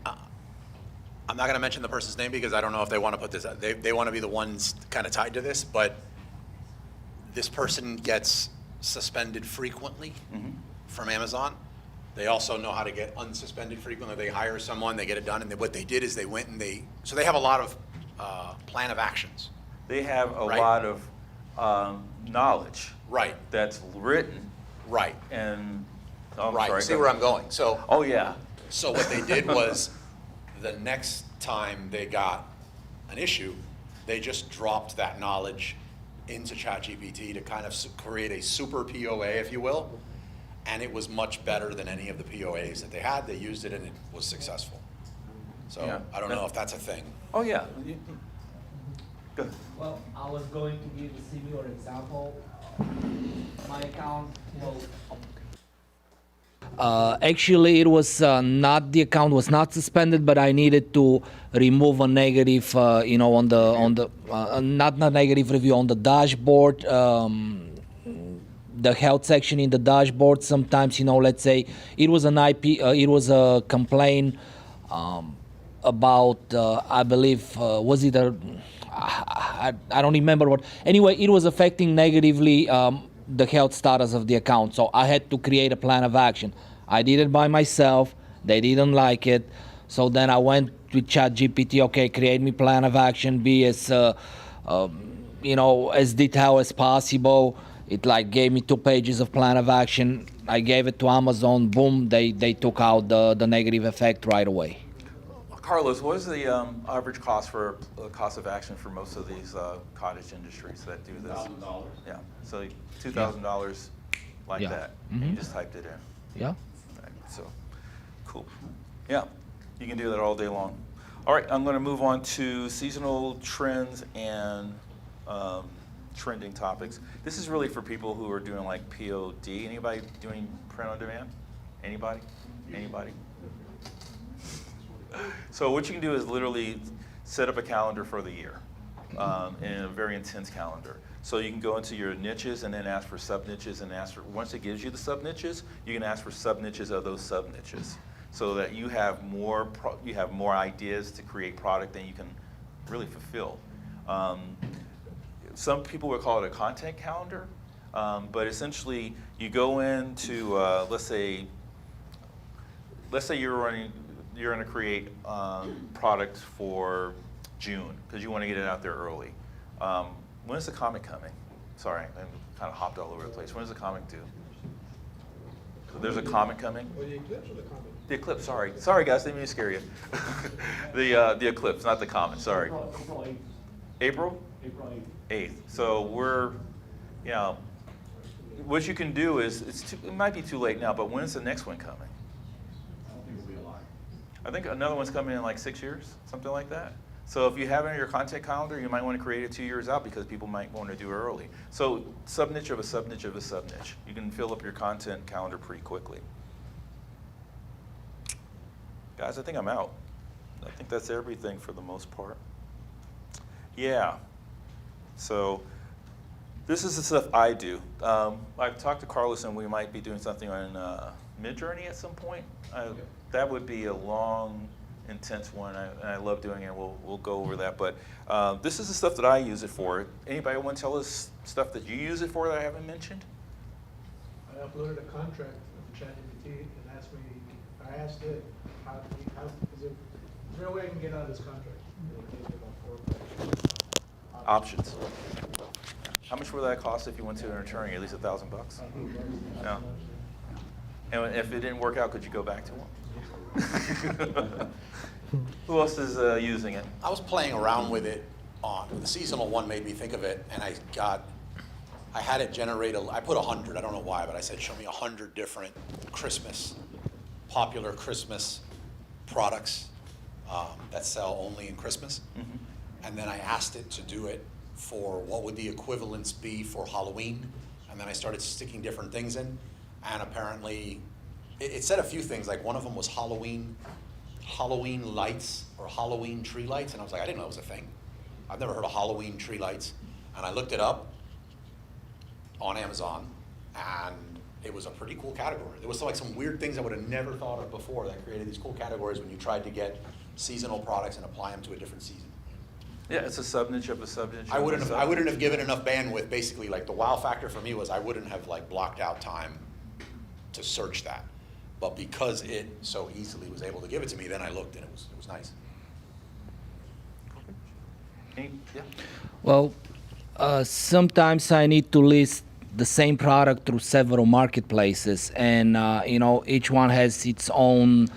I'm not going to mention the person's name because I don't know if they want to put this out. They want to be the ones kind of tied to this, but this person gets suspended frequently from Amazon. They also know how to get unsuspended frequently. They hire someone, they get it done, and what they did is they went and so they have a lot of plan of actions. They have a lot of knowledge. Right. That's written. Right. And right. Sorry, See where I'm going. So. Oh yeah. So what they did was, the next time they got an issue, they just dropped that knowledge into ChatGPT to kind of create a super POA, if you will, and it was much better than any of the POAs that they had. They used it and it was successful. So Yeah. I don't know if that's a thing. Oh yeah. Go. Well, I was going to give a similar example. My account, actually, it was not, the account was not suspended, but I needed to remove a negative, on the not negative review on the dashboard. the health section in the dashboard. Sometimes, let's say it was an it was a complaint about, I believe, was it I don't remember what. Anyway, it was affecting negatively the health status of the account. So I had to create a plan of action. I did it by myself. They didn't like it. So then I went with ChatGPT. Okay, create me plan of action. Be as as detailed as possible. It gave me 2 pages of plan of action. I gave it to Amazon. Boom, they took out the negative effect right away. Carlos, what is the average cost for cost of action for most of these cottage industries that do this? $1,000. Yeah, so $2,000 like Yeah. that. Mhm. You just typed it in. Yeah. Right, so, cool. Yeah, you can do that all day long. All right, I'm going to move on to seasonal trends and trending topics. This is really for people who are doing like POD. Anybody doing print on demand? Anybody? Anybody? So what you can do is literally set up a calendar for the year, in a very intense calendar. So you can go into your niches and then ask for sub-niches and ask for, once it gives you the sub-niches, you can ask for sub-niches of those sub-niches so that you have more ideas to create product than you can really fulfill. Some people would call it a content calendar, but essentially you go into, let's say you're going to create product for June because you want to get it out there early. When is the comic coming? Sorry, I kind of hopped all over the place. When is the comic due? There's a comic coming? Or the eclipse or the comet? The eclipse, sorry. Sorry guys, didn't mean to scare you. The eclipse, not the comet, sorry. April 8th. April? April 8th. So we're, what you can do is, it might be too late now, but when's the next one coming? I don't think it'll be a lot. I think another one's coming in like 6 years, something like that. So if you have it in your content calendar, you might want to create it 2 years out because people might want to do it early. So sub-niche of a sub-niche of a sub-niche. You can fill up your content calendar pretty quickly. Guys, I think I'm out. I think that's everything for the most part. Yeah. So this is the stuff I do. I've talked to Carlos and we might be doing something on Midjourney at some point. That would be a long, intense one, and I love doing it. We'll go over that. But this is the stuff that I use it for. Anybody want to tell us stuff that you use it for that I haven't mentioned? I uploaded a contract of ChatGPT and I asked it, is there a way I can get out of this contract? It gave me about 4 or 5 Options. How much would that cost if you went to an attorney? At least $1,000? No. And if it didn't work out, could you go back to one? Who else is using it? I was playing around with it the seasonal one made me think of it, and I had it generate I put 100, I don't know why, but I said, show me 100 different popular Christmas products that sell only in Christmas. Mm-hmm. And then I asked it to do it for what would the equivalence be for Halloween. And then I started sticking different things in. And apparently, it said a few things, like one of them was Halloween lights or Halloween tree lights. And I was like, I didn't know that was a thing. I've never heard of Halloween tree lights. And I looked it up on Amazon, and it was a pretty cool category. There was some weird things I would have never thought of before that created these cool categories when you tried to get seasonal products and apply them to a different season. Yeah, it's a sub-niche of a sub-niche. I wouldn't have given enough bandwidth. Basically, the wow factor for me was I wouldn't have blocked out time to search that. But because it so easily was able to give it to me, then I looked and it was nice. Yeah. Well, sometimes I need to list the same product through several marketplaces, and each one has its own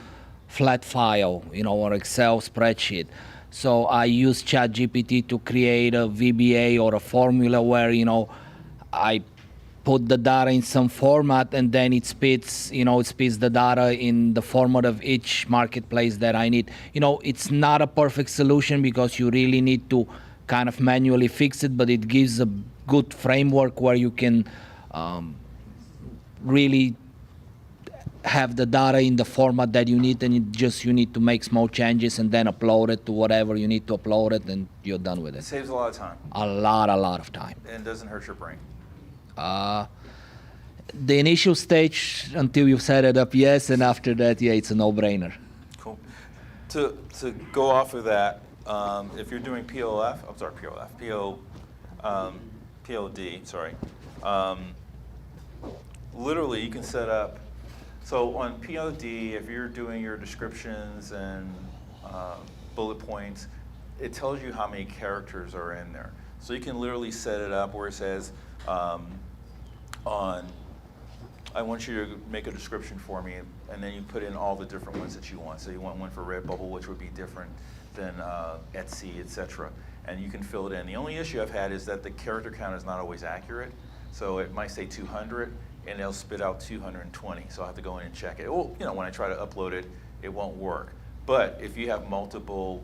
flat file, or Excel spreadsheet. So I use ChatGPT to create a VBA or a formula where I put the data in some format, and then it spits the data in the format of each marketplace that I need. It's not a perfect solution because you really need to kind of manually fix it, but it gives a good framework where you can really have the data in the format that you need, and you need to make small changes and then upload it to whatever you need to upload it, and you're done with It it. saves a lot of time. A lot of time. And doesn't hurt your brain. The initial stage until you set it up, yes, and after that, yeah, it's a no-brainer. Cool. To go off of that, if you're doing POD, sorry. Literally, you can set up. So on POD, if you're doing your descriptions and bullet points, it tells you how many characters are in there. So you can literally set it up where it says, I want you to make a description for me, and then you put in all the different ones that you want. So you want one for Redbubble, which would be different than Etsy, etc. And you can fill it in. The only issue I've had is that the character count is not always accurate. So it might say 200, and it'll spit out 220. So I'll have to go in and check it. Well, you know, when I try to upload it, it won't work. But if you have multiple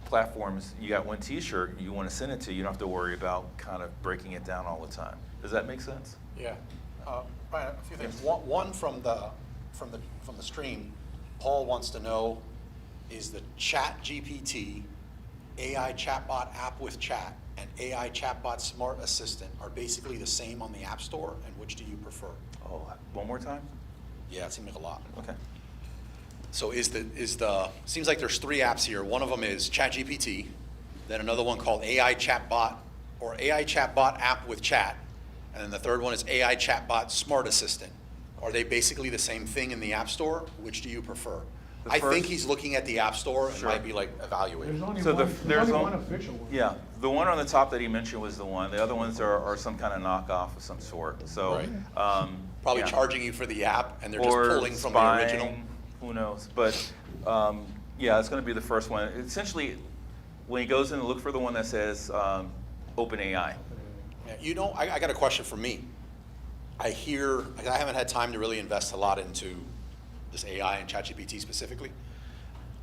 platforms, you got one T-shirt you want to send it to, you don't have to worry about kind of breaking it down all the time. Does that make sense? Yeah. Brian, a few things. One from the stream, Paul wants to know, is the ChatGPT AI chatbot app with chat and AI chatbot smart assistant are basically the same on the App Store, and which do you prefer? Oh, one more time? Yeah, it seems like a lot. Okay. So seems like there's 3 apps here. One of them is ChatGPT, then another one called AI chatbot or AI chatbot app with chat, and then the third one is AI chatbot smart assistant. Are they basically the same thing in the App Store? Which do you prefer? I think he's looking at the App Store and might be like evaluating. There's only one official one. Yeah, the one on the top that he mentioned was the one. The other ones are some kind of knockoff of some sort. So Probably yeah. charging you for the app, and they're just Or pulling from spying, the original. Who knows? But yeah, it's going to be the first one. Essentially, when he goes in to look for the one that says OpenAI. Yeah, you know, I got a question for me. I haven't had time to really invest a lot into this AI and ChatGPT specifically,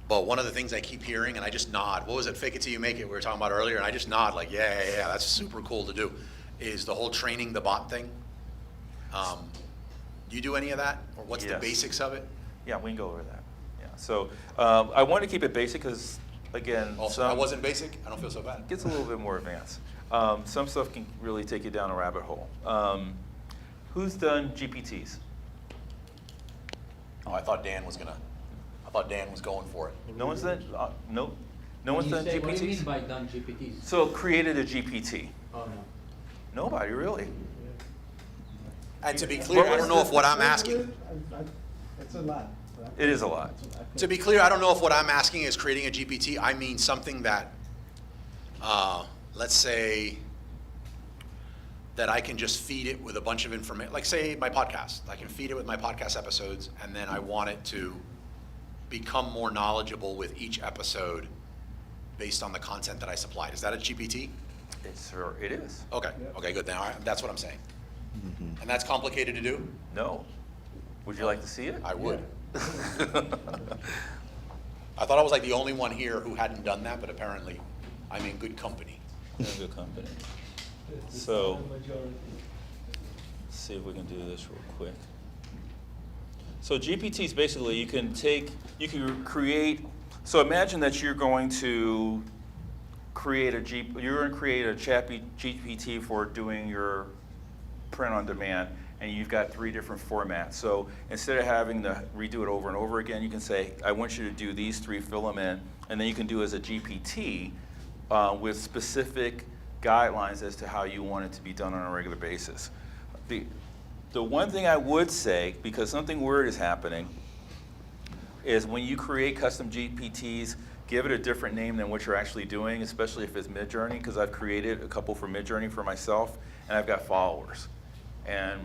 but one of the things I keep hearing, and I just nod, what was it, fake it till you make it, we were talking about earlier, and I just nod like, yeah, that's super cool to do, is the whole training the bot thing. Do you do any of that, or what's the basics of it? Yeah, we can go over that. Yeah, so I want to keep it basic because, again, I wasn't basic, I don't feel so bad. It gets a little bit more advanced. Some stuff can really take you down a rabbit hole. Who's done GPTs? Oh, I thought Dan was going for it. No one's done. No one's done GPTs. What do you mean by done GPTs? So created a GPT. Oh no. Nobody really. And to be clear, I don't know if what I'm asking. It's a lot. It is a lot. To be clear, I don't know if what I'm asking is creating a GPT. I mean something that, let's say, that I can just feed it with a bunch of information, like say my podcast. I can feed it with my podcast episodes, and then I want it to become more knowledgeable with each episode based on the content that I supplied. Is that a GPT? It is. Okay, okay, good. Now that's what I'm saying. And that's complicated to do? No. Would you like to see it? I would. I thought I was like the only one here who hadn't done that, but apparently I'm in good company. You're in good company. So, let's see if we can do this real quick. So GPTs basically you can create. So imagine that you're going to create a chat GPT for doing your print on demand, and you've got 3 different formats. So instead of having to redo it over and over again, you can say, I want you to do these 3, fill them in, and then you can do as a GPT with specific guidelines as to how you want it to be done on a regular basis. The one thing I would say, because something weird is happening, is when you create custom GPTs, give it a different name than what you're actually doing, especially if it's Midjourney, because I've created a couple for Midjourney for myself, and I've got followers. And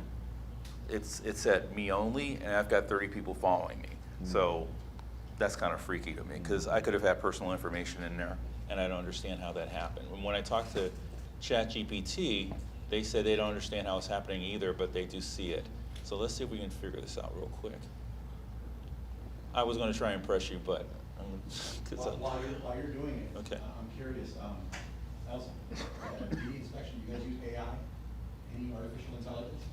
it's at me only, and I've got 30 people following me. So that's kind of freaky to me, because I could have had personal information in there, and I don't understand how that happened. And when I talked to ChatGPT, they said they don't understand how it's happening either, but they do see it. So let's see if we can figure this out real quick. I was going to try and impress you, but While you're doing it, okay. I'm curious. Elsa, media inspection, you guys use AI? Any artificial intelligence?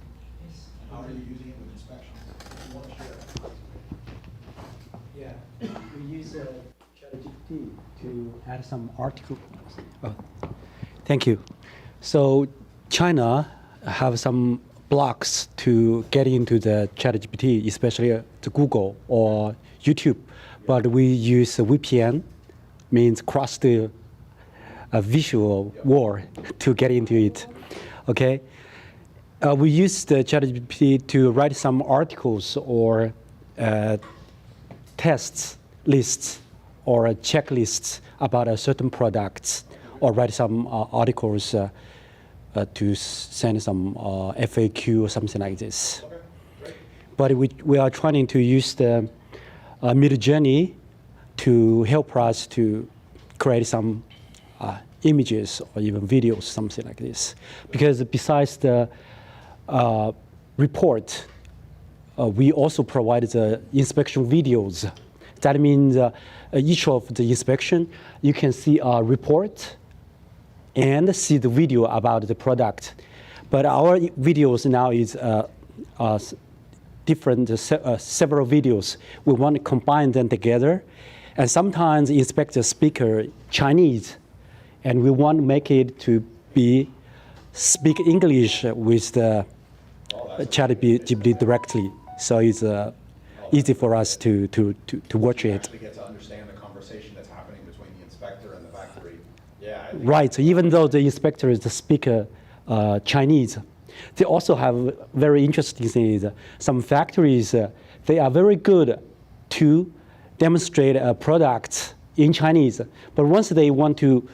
Yes. And how are you using it with inspection? If you want to share. Yeah, we use ChatGPT to add some article. Oh, thank you. So China have some blocks to get into the ChatGPT, especially to Google or YouTube. But we use a VPN, means cross the visual wall to get into it. Okay. We use the ChatGPT to write some articles or tests lists or checklists about a certain products, or write some articles to send some FAQ or something like this. But we are trying to use the Midjourney to help us to create some images or even videos, something like this. Because besides the report, we also provide the inspection videos. That means each of the inspection, you can see a report and see the video about the product. But our videos now is different, several videos. We want to combine them together. And sometimes inspector speaker Chinese, and we want to make it to speak English with the ChatGPT directly. So it's easy for us to watch it. Actually get to understand the conversation that's happening between the inspector and the factory. Yeah. Right. So even though the inspector is the speaker Chinese, they also have very interesting things. Some factories, they are very good to demonstrate a product in Chinese, but once they want to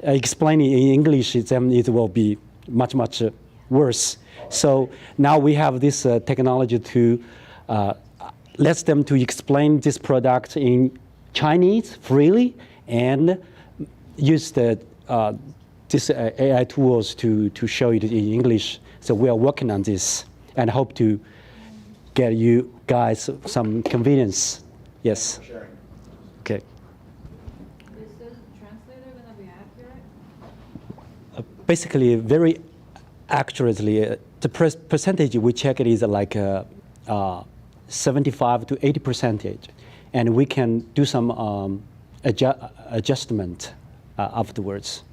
explain it in English, then it will be much, much worse. So now we have this technology to let them to explain this product in Chinese freely and use the this AI tools to show it in English. So we are working on this and hope to get you guys some convenience. Yes. Okay. Is the translator going to be accurate? Basically, very accurately, the percentage we check it is like 75 to 80%, and we can do some adjustment afterwards.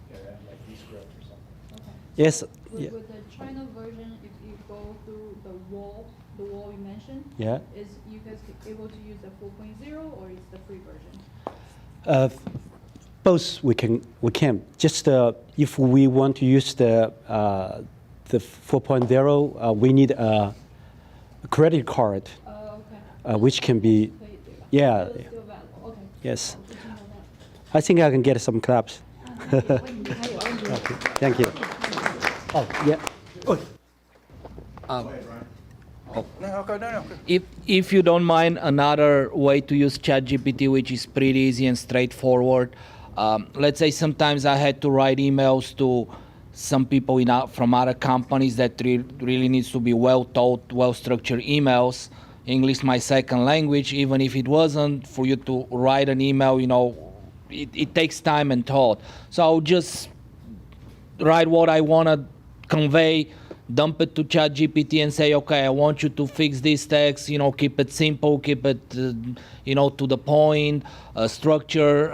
Yes. Yeah. With the China version, if you go through the wall you mentioned, Yeah. is you guys able to use the 4.0 or is the free version? Both we can. Just if we want to use the 4.0, we need a credit card, which can be, yeah. Yes. I think I can get some claps. Okay, thank you. Oh, yeah. If you don't mind, another way to use ChatGPT, which is pretty easy and straightforward. Let's say sometimes I had to write emails to some people from other companies that really needs to be well-taught, well-structured emails. English my second language. Even if it wasn't, for you to write an email, it takes time and thought. So I'll just write what I want to convey, dump it to ChatGPT and say, okay, I want you to fix this text, keep it simple, keep it, to the point, structure.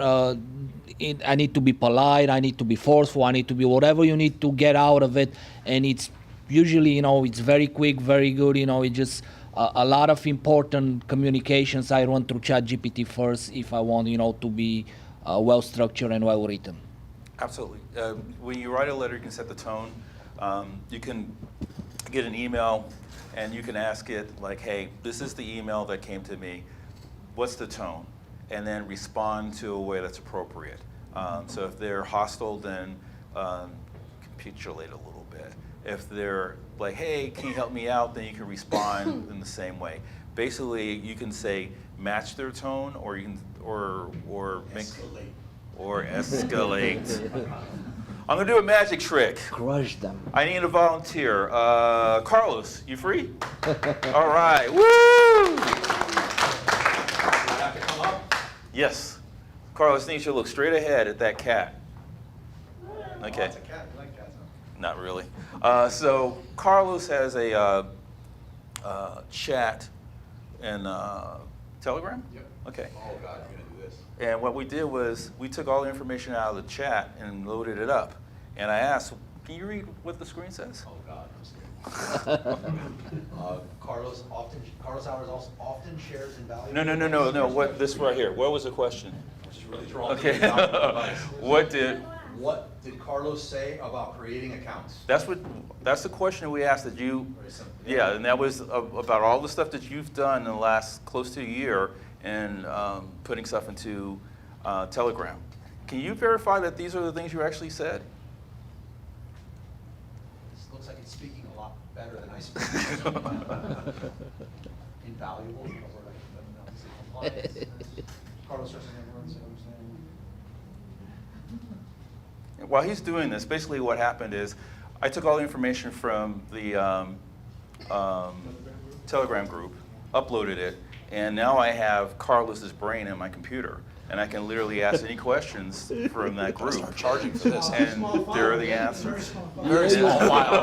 I need to be polite, I need to be forceful, I need to be whatever you need to get out of it. And it's usually, it's very quick, very good, it's just a lot of important communications I run through ChatGPT first if I want, to be well-structured and well-written. Absolutely. When you write a letter, you can set the tone. You can get an email and you can ask it like, hey, this is the email that came to me. What's the tone? And then respond to a way that's appropriate. So if they're hostile, then capitulate a little bit. If they're like, hey, can you help me out? Then you can respond in the same way. Basically, you can say match their tone, or you can or make or escalate. I'm gonna do a magic trick. Crush them. I need a volunteer. Carlos, you free? All right. Woo! Yes. Carlos needs you to look straight ahead at that cat. Okay. It's a cat. You like cats, huh? Not really. So Carlos has a chat in Telegram? Yep. Okay. Oh, God, you're going to do this. And what we did was we took all the information out of the chat and loaded it up. And I asked, Can you read what the screen says? Oh, God, I'm scared. Carlos Hours also often shares invaluable. No, what, this right here, what was the question? Just really throwing Okay. things out for advice. What did Carlos say about creating accounts? That's the question we asked that you, Very simple. yeah, and that was about all the stuff that you've done in the last close to a year in putting stuff into Telegram. Can you verify that these are the things you actually said? This looks like it's speaking a lot better than I speak. Invaluable, you know, word I don't know, compliance. Carlos stressing everyone's understanding. While he's doing this, basically what happened is I took all the information from the Telegram group, uploaded it, and now I have Carlos's brain in my computer. And I can literally ask any questions from that group. Start charging for this. And there are the answers. Very small file.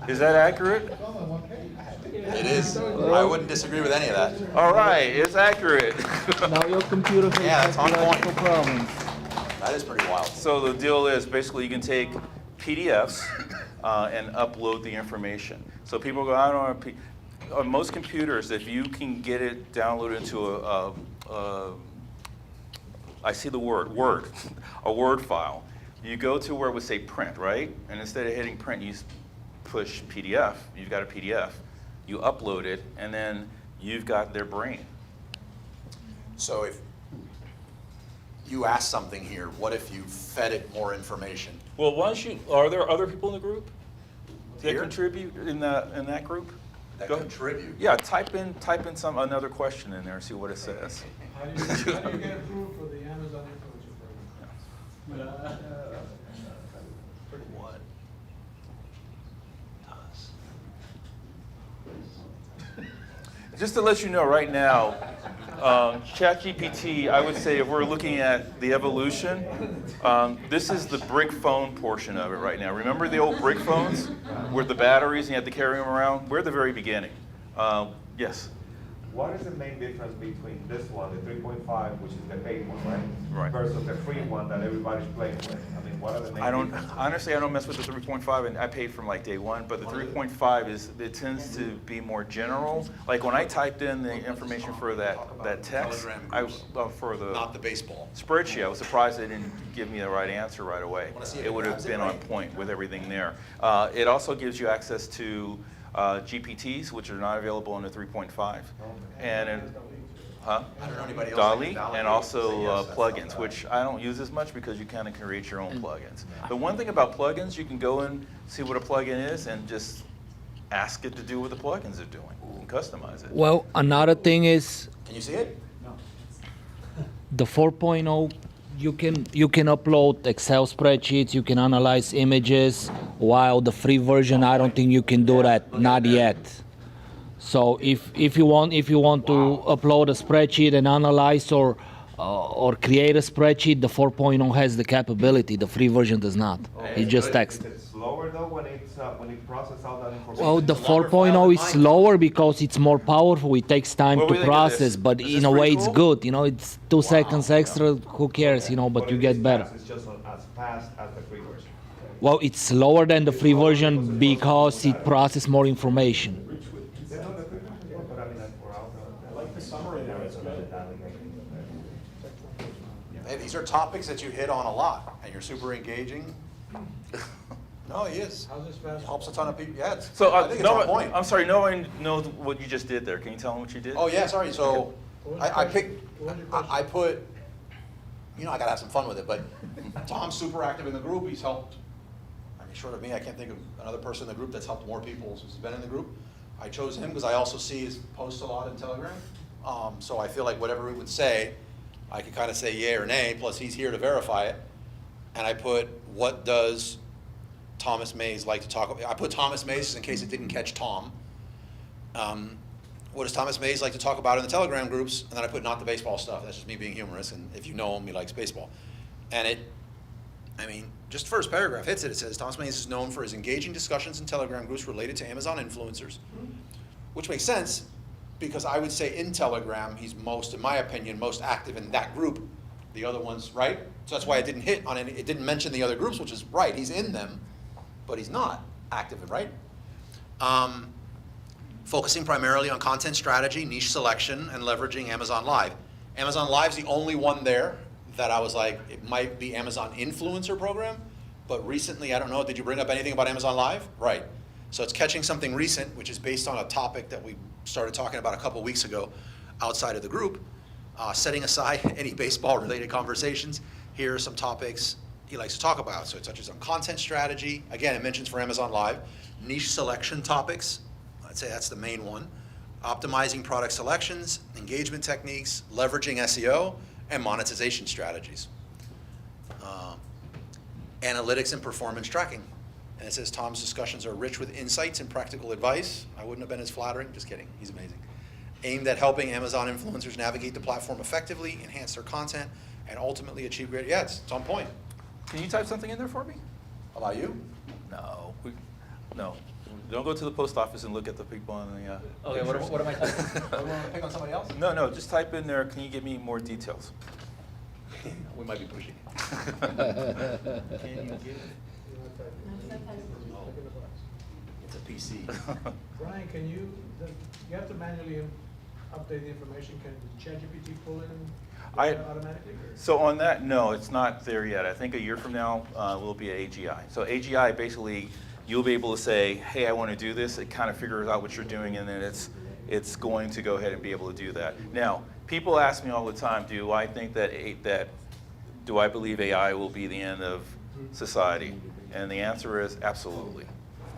Is that accurate? It is. I wouldn't disagree with any of that. All right, it's accurate. Now your computer has Yeah, that's on point. no problems. That is pretty wild. So the deal is basically you can take PDFs and upload the information. So people go, I don't want to. On most computers, if you can get it downloaded into I see the word, a Word file. You go to where it would say print, right? And instead of hitting print, you push PDF. You've got a PDF. You upload it, and then you've got their brain. So if you ask something here, what if you fed it more information? Well, are there other people in the group that Here? contribute in that group? That Go- contribute? Yeah, type in another question in there and see what it says. How do you get approved for the Amazon influencer program? Pretty what? Just to let you know right now, ChatGPT, I would say if we're looking at the evolution, this is the brick phone portion of it right now. Remember the old brick phones with the batteries and you had to carry them around? We're at the very beginning. Yes? What is the main difference between this one, the 3.5, which is the paid one, right? Right. Versus the free one that everybody's playing with? I mean, what are the main differences? Honestly, I don't mess with the 3.5, and I paid from like day one, but the 3.5 it tends to be more general. Like when I typed in the information for that text, for the Not the baseball. spreadsheet, I was surprised they didn't give me the right answer right away. Wanna see if It it would have grabs it, been on right? point with everything there. It also gives you access to GPTs, which are not available in the 3.5. And I don't know anybody else. Dolly, that can and validate also and say, yes, that's plugins, not which I don't use as much because you kind of create your own plugins. The one thing about plugins, you can go and see what a plugin is and just ask it to do what the plugins are doing and customize it. Well, another thing is Can you see it? the 4.0. You can upload Excel spreadsheets. You can analyze images. While the free version, I don't think you can do that. Not yet. So if you want to upload a spreadsheet and analyze or create a spreadsheet, the 4.0 has the capability. The free version does not. It's just text. Is it slower though when it processes all that information? Well, the 4.0 is slower because it's more powerful. It takes time What do to you think of this? process, but Is in this a way pretty it's cool? good. You know, it's 2 seconds extra. Who cares? You know, but you get better. It's just as fast as the free version. Well, it's slower than the free version because it processes more information. Hey, these are topics that you hit on a lot, and you're super engaging. No, he is. How's this fast? He helps a ton of people. Yeah, So I think it's on point. I'm sorry, no one knows what you just did there. Can you tell them what you did? Oh, yeah, sorry. So What was I your question? picked, What was your question? I put, you know, I gotta have some fun with it, but Tom's super active in the group. He's helped, I mean, short of me, I can't think of another person in the group that's helped more people since he's been in the group. I chose him because I also see his posts a lot in Telegram. So I feel like whatever he would say, I could kind of say yay or nay, plus he's here to verify it. And I put, what does Thomas Mays like to talk about? I put Thomas Mays in case it didn't catch Tom. What does Thomas Mays like to talk about in the Telegram groups? And then I put not the baseball stuff. That's just me being humorous. And if you know him, he likes baseball. And it, I mean, just first paragraph hits it. It says, Thomas Mays is known for his engaging discussions in Telegram groups related to Amazon influencers. Which makes sense because I would say in Telegram, he's most, in my opinion, most active in that group. The other ones, right? So that's why it didn't hit on any, it didn't mention the other groups, which is right, he's in them, but he's not active, right? Focusing primarily on content strategy, niche selection, and leveraging Amazon Live. Amazon Live's the only one there that I was like, it might be Amazon Influencer Program, but recently, I don't know, did you bring up anything about Amazon Live? Right. So it's catching something recent, which is based on a topic that we started talking about a couple weeks ago outside of the group, setting aside any baseball-related conversations. Here are some topics he likes to talk about. So it touches on content strategy. Again, it mentions for Amazon Live, niche selection topics. I'd say that's the main one. Optimizing product selections, engagement techniques, leveraging SEO, and monetization strategies. Analytics and performance tracking. And it says Tom's discussions are rich with insights and practical advice. I wouldn't have been as flattering, just kidding, he's amazing. Aimed at helping Amazon influencers navigate the platform effectively, enhance their content, and ultimately achieve great, yeah, it's on point. Can you type something in there for me? About you? No, no. Don't go to the post office and look at the people on the. Okay, what am I typing? Do you want to pick on somebody else? No, just type in there, can you give me more details? We might be pushing. Can you give? It's a PC. Brian, can you have to manually update the information, can ChatGPT pull in automatically? So on that, no, it's not there yet. I think a year from now, we'll be at AGI. So AGI, basically, you'll be able to say, hey, I want to do this. It kind of figures out what you're doing, and then it's going to go ahead and be able to do that. Now, people ask me all the time, do I think do I believe AI will be the end of society? And the answer is absolutely.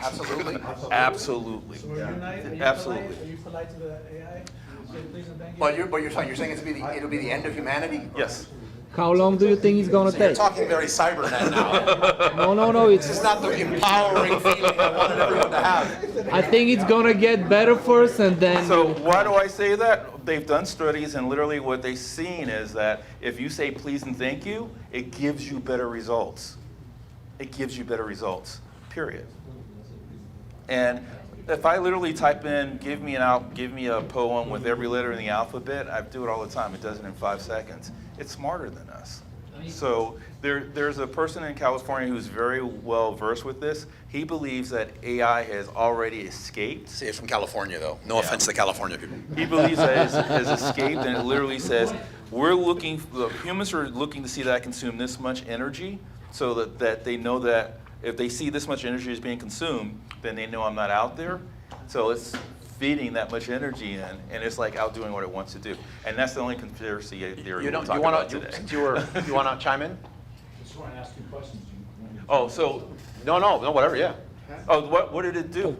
Absolutely? Absolutely. So are you Absolutely. Are you polite to the AI? Say please and thank you? But you're saying it'll be the end of humanity? Yes. How long do you think it's gonna So you're take? talking very cybernet now. No, This is not the empowering feeling I wanted everyone to have. I think it's gonna get better first and then. So why do I say that? They've done studies, and literally what they've seen is that if you say please and thank you, it gives you better results. It gives you better results, period. And if I literally type in, give me a poem with every letter in the alphabet, I do it all the time. It does it in 5 seconds. It's smarter than us. So there's a person in California who's very well versed with this. He believes that AI has already escaped. See, it's from California, though. No offense to the California people. He believes that it has escaped, and it literally says, the humans are looking to see that I consume this much energy, so that they know that if they see this much energy is being consumed, then they know I'm not out there. So it's feeding that much energy in, and it's like out doing what it wants to do. And that's the only conspiracy theory we'll talk about today. You want to chime in? I just want to ask you questions. Oh, so. No, whatever, yeah. Oh, what did it do?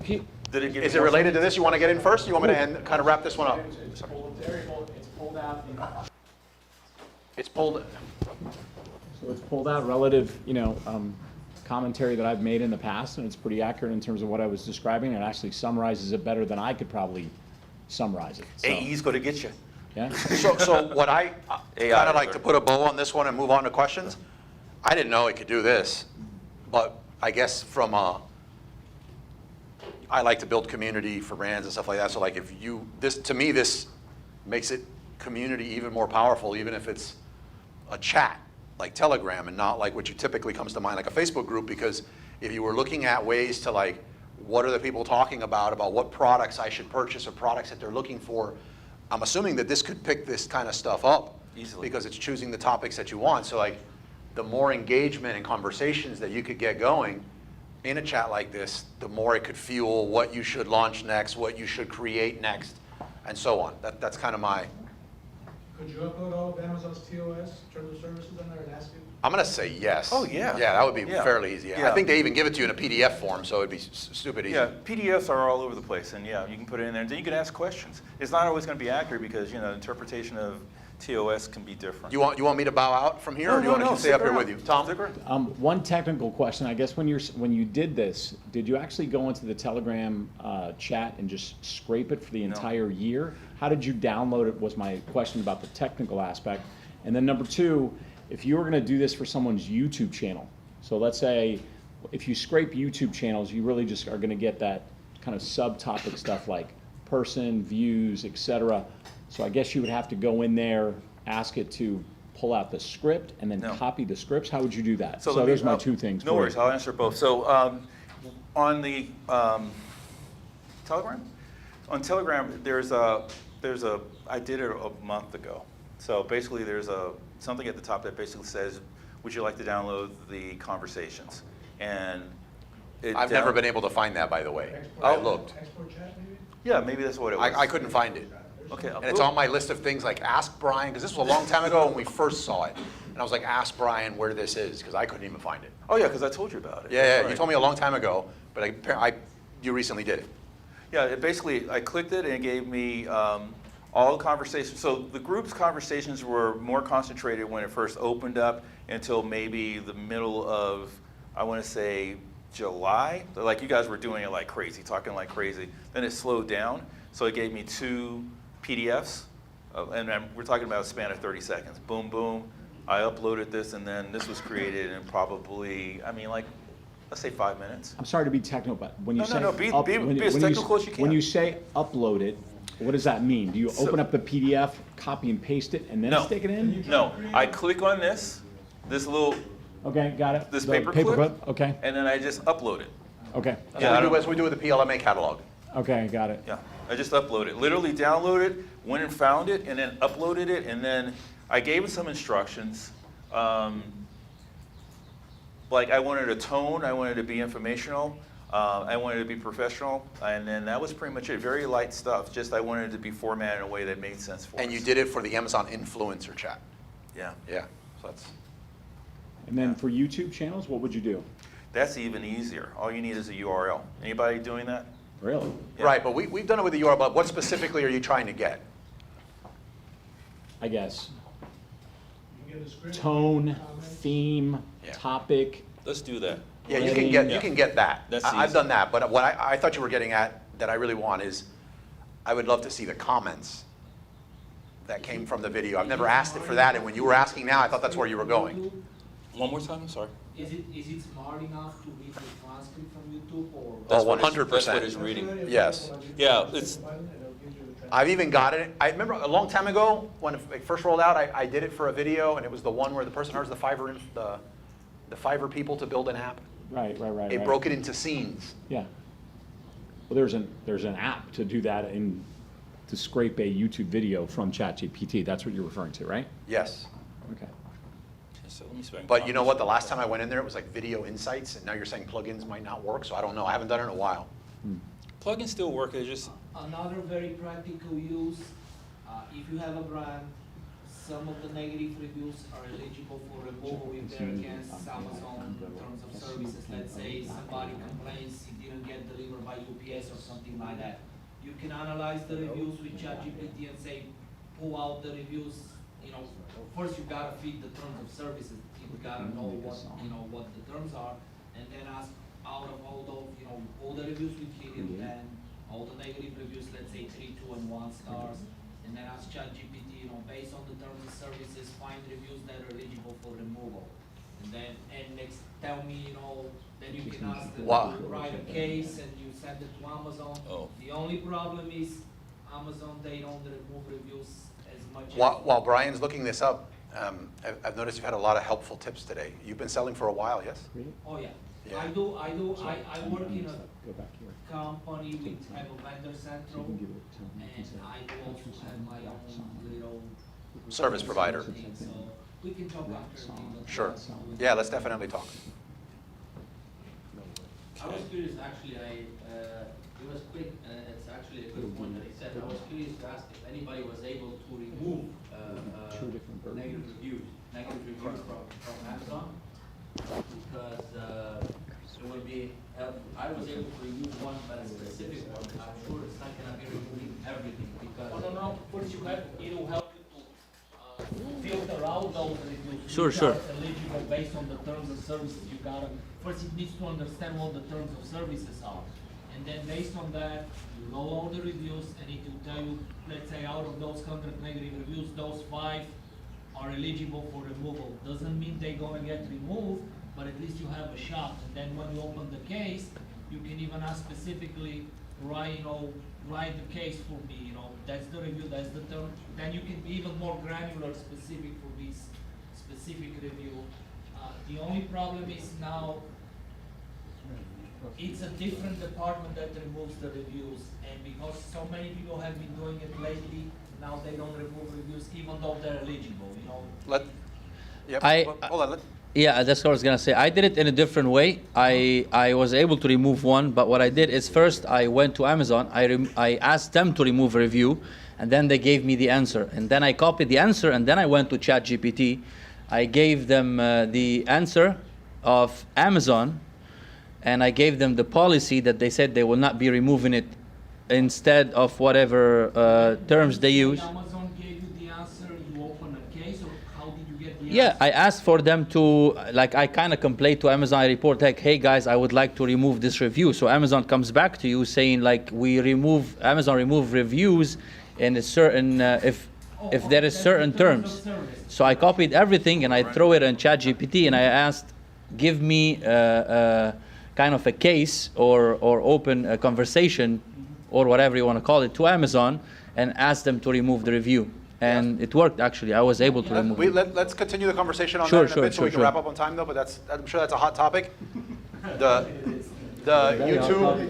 Did it give Is you it more related to this? You want to get in first? You want me to kind of wrap this one up? It's pulled out. It's pulled. So it's pulled out relative, commentary that I've made in the past, and it's pretty accurate in terms of what I was describing. It actually summarizes it better than I could probably summarize it. So, AE's going to get you. yeah. So what I kind of like to put a bow on this one and move on to questions. I didn't know it could do this, but I guess I like to build community for brands and stuff like that. So like to me, this makes it community even more powerful, even if it's a chat like Telegram and not like what you typically comes to mind like a Facebook group, because if you were looking at ways to like, what are the people talking about what products I should purchase or products that they're looking for, I'm assuming that this could pick this kind of stuff up easily because it's choosing the topics that you want. So like the more engagement and conversations that you could get going in a chat like this, the more it could fuel what you should launch next, what you should create next, and so on. That's kind of my. Could you upload all of Amazon's TOS, terms of services in there and ask it? I'm going to say yes. Oh, yeah. Yeah, that would be Yeah. fairly easy. Yeah. I think they even give it to you in a PDF form, so it'd be stupid easy. Yeah, PDFs are all over the place, and yeah, you can put it in there, and then you can ask questions. It's not always going to be accurate because, interpretation of TOS can be different. You want me to bow out from here, or do you want to stay up here with you? Tom? One technical question, I guess when you did this, did you actually go into the Telegram chat and just scrape it for the entire year? How did you download it was my question about the technical aspect. And then number two, if you were going to do this for someone's YouTube channel, so let's say if you scrape YouTube channels, you really just are going to get that kind of subtopic stuff like person, views, etc. So I guess you would have to go in there, ask it to pull out the script and then No. copy the scripts? How would you do that? So So let me- there's my two things. No for you. worries, I'll answer both. So on the Telegram? On Telegram, I did it a month ago. So basically there's something at the top that basically says, would you like to download the conversations? And I've never been able to find that, by the way. I looked. Yeah, maybe that's what it was. I couldn't find it. Okay. And it's on my list of things like ask Brian, because this was a long time ago when we first saw it. And I was like, ask Brian where this is, because I couldn't even find it. Oh yeah, because I told you about it. Yeah, Right. you told me a long time ago, but you recently did it. Yeah, basically, I clicked it and it gave me all the conversations. So the group's conversations were more concentrated when it first opened up until maybe the middle of, I want to say, July. Like you guys were doing it like crazy, talking like crazy. Then it slowed down. So it gave me 2 PDFs. And we're talking about a span of 30 seconds. Boom, boom. I uploaded this, and then this was created in probably, let's say 5 minutes. I'm sorry to be technical, but when you No, say no, be when as you technical as you can. When you say upload it, what does that mean? Do you open up the PDF, copy and paste it, and then No. stick it in? No, I click on this little, Okay, got it. this The paper clip, okay, and then I just upload it. okay, As we do with the PLMA catalog. okay, got it. Yeah, I just upload it. Literally download it, went and found it, and then uploaded it, and then I gave it some instructions. Like I wanted a tone, I wanted to be informational, I wanted to be professional, and then that was pretty much it. Very light stuff. Just I wanted it to be formatted in a way that made sense for us. And you did it for the Amazon influencer chat. Yeah. Yeah, so that's. And then for YouTube channels, what would you do? That's even easier. All you need is a URL. Anybody doing that? Really? Yeah. Right, but we've done it with the URL, but what specifically are you trying to get? I guess. Tone, theme, topic. Let's do that. Yeah, you can get that. I've done that, but what I thought you were getting at that I really want is, I would love to see the comments that came from the video. I've never asked it for that, and when you were asking now, I thought that's where you were going. One more time, I'm sorry. Is it smart enough to read the transcript from YouTube or? Oh, 100%. That's what it's reading. Yes. Yeah, it's. I've even got it. I remember a long time ago when it first rolled out, I did it for a video, and it was the one where the person charged the Fiverr people to build an app. Right. It broke it into scenes. Yeah. Well, there's an app to do that to scrape a YouTube video from ChatGPT. That's what you're referring to, right? Yes. Okay. So let me spend But you know what? The last time I went in there, it was like video insights, and now you're saying plugins might not work, so I don't know. I haven't done it in a while. Plugins still work. It's just. Another very practical use, if you have a brand, some of the negative reviews are eligible for removal if they're against Amazon terms of services. Let's say somebody complains it didn't get delivered by UPS or something like that. You can analyze the reviews with ChatGPT and say, pull out the reviews. First you gotta feed the terms of services. You gotta know what the terms are, and then ask out of all those, all the reviews with Helium and all the negative reviews, let's say 3, 2, and 1 stars, and then ask ChatGPT, based on the terms of services, find reviews that are eligible for removal. And next, tell me, then you can ask them to write a case and you send it to Amazon. Oh. The only problem is Amazon, they don't remove reviews as much as. While Brian's looking this up, I've noticed you've had a lot of helpful tips today. You've been selling for a while, yes? Oh, yeah. Yeah. I work in a company, we have a vendor central, and I do also have my own little. Service provider. thing, So we can talk after. Sure. Yeah, let's definitely talk. I was curious, actually, it was quick, it's actually a good point that he said. I was curious to ask if anybody was able to remove negative reviews from Amazon, because it would be, I was able to remove one, but a specific one. I'm sure it's not gonna be removing everything, because. No, first it'll help you to filter out those reviews. Sure, which sure. are eligible based on the terms of services you gotta, first it needs to understand what the terms of services are. And then based on that, you know all the reviews, and it will tell you, let's say out of those 100 negative reviews, those 5 are eligible for removal. Doesn't mean they're gonna get removed, but at least you have a shot. And then when you open the case, you can even ask specifically, write the case for me, that's the review, that's the term. Then you can be even more granular, specific for these specific review. The only problem is now it's a different department that removes the reviews, and because so many people have been doing it lately, now they don't remove reviews even though they're eligible, you know. Hold on. Yeah, that's what I was gonna say. I did it in a different way. I was able to remove one, but what I did is first I went to Amazon. I asked them to remove a review, and then they gave me the answer. And then I copied the answer, and then I went to ChatGPT. I gave them the answer of Amazon, and I gave them the policy that they said they will not be removing it instead of whatever terms they use. Amazon gave you the answer, you open a case, or how did you get the Yeah, answer? I asked for them to, like, I kind of complained to Amazon. I report, like, hey guys, I would like to remove this review. So Amazon comes back to you saying, like, Amazon remove reviews in a certain, if there is certain terms. So I copied everything and I throw it in ChatGPT and I asked, give me kind of a case or open a conversation or whatever you want to call it to Amazon and ask them to remove the review. And it worked, actually. I was able to remove it. Let's continue the conversation on Sure, that in a bit so we can wrap up on time though, but I'm sure that's a hot topic. The YouTube,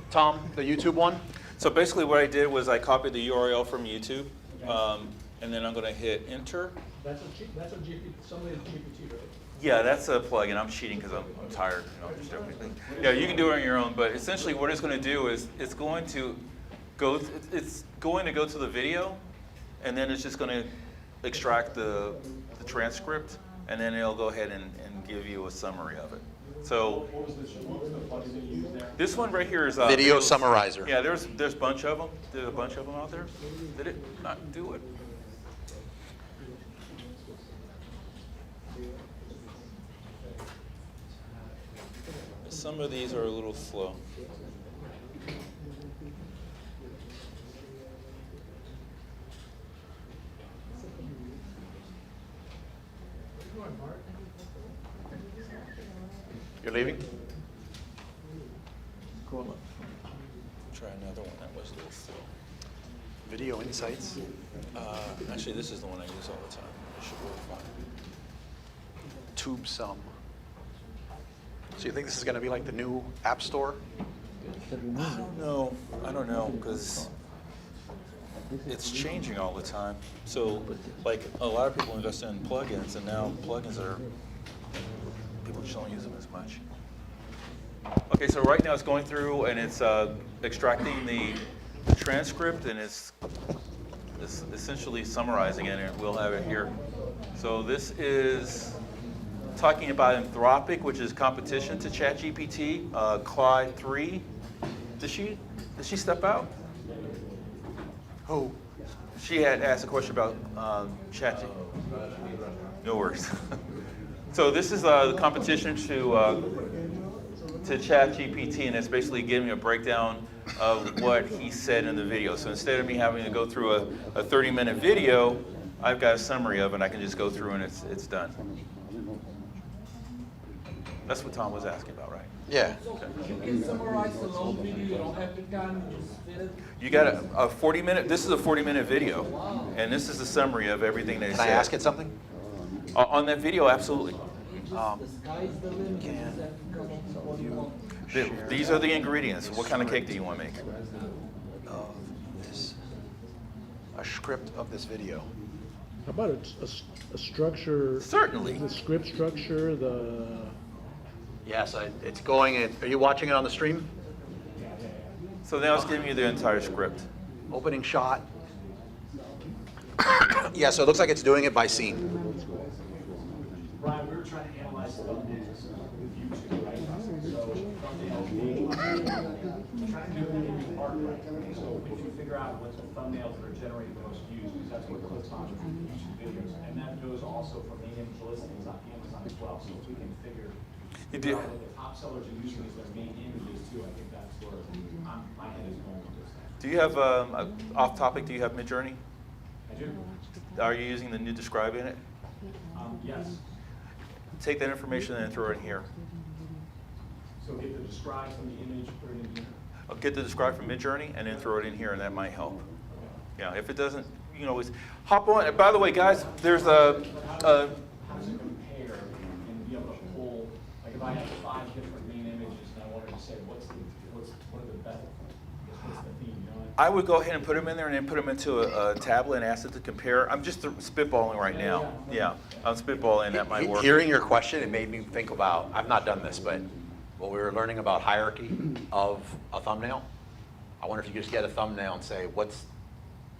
Tom, the YouTube one? So basically what I did was I copied the URL from YouTube, and then I'm going to hit enter. That's a GPT, somebody's GPT, right? Yeah, that's a plugin. I'm cheating because I'm tired. No, I'm just joking. Yeah, you can do it on your own, but essentially what it's going to do is it's going to go to the video, and then it's just going to extract the transcript, and then it'll go ahead and give you a summary of it. So this one right here is Video Summarizer. Yeah, there's a bunch of them. There's a bunch of them out there. Did it not do it? Some of these are a little slow. You're leaving? Cool. Try another one. That was a little slow. Video Insights. Actually, this is the one I use all the time. It should work fine. TubeSum. So you think this is going to be like the new App Store? I don't know, because it's changing all the time. So, like, a lot of people invest in plugins, and now plugins people just don't use them as much. Okay, so right now it's going through and it's extracting the transcript, and it's essentially summarizing it, and we'll have it here. So this is talking about Anthropic, which is competition to ChatGPT, Claude 3. Did she step out? Who? She had asked a question about ChatGPT. No worries. So this is the competition to ChatGPT, and it's basically giving me a breakdown of what he said in the video. So instead of me having to go through a 30-minute video, I've got a summary of it. I can just go through and it's done. That's what Tom was asking about, right? Yeah. You can summarize the long video, you don't have to kind of just fit it. You got a 40-minute, this is a 40-minute video, and this is a summary of everything they said. Can I ask it something? On that video, absolutely. These are the ingredients. What kind of cake do you want to make? A script of this video. How about a structure? Certainly. The script structure, Yes, it's going in. Are you watching it on the stream? So now it's giving you the entire script. Opening shot. Yeah, so it looks like it's doing it by scene. Brian, we were trying to analyze thumbnails with YouTube, right? Trying to do it in part, right? So if you figure out what the thumbnails that are generating the most views, because that's what clicks on YouTube videos, and that goes also from the image listings on Amazon as well. So if we can figure out what the top sellers are using as their main images too, I think that's where my head is going with this. Do you have, off topic, do you have Midjourney? I do. Are you using the new Describe in it? Yes. Take that information and throw it in here. So get the describe from the image, put it in here. I'll get the Describe from Midjourney and then throw it in here, and that might help. Yeah, if it doesn't, you know, is hop on. And by the way, guys, there's a How does it compare and be able to pull, like if I have 5 different main images and I wanted to say, what are the best, what's the theme, you know? I would go ahead and put them in there and then put them into a tablet and ask it to compare. I'm just spitballing right now. Yeah, I'm spitballing. That might work. Hearing your question, it made me think about, I've not done this, but when we were learning about hierarchy of a thumbnail, I wonder if you could just get a thumbnail and say, what's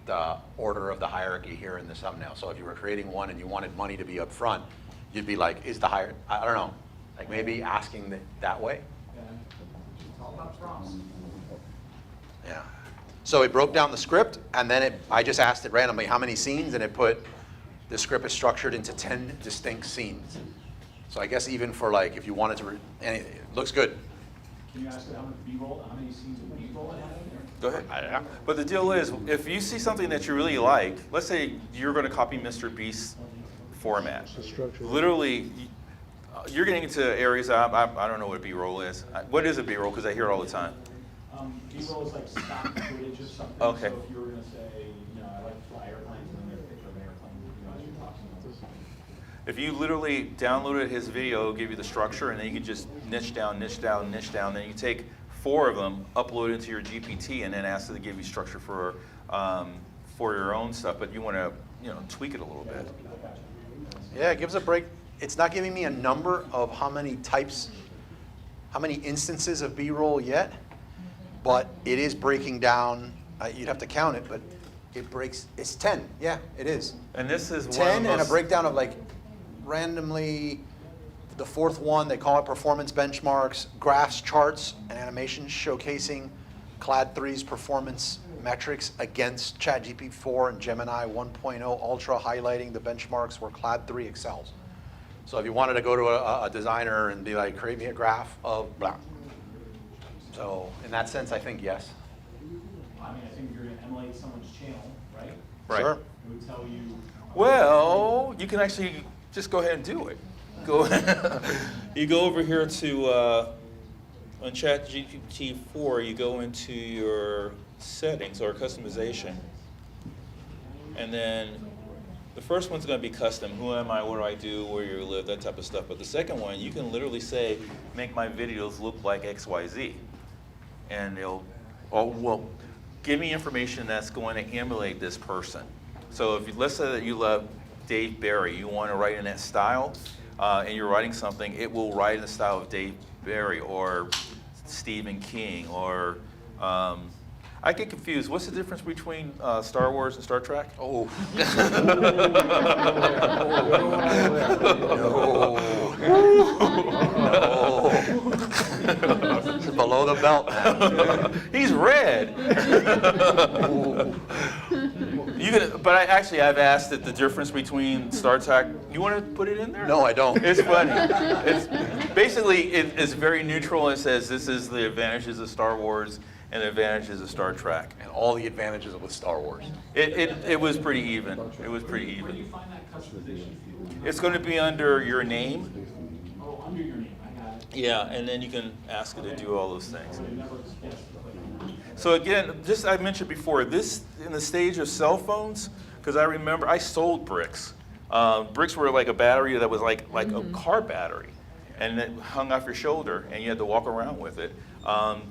the order of the hierarchy here in this thumbnail? So if you were creating one and you wanted money to be up front, you'd be like, is the hierarchy, I don't know, like maybe asking that way? It's all about prompts. Yeah. So it broke down the script, and then I just asked it randomly how many scenes, and it put the script is structured into 10 distinct scenes. So I guess even for like, if you wanted to, it looks good. Can you ask it how much B-roll, how many scenes of B-roll it had in there? Go ahead. But the deal is, if you see something that you really like, let's say you're going to copy Mr. Beast's format. Literally, you're getting into areas, I don't know what B-roll is. What is a B-roll? Because I hear it all the time. B-roll is like stock footage of something. Okay. So if you were going to say, you know, I like to fly airplanes, and then there's a picture of an airplane, you know, as you're talking about this. If you literally downloaded his video, it'll give you the structure, and then you can just niche down, niche down, niche down. Then you take 4 of them, upload it into your GPT, and then ask it to give you structure for your own stuff. But you want to, you know, tweak it a little bit. Yeah, it gives a break. It's not giving me a number of how many types, how many instances of B-roll yet, but it is breaking down. You'd have to count it, but it breaks. It's 10. Yeah, it is. And this is 10 and a breakdown of like randomly. The 4th one, they call it performance benchmarks, graphs, charts, and animations showcasing Clad 3's performance metrics against ChatGPT 4 and Gemini 1.0 Ultra, highlighting the benchmarks where Clad 3 excels. So if you wanted to go to a designer and be like, create me a graph of blah. So in that sense, I think yes. I mean, I think if you're going to emulate someone's channel, right? Right. Sure. It would tell you. Well, you can actually just go ahead and do it. You go over here to, on ChatGPT 4, you go into your settings or customization. And then the first one's going to be custom. Who am I? What do I do? Where you live? That type of stuff. But the second one, you can literally say, make my videos look like XYZ. And it'll, well, give me information that's going to emulate this person. So if you, let's say that you love Dave Barry, you want to write in that style, and you're writing something, it will write in the style of Dave Barry or Stephen King or I get confused. What's the difference between Star Wars and Star Trek? Oh. No. Below the belt, man. He's red. I've asked it the difference between Star Trek. You want to put it in there? No, I don't. It's funny. It's very neutral. It says this is the advantages of Star Wars and the advantages of Star Trek. And all the advantages of Star Wars. It was pretty even. It was pretty even. Where do you find that customization? It's going to be under your name. Oh, under your name, I got it. Yeah, and then you can ask it to do all those things. So again, just I mentioned before, this in the stage of cell phones, because I remember I sold bricks. Bricks were like a battery that was like a car battery, and it hung off your shoulder, and you had to walk around with it.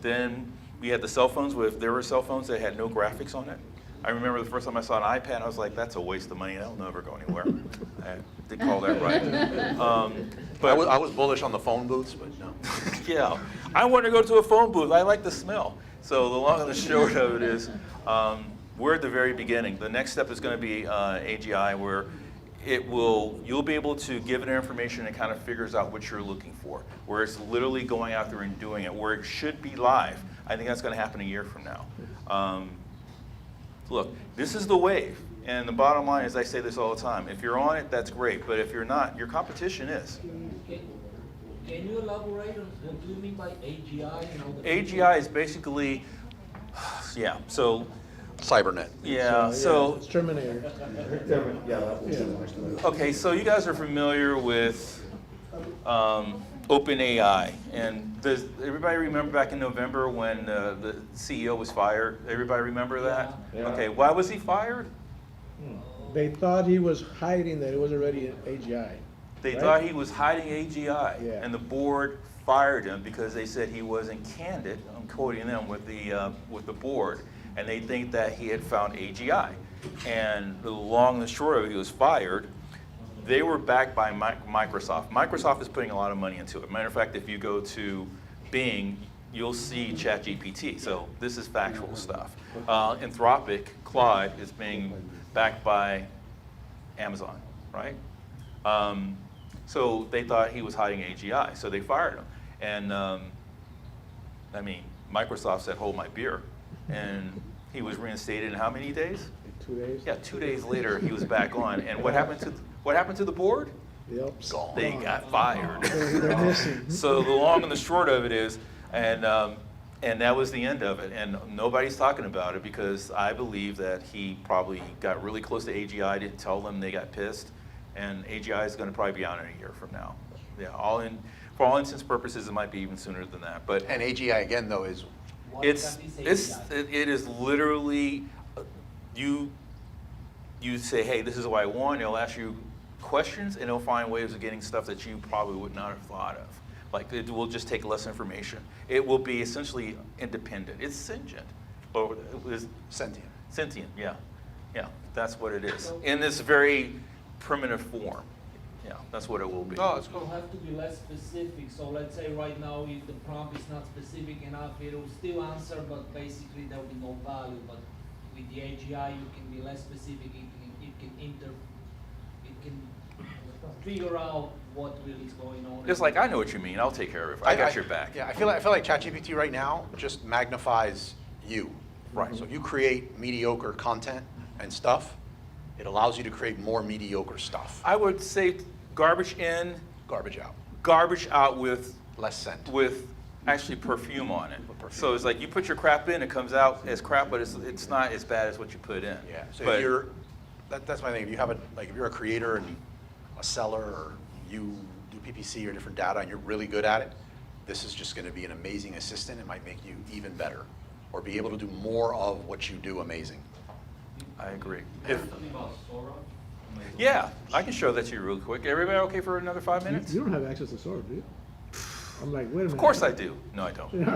Then we had the cell phones. There were cell phones that had no graphics on it. I remember the first time I saw an iPad, I was like, that's a waste of money. That'll never go anywhere. I did call that right. But I was bullish on the phone booths, but no. Yeah, I want to go to a phone booth. I like the smell. So the long and the short of it is, we're at the very beginning. The next step is going to be AGI, where you'll be able to give it information and kind of figures out what you're looking for, where it's literally going out there and doing it, where it should be live. I think that's going to happen a year from now. Look, this is the wave. And the bottom line is, I say this all the time, if you're on it, that's great. But if you're not, your competition is. Can you elaborate on what do you mean by AGI? AGI is basically, yeah, so. Cybernet. Yeah, so. It's Terminator. Okay, so you guys are familiar with OpenAI. And does everybody remember back in November when the CEO was fired? Everybody remember that? Yeah. Okay, why was he fired? They thought he was hiding that it was already an AGI. They right? thought he was hiding AGI, Yeah. and the board fired him because they said he wasn't candid. I'm quoting them with the board, and they think that he had found AGI. And the long and the short of it, he was fired. They were backed by Microsoft. Microsoft is putting a lot of money into it. Matter of fact, if you go to Bing, you'll see ChatGPT. So this is factual stuff. Anthropic, Claude, is being backed by Amazon, right? So they thought he was hiding AGI, so they fired him. And I mean, Microsoft said, hold my beer. And he was reinstated in how many days? 2 days? Yeah, 2 days later, he was back on. And what happened to the board? Yep. They got fired. They're missing. So the long and the short of it is, and that was the end of it. And nobody's talking about it because I believe that he probably got really close to AGI, didn't tell them, they got pissed. And AGI is going to probably be out in a year from now. Yeah, for all intents and purposes, it might be even sooner than that. But And AGI again though is, it is literally you say, hey, this is what I want. It'll ask you questions, and it'll find ways of getting stuff that you probably would not have thought of. Like it will just take less information. It will be essentially independent. It's sentient, or is sentient. Sentient, yeah, yeah. That's what it is in this very primitive form. Yeah, that's what it will be. It will have to be less specific. So let's say right now, if the prompt is not specific enough, it will still answer, but basically there will be no value. But with the AGI, you can be less specific. It can figure out what really is going on. It's like, I know what you mean. I'll take care of it. I got your back. Yeah, I feel like ChatGPT right now just magnifies you. Right. So if you create mediocre content and stuff, it allows you to create more mediocre stuff. I would say garbage in, garbage out. Garbage out with less scent. With actually perfume on it. So it's like you put your crap in, it comes out as crap, but it's not as bad as what you put in. Yeah. So but if you're, that's my thing. If you have if you're a creator and a seller, or you do PPC or different data, and you're really good at it, this is just going to be an amazing assistant. It might make you even better, or be able to do more of what you do amazing. I agree. Yeah, I can show that to you real quick. Everybody okay for another 5 minutes? You don't have access to Sora, do you? I'm like, wait a minute. Of course I do. No, I don't. Wait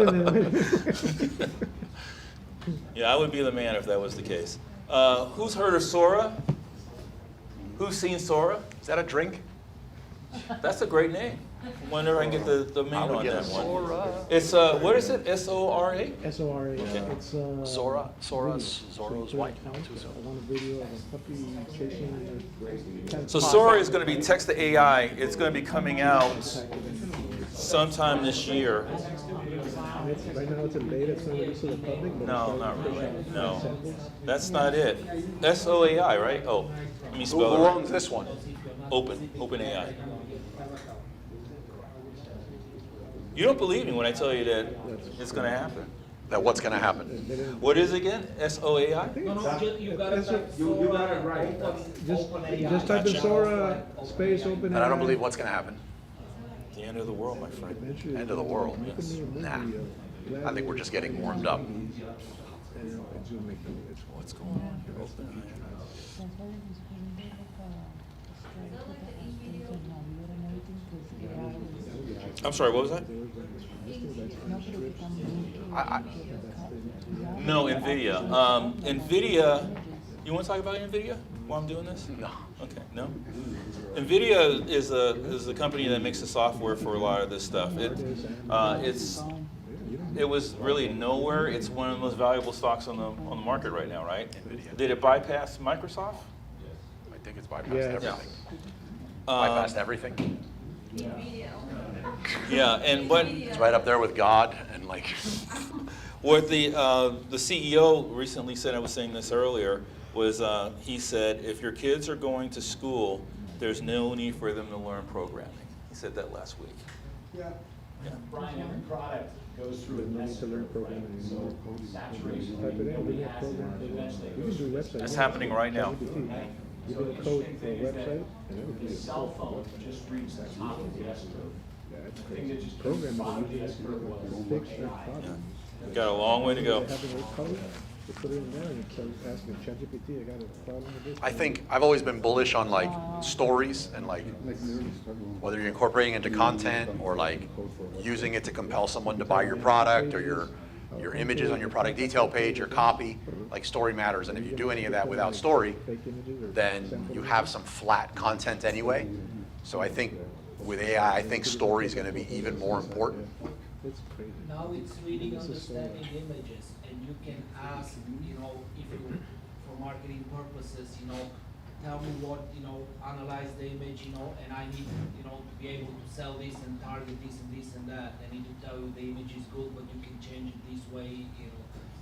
a minute. Yeah, I would be the man if that was the case. Who's heard of Sora? Who's seen Sora? Is that a drink? That's a great name. Whenever I can get the name on that one. Sora. It's what is it? S-O-R-A? S-O-R-A. Okay. It's Sora's white. I want a video of a puppy chasing. So Sora is going to be text to AI. It's going to be coming out sometime this year. Right now it's in beta. It's not released to the public. But No, not really. No, that's not it. S-O-A-I, right? Oh, let me spell it. Who right. owns this one? Open AI. You don't believe me when I tell you that it's going to happen. That what's going to happen? What is it again? S-O-A-I? No, you got it right. Just type in Sora space open. And I don't believe what's going to happen. The end of the world, my friend. End of the world. Yes. Nah. I think we're just getting warmed up. What's going on here? Open I'm sorry, what was that? No, NVIDIA. NVIDIA, you want to talk about NVIDIA while I'm doing this? No. Okay, no? NVIDIA is the company that makes the software for a lot of this stuff. It was really nowhere. It's one of the most valuable stocks on the market right now, right? Did it bypass Microsoft? I think it's bypassed everything. Yeah. Bypassed everything. Yeah, and what It's right up there with God and like. What the CEO recently said, I was saying this earlier, was he said, if your kids are going to school, there's no need for them to learn programming. He said that last week. Yeah. Brian, every product goes through a necessary programming, so saturation That's happening right now. You do a code for a website, and it'll give you a cell phone just reached the top of the S-curve. the thing that just programming it usually has to fix that problem. Got a long way to go. Having a code, You put it in there and start asking ChatGPT, I got a problem with this. I think I've always been bullish on like stories and like whether you're incorporating into content or like using it to compel someone to buy your product or your images on your product detail page, your copy, like story matters. And if you do any of that without story, then you have some flat content anyway. So I think with AI, I think story is going to be even more important. Now it's reading understanding images, and you can ask, if you, for marketing purposes, tell me what, analyze the image, and I need, to be able to sell this and target this and this and that. I need to tell you the image is good, but you can change it this way,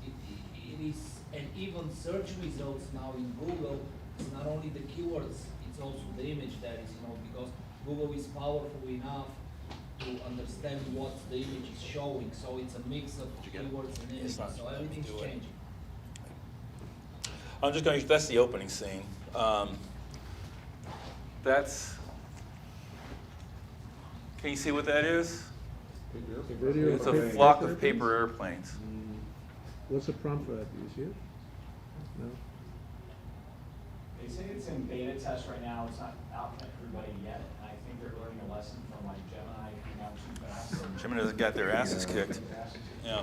it is, and even search results now in Google, it's not only the keywords, it's also the image that is, because Google is powerful enough to understand what the image is showing. So it's a mix of keywords and images. So everything's changing. I'm just going to, that's the opening scene. Can you see what that is? It's a flock of paper airplanes. What's the prompt for that? Do you see it? No? They say it's in beta test right now. It's not out to everybody yet. I think they're learning a lesson from like Gemini came out too fast. Gemini's got their asses kicked. Yeah.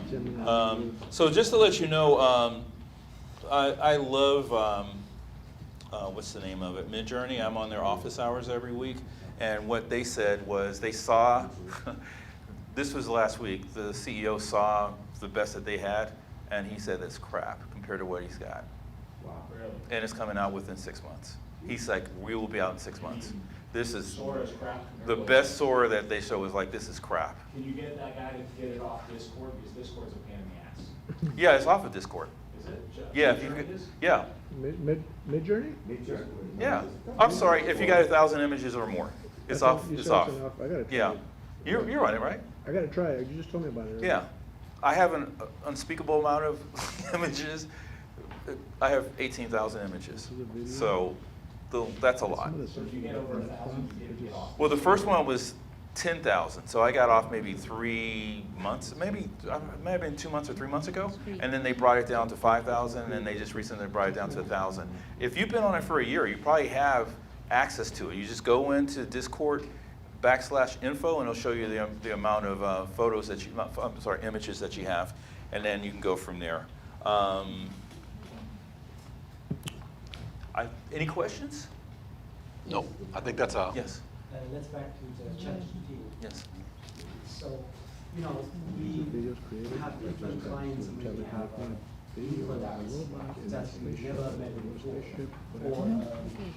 So just to let you know, I love, what's the name of it? Midjourney. I'm on their office hours every week. And what they said was they saw, this was last week, the CEO saw the best that they had, and he said it's crap compared to what he's got. Wow, really? And it's coming out within 6 months. He's like, we will be out in 6 months. This is Sora's crap. the best Sora that they show is like, this is crap. Can you get that guy to get it off Discord? Because Discord's a pain in the ass. Yeah, it's off of Discord. Is it? Yeah, if you could, yeah. Midjourney? Yeah. I'm sorry, if you got 1,000 images or more, it's off. You It's said off. I gotta try Yeah. it. You're on it, right? I gotta try it. You just told me about it. Right? Yeah. I have an unspeakable amount of images. I have 18,000 images. So that's a lot. So if you get over 1,000, you get off. Well, the first one was 10,000. So I got off maybe 3 months, maybe, it may have been 2 months or 3 months ago. And then they brought it down to 5,000, and they just recently brought it down to 1,000. If you've been on it for a year, you probably have access to it. You just go into Discord /info, and it'll show you the amount of photos that you, I'm sorry, images that you have, and then you can go from there. Any questions? No, I think that's a. Yes. Let's back to the ChatGPT. Yes. So, we have different clients, and we have new products that we never met before, or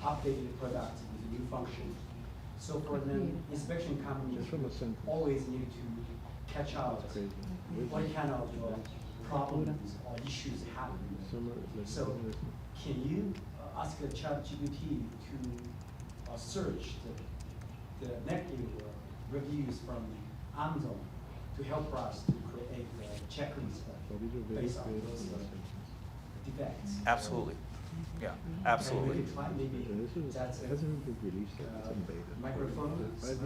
updated products with a new function. So for an inspection company, always need to catch up what kind of problems or issues happen. So can you ask a ChatGPT to search the negative reviews from Amazon to help us to create a checklist based on those defects? Absolutely. Yeah, absolutely. Maybe that's a microphone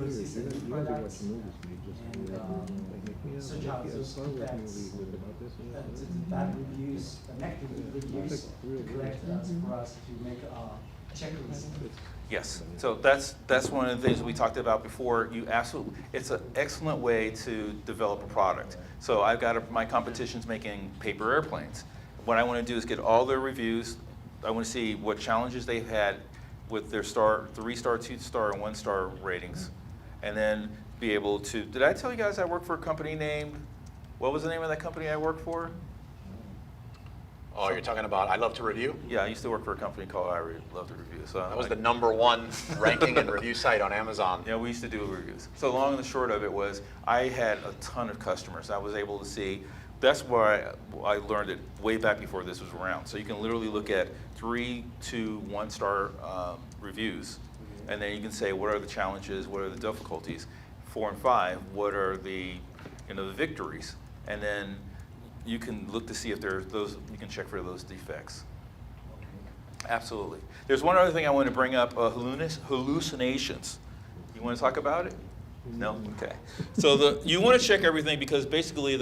system products and search out those defects, bad reviews, negative reviews to collect us for us to make a checklist. Yes, so that's one of the things we talked about before. It's an excellent way to develop a product. So I've got my competition's making paper airplanes. What I want to do is get all their reviews. I want to see what challenges they've had with their 3-star, 2-star, and 1-star ratings, and then be able to. Did I tell you guys I work for a company named? What was the name of that company I worked for? Oh, you're talking about I Love to Review? Yeah, I used to work for a company called I Love to Review. So that was the #1 ranking and review site on Amazon. Yeah, we used to do reviews. So long and the short of it was I had a ton of customers. I was able to see. That's where I learned it way back before this was around. So you can literally look at 3, 2, 1-star reviews, and then you can say what are the challenges, what are the difficulties. 4 and 5, what are the the victories, and then you can look to see if there's those. You can check for those defects. Absolutely. There's one other thing I want to bring up: hallucinations. You want to talk about it? No. Okay. So you want to check everything because basically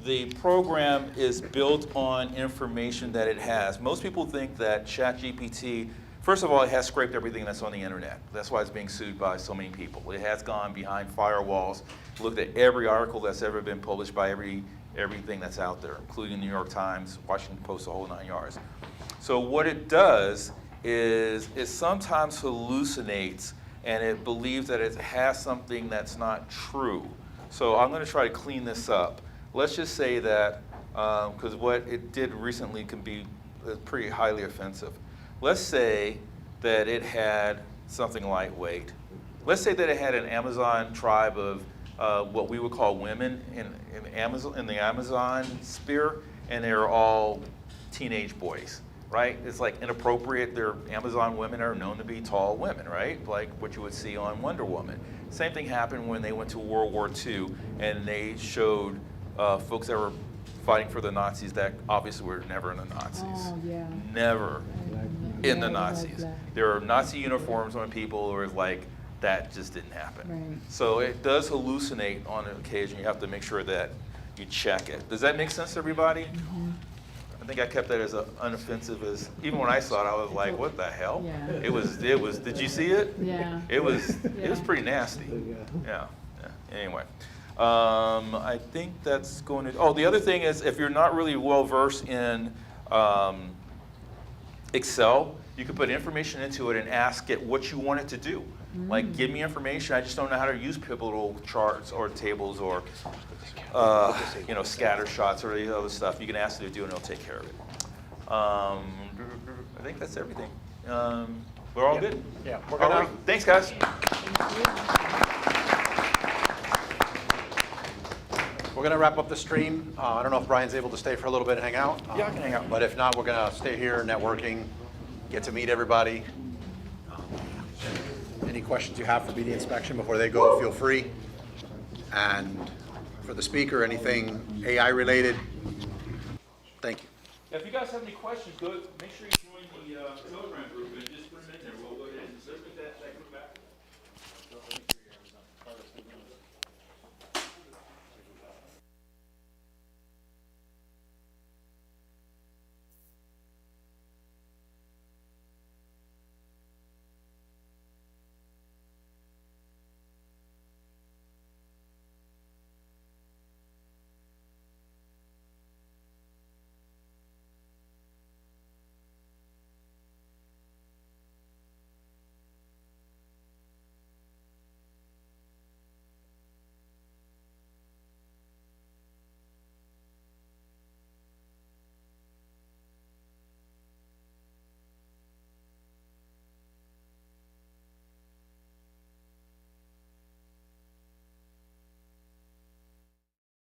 the program is built on information that it has. Most people think that ChatGPT, first of all, it has scraped everything that's on the internet. That's why it's being sued by so many people. It has gone behind firewalls, looked at every article that's ever been published by everything that's out there, including the New York Times, Washington Post, the whole 9 yards. So what it does is it sometimes hallucinates and it believes that it has something that's not true. So I'm going to try to clean this up. Let's just say that, because what it did recently can be pretty highly offensive. Let's say that it had something lightweight. Let's say that it had an Amazon tribe of what we would call women in the Amazon sphere, and they're all teenage boys, right? It's like inappropriate. Their Amazon women are known to be tall women, right? Like what you would see on Wonder Woman. Same thing happened when they went to World War II and they showed folks that were fighting for the Nazis that obviously were never in the Nazis. Oh, yeah. Never in the Nazis. There are Nazi uniforms on people or like that just didn't happen. Right. So it does hallucinate on occasion. You have to make sure that you check it. Does that make sense to everybody? I think I kept that as unoffensive as, even when I saw it, I was like, what the hell? Yeah. It was, did you see it? Yeah. It was pretty nasty. Yeah. Anyway, I think that's going to, the other thing is if you're not really well versed in Excel, you can put information into it and ask it what you want it to do. Like, give me information, I just don't know how to use pivotal charts or tables or scatter shots or the other stuff. You can ask it to do it and it'll take care of it. I think that's everything. We're all good? Yeah. All right. Thanks, guys. We're going to wrap up the stream. I don't know if Brian's able to stay for a little bit and hang out. Yeah, I can hang out. But if not, we're going to stay here networking, get to meet everybody. Any questions you have for BD Inspection before they go, feel free. And for the speaker, anything AI related, thank you. If you guys have any questions, make sure you join the Telegram group and just